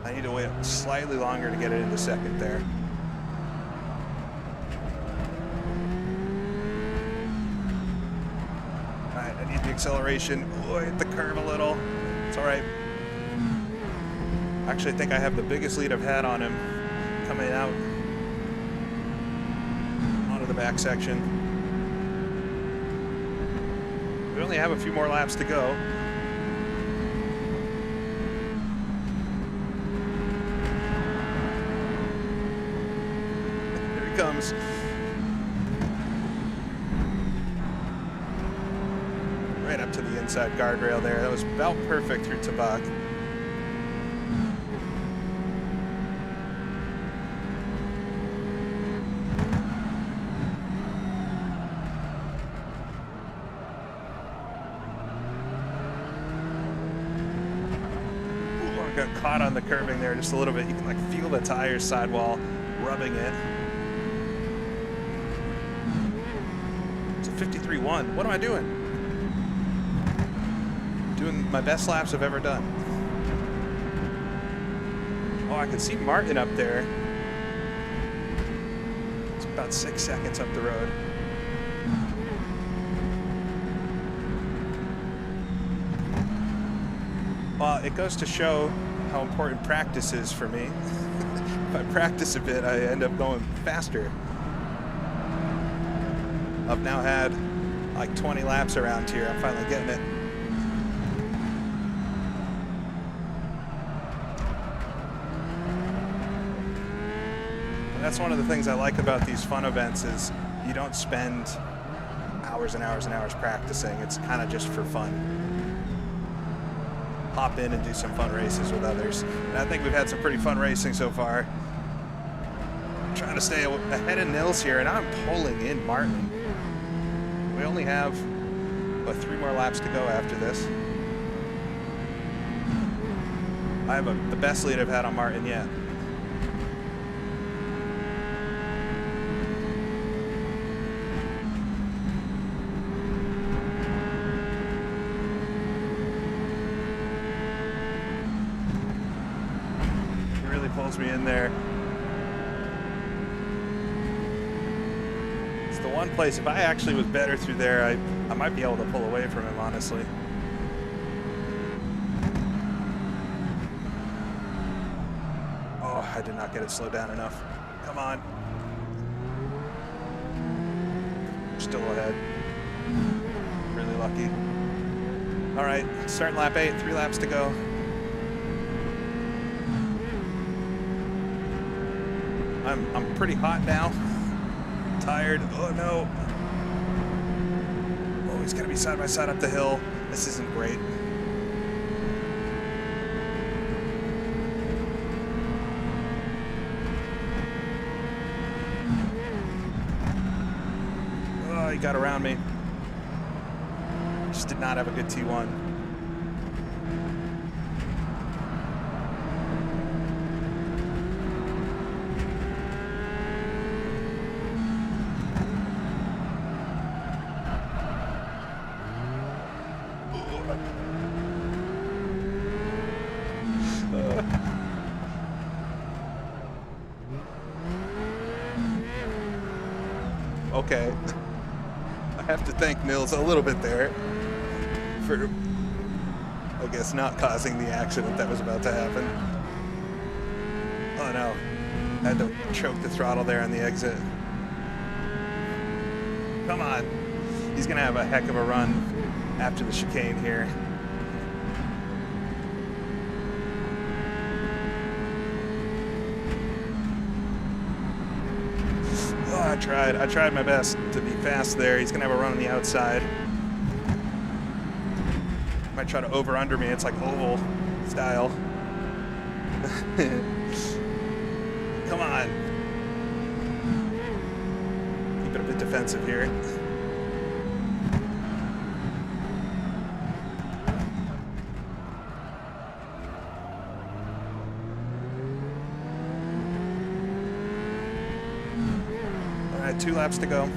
I need to wait slightly longer to get it into second there. Alright, I need the acceleration. Oh, I hit the curve a little. It's alright. Actually, I think I have the biggest lead I've had on him coming out onto the back section. We only have a few more laps to go. Comes. Right up to the inside guardrail there. That was about perfect through Tabak. Ooh, I got caught on the curving there just a little bit. You can like feel the tire sidewall rubbing it. 53.1. What am I doing? Doing my best laps I've ever done. Oh, I can see Martin up there. It's about 6 seconds up the road. Well, it goes to show how important practice is for me. If I practice a bit, I end up going faster. I've now had like 20 laps around here. I'm finally getting it. And that's one of the things I like about these fun events is you don't spend hours and hours and hours practicing. It's kind of just for fun. Hop in and do some fun races with others. And I think we've had some pretty fun racing so far. I'm trying to stay ahead of Nils here, and I'm pulling in Martin. We only have, what, 3 more laps to go after this. I have the best lead I've had on Martin yet. He really pulls me in there. One place, if I actually was better through there, I might be able to pull away from him, honestly. Oh, I did not get it slowed down enough. Come on. Still ahead. Really lucky. All right, starting lap 8, 3 laps to go. I'm pretty hot now. Tired. Oh no. Oh, he's gonna be side by side up the hill. This isn't great. Oh, he got around me. Just did not have a good T1. Okay. I have to thank Nils a little bit there for, I guess, not causing the accident that was about to happen. Oh no. I had to choke the throttle there on the exit. Come on. He's going to have a heck of a run after the chicane here. I tried my best to be fast there. He's gonna have a run on the outside. Might try to over under me. It's like oval style. Come on. Get a bit defensive here. All right, 2 laps to go.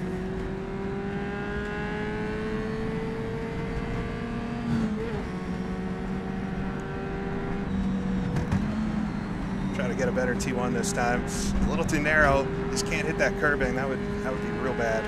Try to get a better T1 this time. A little too narrow. Just can't hit that curbing. That would be real bad.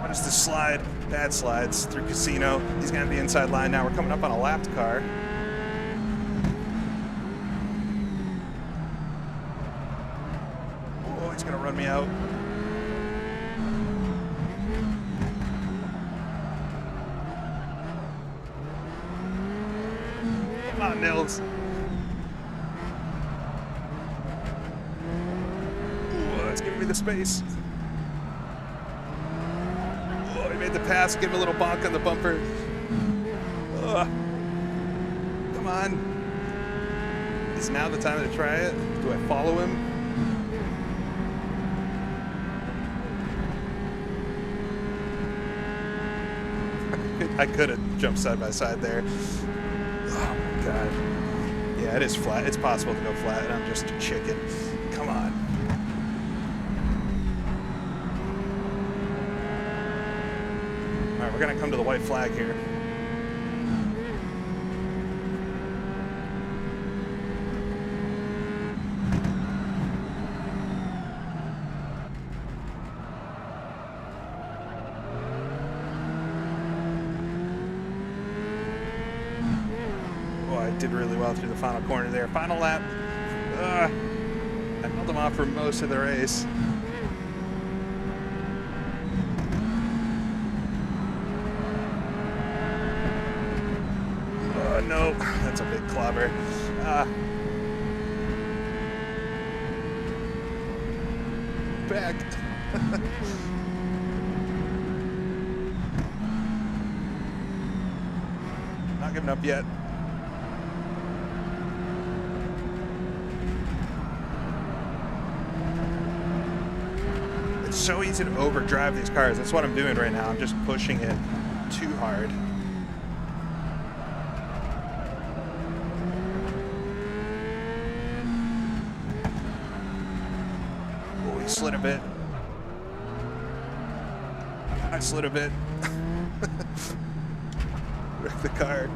What is the slide? Bad slides through Casino. He's got the inside line now. We're coming up on a lapped car. He's gonna run me out. Come on, Nils. Ooh, that's giving me the space. Oh, he made the pass. Give him a little bonk on the bumper. Come on. Is now the time to try it? Do I follow him? I could have jumped side by side there. Oh my god. Yeah, it is flat. It's possible to go flat, and I'm just a chicken. Come on. Alright, we're gonna come to the white flag here. Did really well through the final corner there. Final lap. I held him off for most of the race. No, that's a big clobber. Back. Not giving up yet. It's so easy to overdrive these cars. That's what I'm doing right now. I'm just pushing it too hard. Oh, he slid a bit. I slid a bit. Wrecked the car.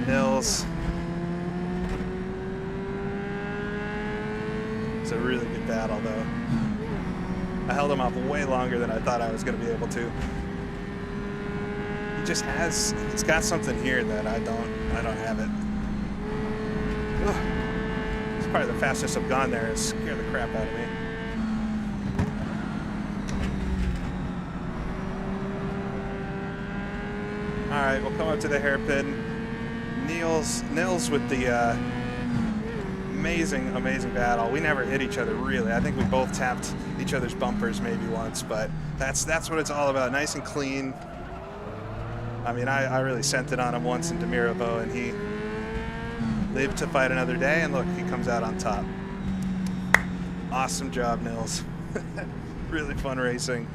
Nils. It's a really good battle, though. I held him off way longer than I thought I was going to be able to. He's got something here that I don't have it. Ugh. It's probably the fastest I've gone there. It scared the crap out of me. All right, we'll come up to the hairpin. Nils with the amazing battle. We never hit each other, really. I think we both tapped each other's bumpers maybe once, but that's what it's all about. Nice and clean. I mean, I really sent it on him once in Demirabo, and he lived to fight another day, and look, he comes out on top. Awesome job, Nils. Really fun racing.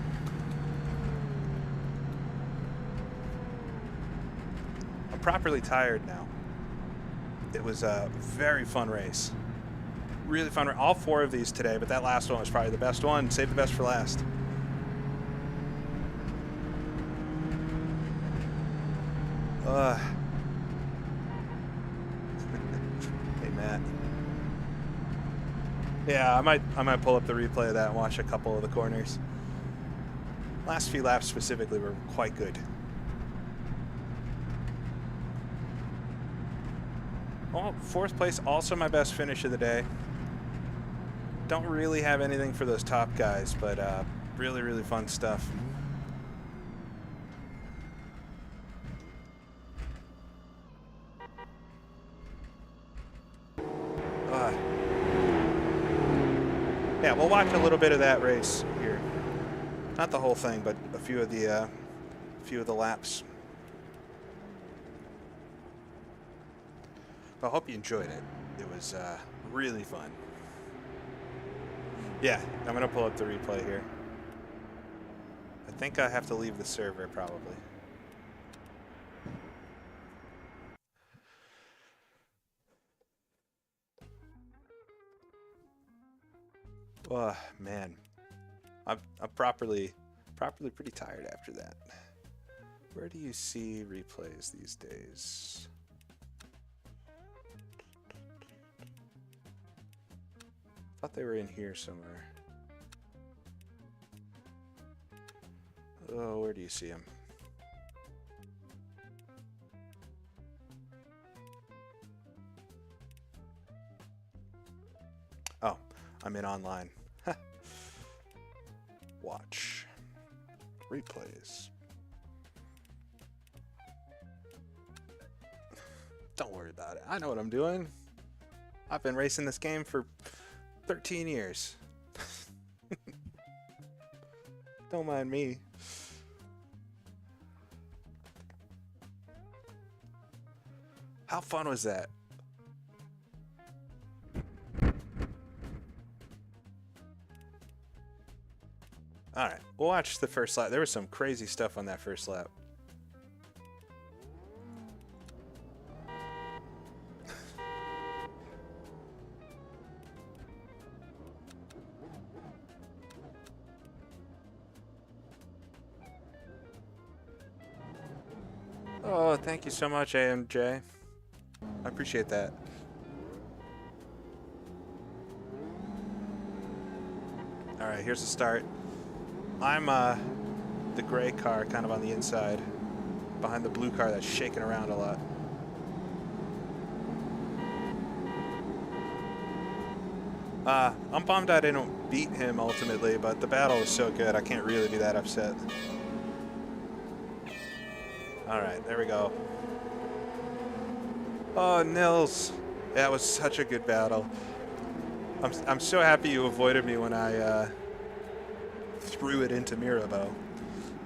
I'm properly tired now. It was a very fun race. Really fun. All 4 of these today, but that last one was probably the best one. Save the best for last. Hey, Matt. Yeah, I might pull up the replay of that and watch a couple of the corners. Last few laps specifically were quite good. Well, 4th place, also my best finish of the day. Don't really have anything for those top guys, but really, really fun stuff. Yeah, we'll watch a little bit of that race here. Not the whole thing, but a few of the laps. I hope you enjoyed it. It was really fun. Yeah, I'm gonna pull up the replay here. I think I have to leave the server probably. Oh man, I'm properly pretty tired after that. Where do you see replays these days? Thought they were in here somewhere. Oh, where do you see them? Oh, I'm in online. Watch. Replays. Don't worry about it. I know what I'm doing. I've been racing this game for 13 years. Don't mind me. How fun was that? Alright, we'll watch the first lap. There was some crazy stuff on that first lap. Oh, thank you so much, AMJ. I appreciate that. Alright, here's the start. I'm the gray car kind of on the inside, behind the blue car that's shaking around a lot. I'm bummed I didn't beat him ultimately, but the battle was so good I can't really be that upset. Alright, there we go. Oh, Nils. That was such a good battle. I'm so happy you avoided me when I threw it into Mirabeau.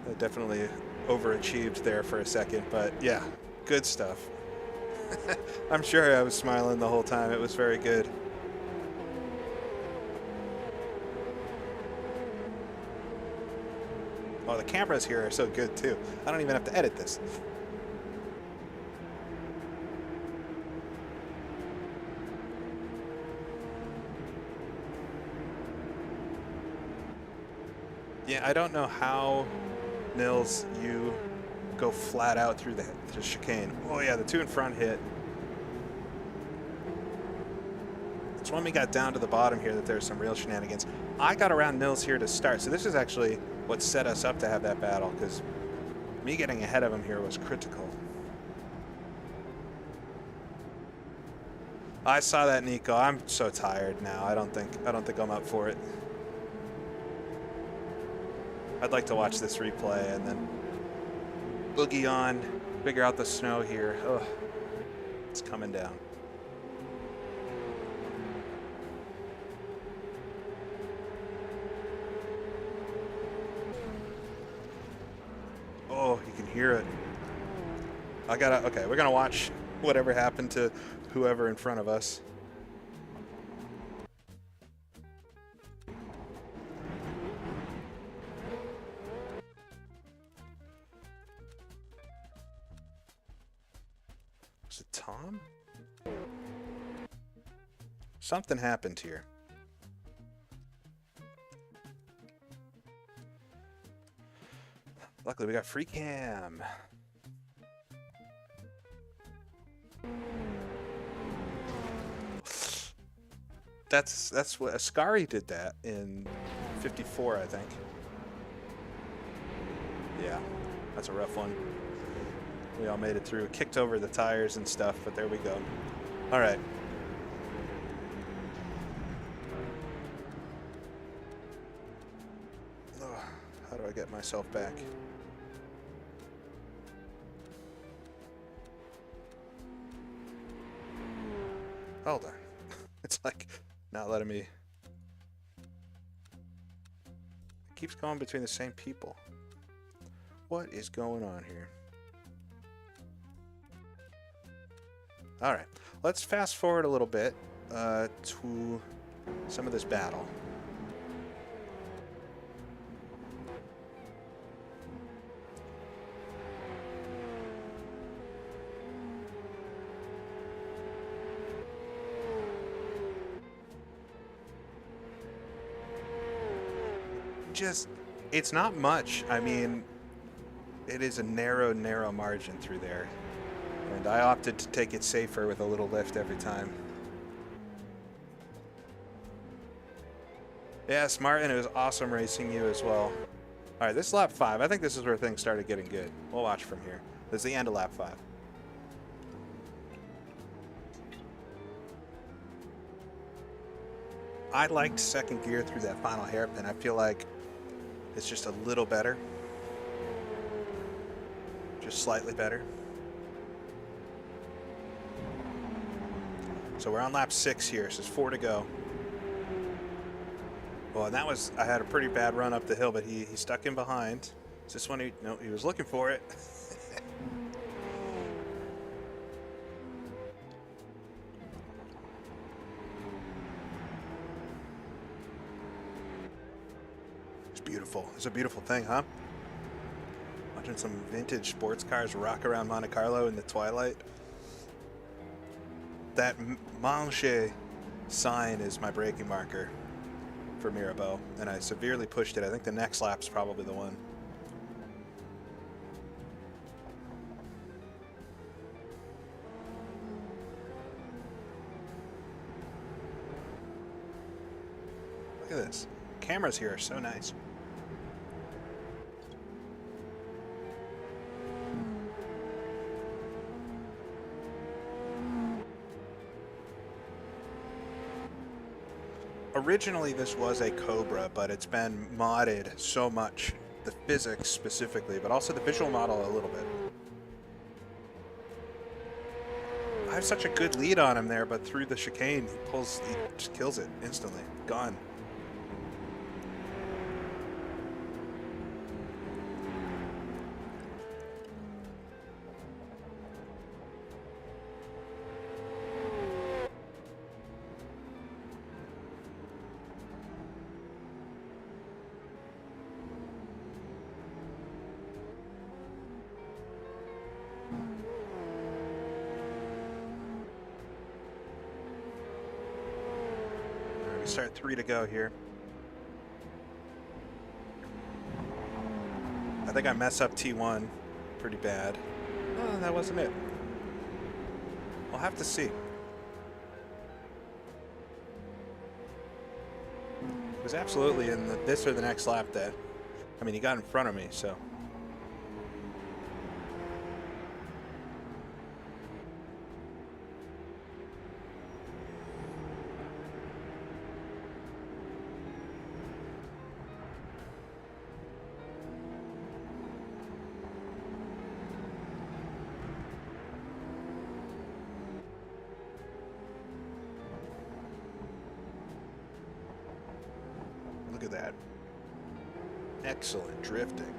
I definitely overachieved there for a second, but yeah, good stuff. I'm sure I was smiling the whole time. It was very good. Oh, the cameras here are so good too. I don't even have to edit this. Yeah, I don't know how, Nils, you go flat out through the chicane. Oh yeah, the two in front hit. It's when we got down to the bottom here that there's some real shenanigans. I got around Nils here to start, so this is actually what set us up to have that battle, because me getting ahead of him here was critical. I saw that, Nico. I'm so tired now. I don't think I'm up for it. I'd like to watch this replay and then boogie on, figure out the snow here. Ugh, it's coming down. Oh, you can hear it. Okay, we're gonna watch whatever happened to whoever in front of us. Was it Tom? Something happened here. Luckily, we got free cam. That's what Ascari did that in 54, I think. Yeah, that's a rough one. We all made it through. Kicked over the tires and stuff, but there we go. All right. Oh, how do I get myself back? Hold on. It's like not letting me. keeps going between the same people. What is going on here? All right, let's fast forward a little bit to some of this battle. It's not much. I mean, it is a narrow margin through there. And I opted to take it safer with a little lift every time. Yes, Martin, it was awesome racing you as well. All right, this is lap 5. I think this is where things started getting good. We'll watch from here. This is the end of lap 5. I liked second gear through that final hairpin. I feel like it's just a little better. Just slightly better. So we're on lap 6 here, so there's 4 to go. Well, and that was, I had a pretty bad run up the hill, but he stuck in behind. Is this one? No, he was looking for it. It's beautiful. It's a beautiful thing, huh? Watching some vintage sports cars rock around Monte-Carlo in the twilight. That Manche sign is my braking marker for Mirabeau, and I severely pushed it. I think the next lap's probably the one. Look at this. Cameras here are so nice. Originally this was a Cobra, but it's been modded so much, the physics specifically, but also the visual model a little bit. I have such a good lead on him there, but through the chicane, he just kills it instantly. Gone. Start 3 to go here. I think I mess up T1 pretty bad. Oh, that wasn't it. We'll have to see. It was absolutely in this or the next lap that, I mean, he got in front of me, so. Look at that. Excellent drifting.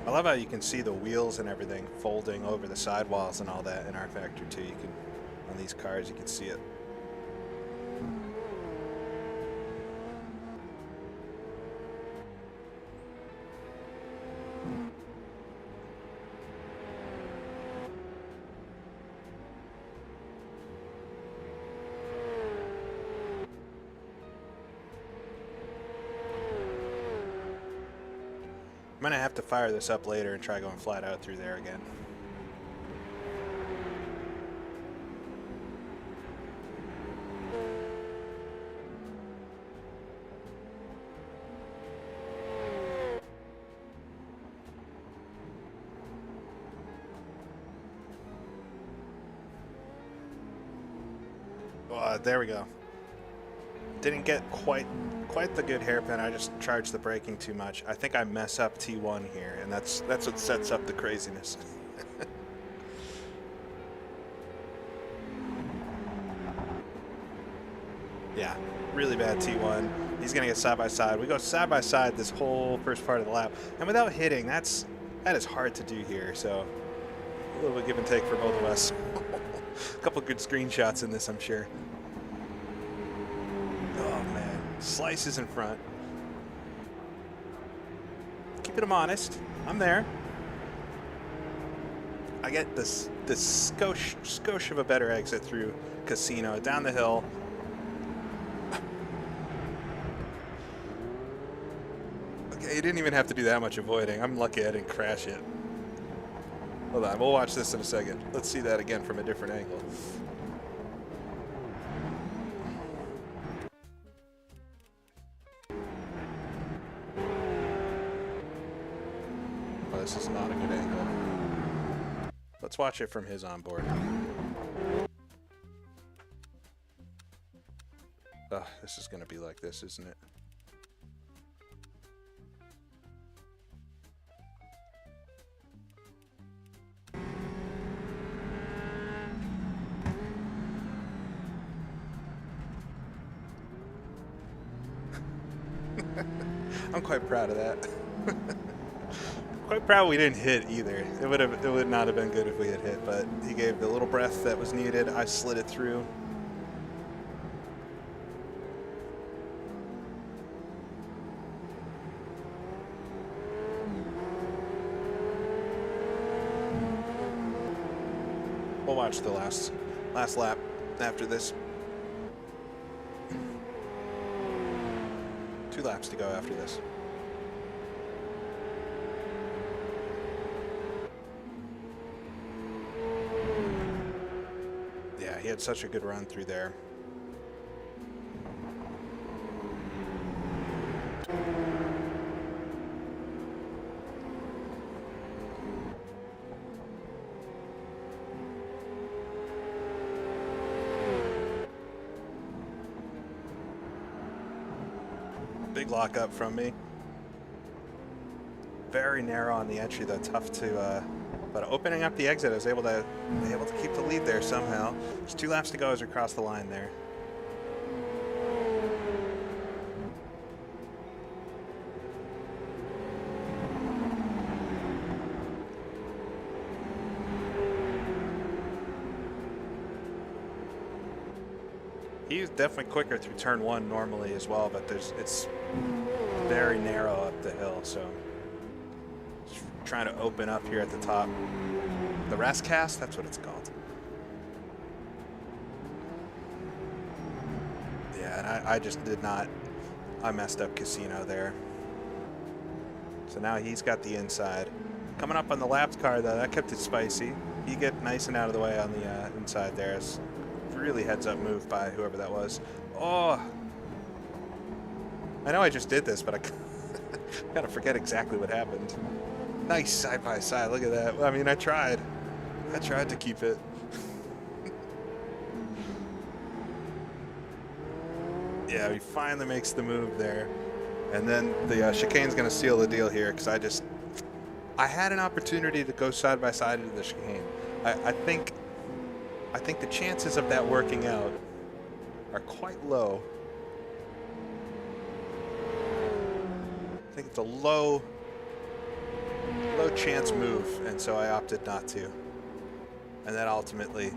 I love how you can see the wheels and everything folding over the sidewalls and all that in rFactor too. You can, on these cars, you can see it. I'm gonna have to fire this up later and try going flat out through there again. There we go. Didn't get quite the good hairpin. I just charged the braking too much. I think I mess up T1 here, and that's what sets up the craziness. Yeah, really bad T1. He's going to get side by side. We go side by side this whole first part of the lap. And without hitting, that is hard to do here. So a little bit give and take for both of us. A couple good screenshots in this, I'm sure. Oh, man. Slices in front. Keeping him honest. I'm there. I get this skosh of a better exit through Casino, down the hill. Okay, you didn't even have to do that much avoiding. I'm lucky I didn't crash it. Hold on, we'll watch this in a second. Let's see that again from a different angle. Oh, this is not a good angle. Let's watch it from his onboard. Oh, this is going to be like this, isn't it? I'm quite proud of that. Quite proud we didn't hit either. It would not have been good if we had hit, but he gave the little breath that was needed. I slid it through. We'll watch the last lap after this. 2 laps to go after this. Yeah, he had such a good run through there. Big lock up from me. Very narrow on the entry though, tough to but opening up the exit, I was able to keep the lead there somehow. There's 2 laps to go as we cross the line there. He's definitely quicker through turn 1 normally as well, but it's very narrow up the hill, so just trying to open up here at the top. The rest cast, that's what it's called. Yeah, and I just did not. I messed up Casino there. So now he's got the inside. Coming up on the lapped car though, that kept it spicy. You get nice and out of the way on the inside there. It's really heads up move by whoever that was. Oh, I know I just did this, but I gotta forget exactly what happened. Nice side by side. Look at that. I mean, I tried to keep it. Yeah, he finally makes the move there, and then the chicane's gonna seal the deal here because I had an opportunity to go side by side into the chicane. I think the chances of that working out are quite low. I think it's a low chance move, and so I opted not to. And that ultimately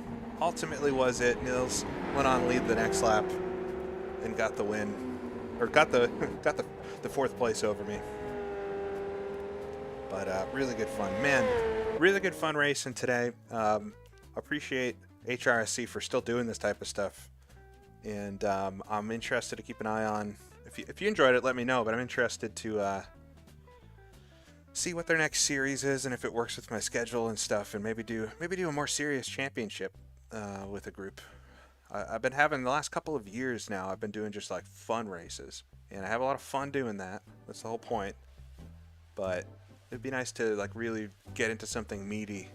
was it. Nils went on lead the next lap and got the win, or got the 4th place over me. But really good fun, man. Really good fun racing today. Appreciate HRSC for still doing this type of stuff, and I'm interested to keep an eye on. If you enjoyed it, let me know. But I'm interested to see what their next series is and if it works with my schedule and stuff, and maybe do a more serious championship with a group. I've been having the last couple of years now. I've been doing just like fun races, and I have a lot of fun doing that. That's the whole point. But it'd be nice to like really get into something meaty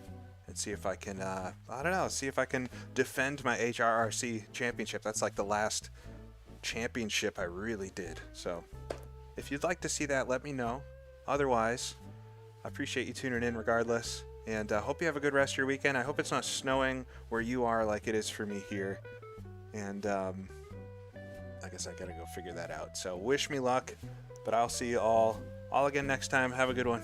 and see if I can, I don't know, see if I can defend my HRRC championship. That's like the last championship I really did. So if you'd like to see that, let me know. Otherwise, I appreciate you tuning in regardless, and I hope you have a good rest of your weekend. I hope it's not snowing where you are like it is for me here. And I guess I gotta go figure that out. So wish me luck, but I'll see you all again next time. Have a good one.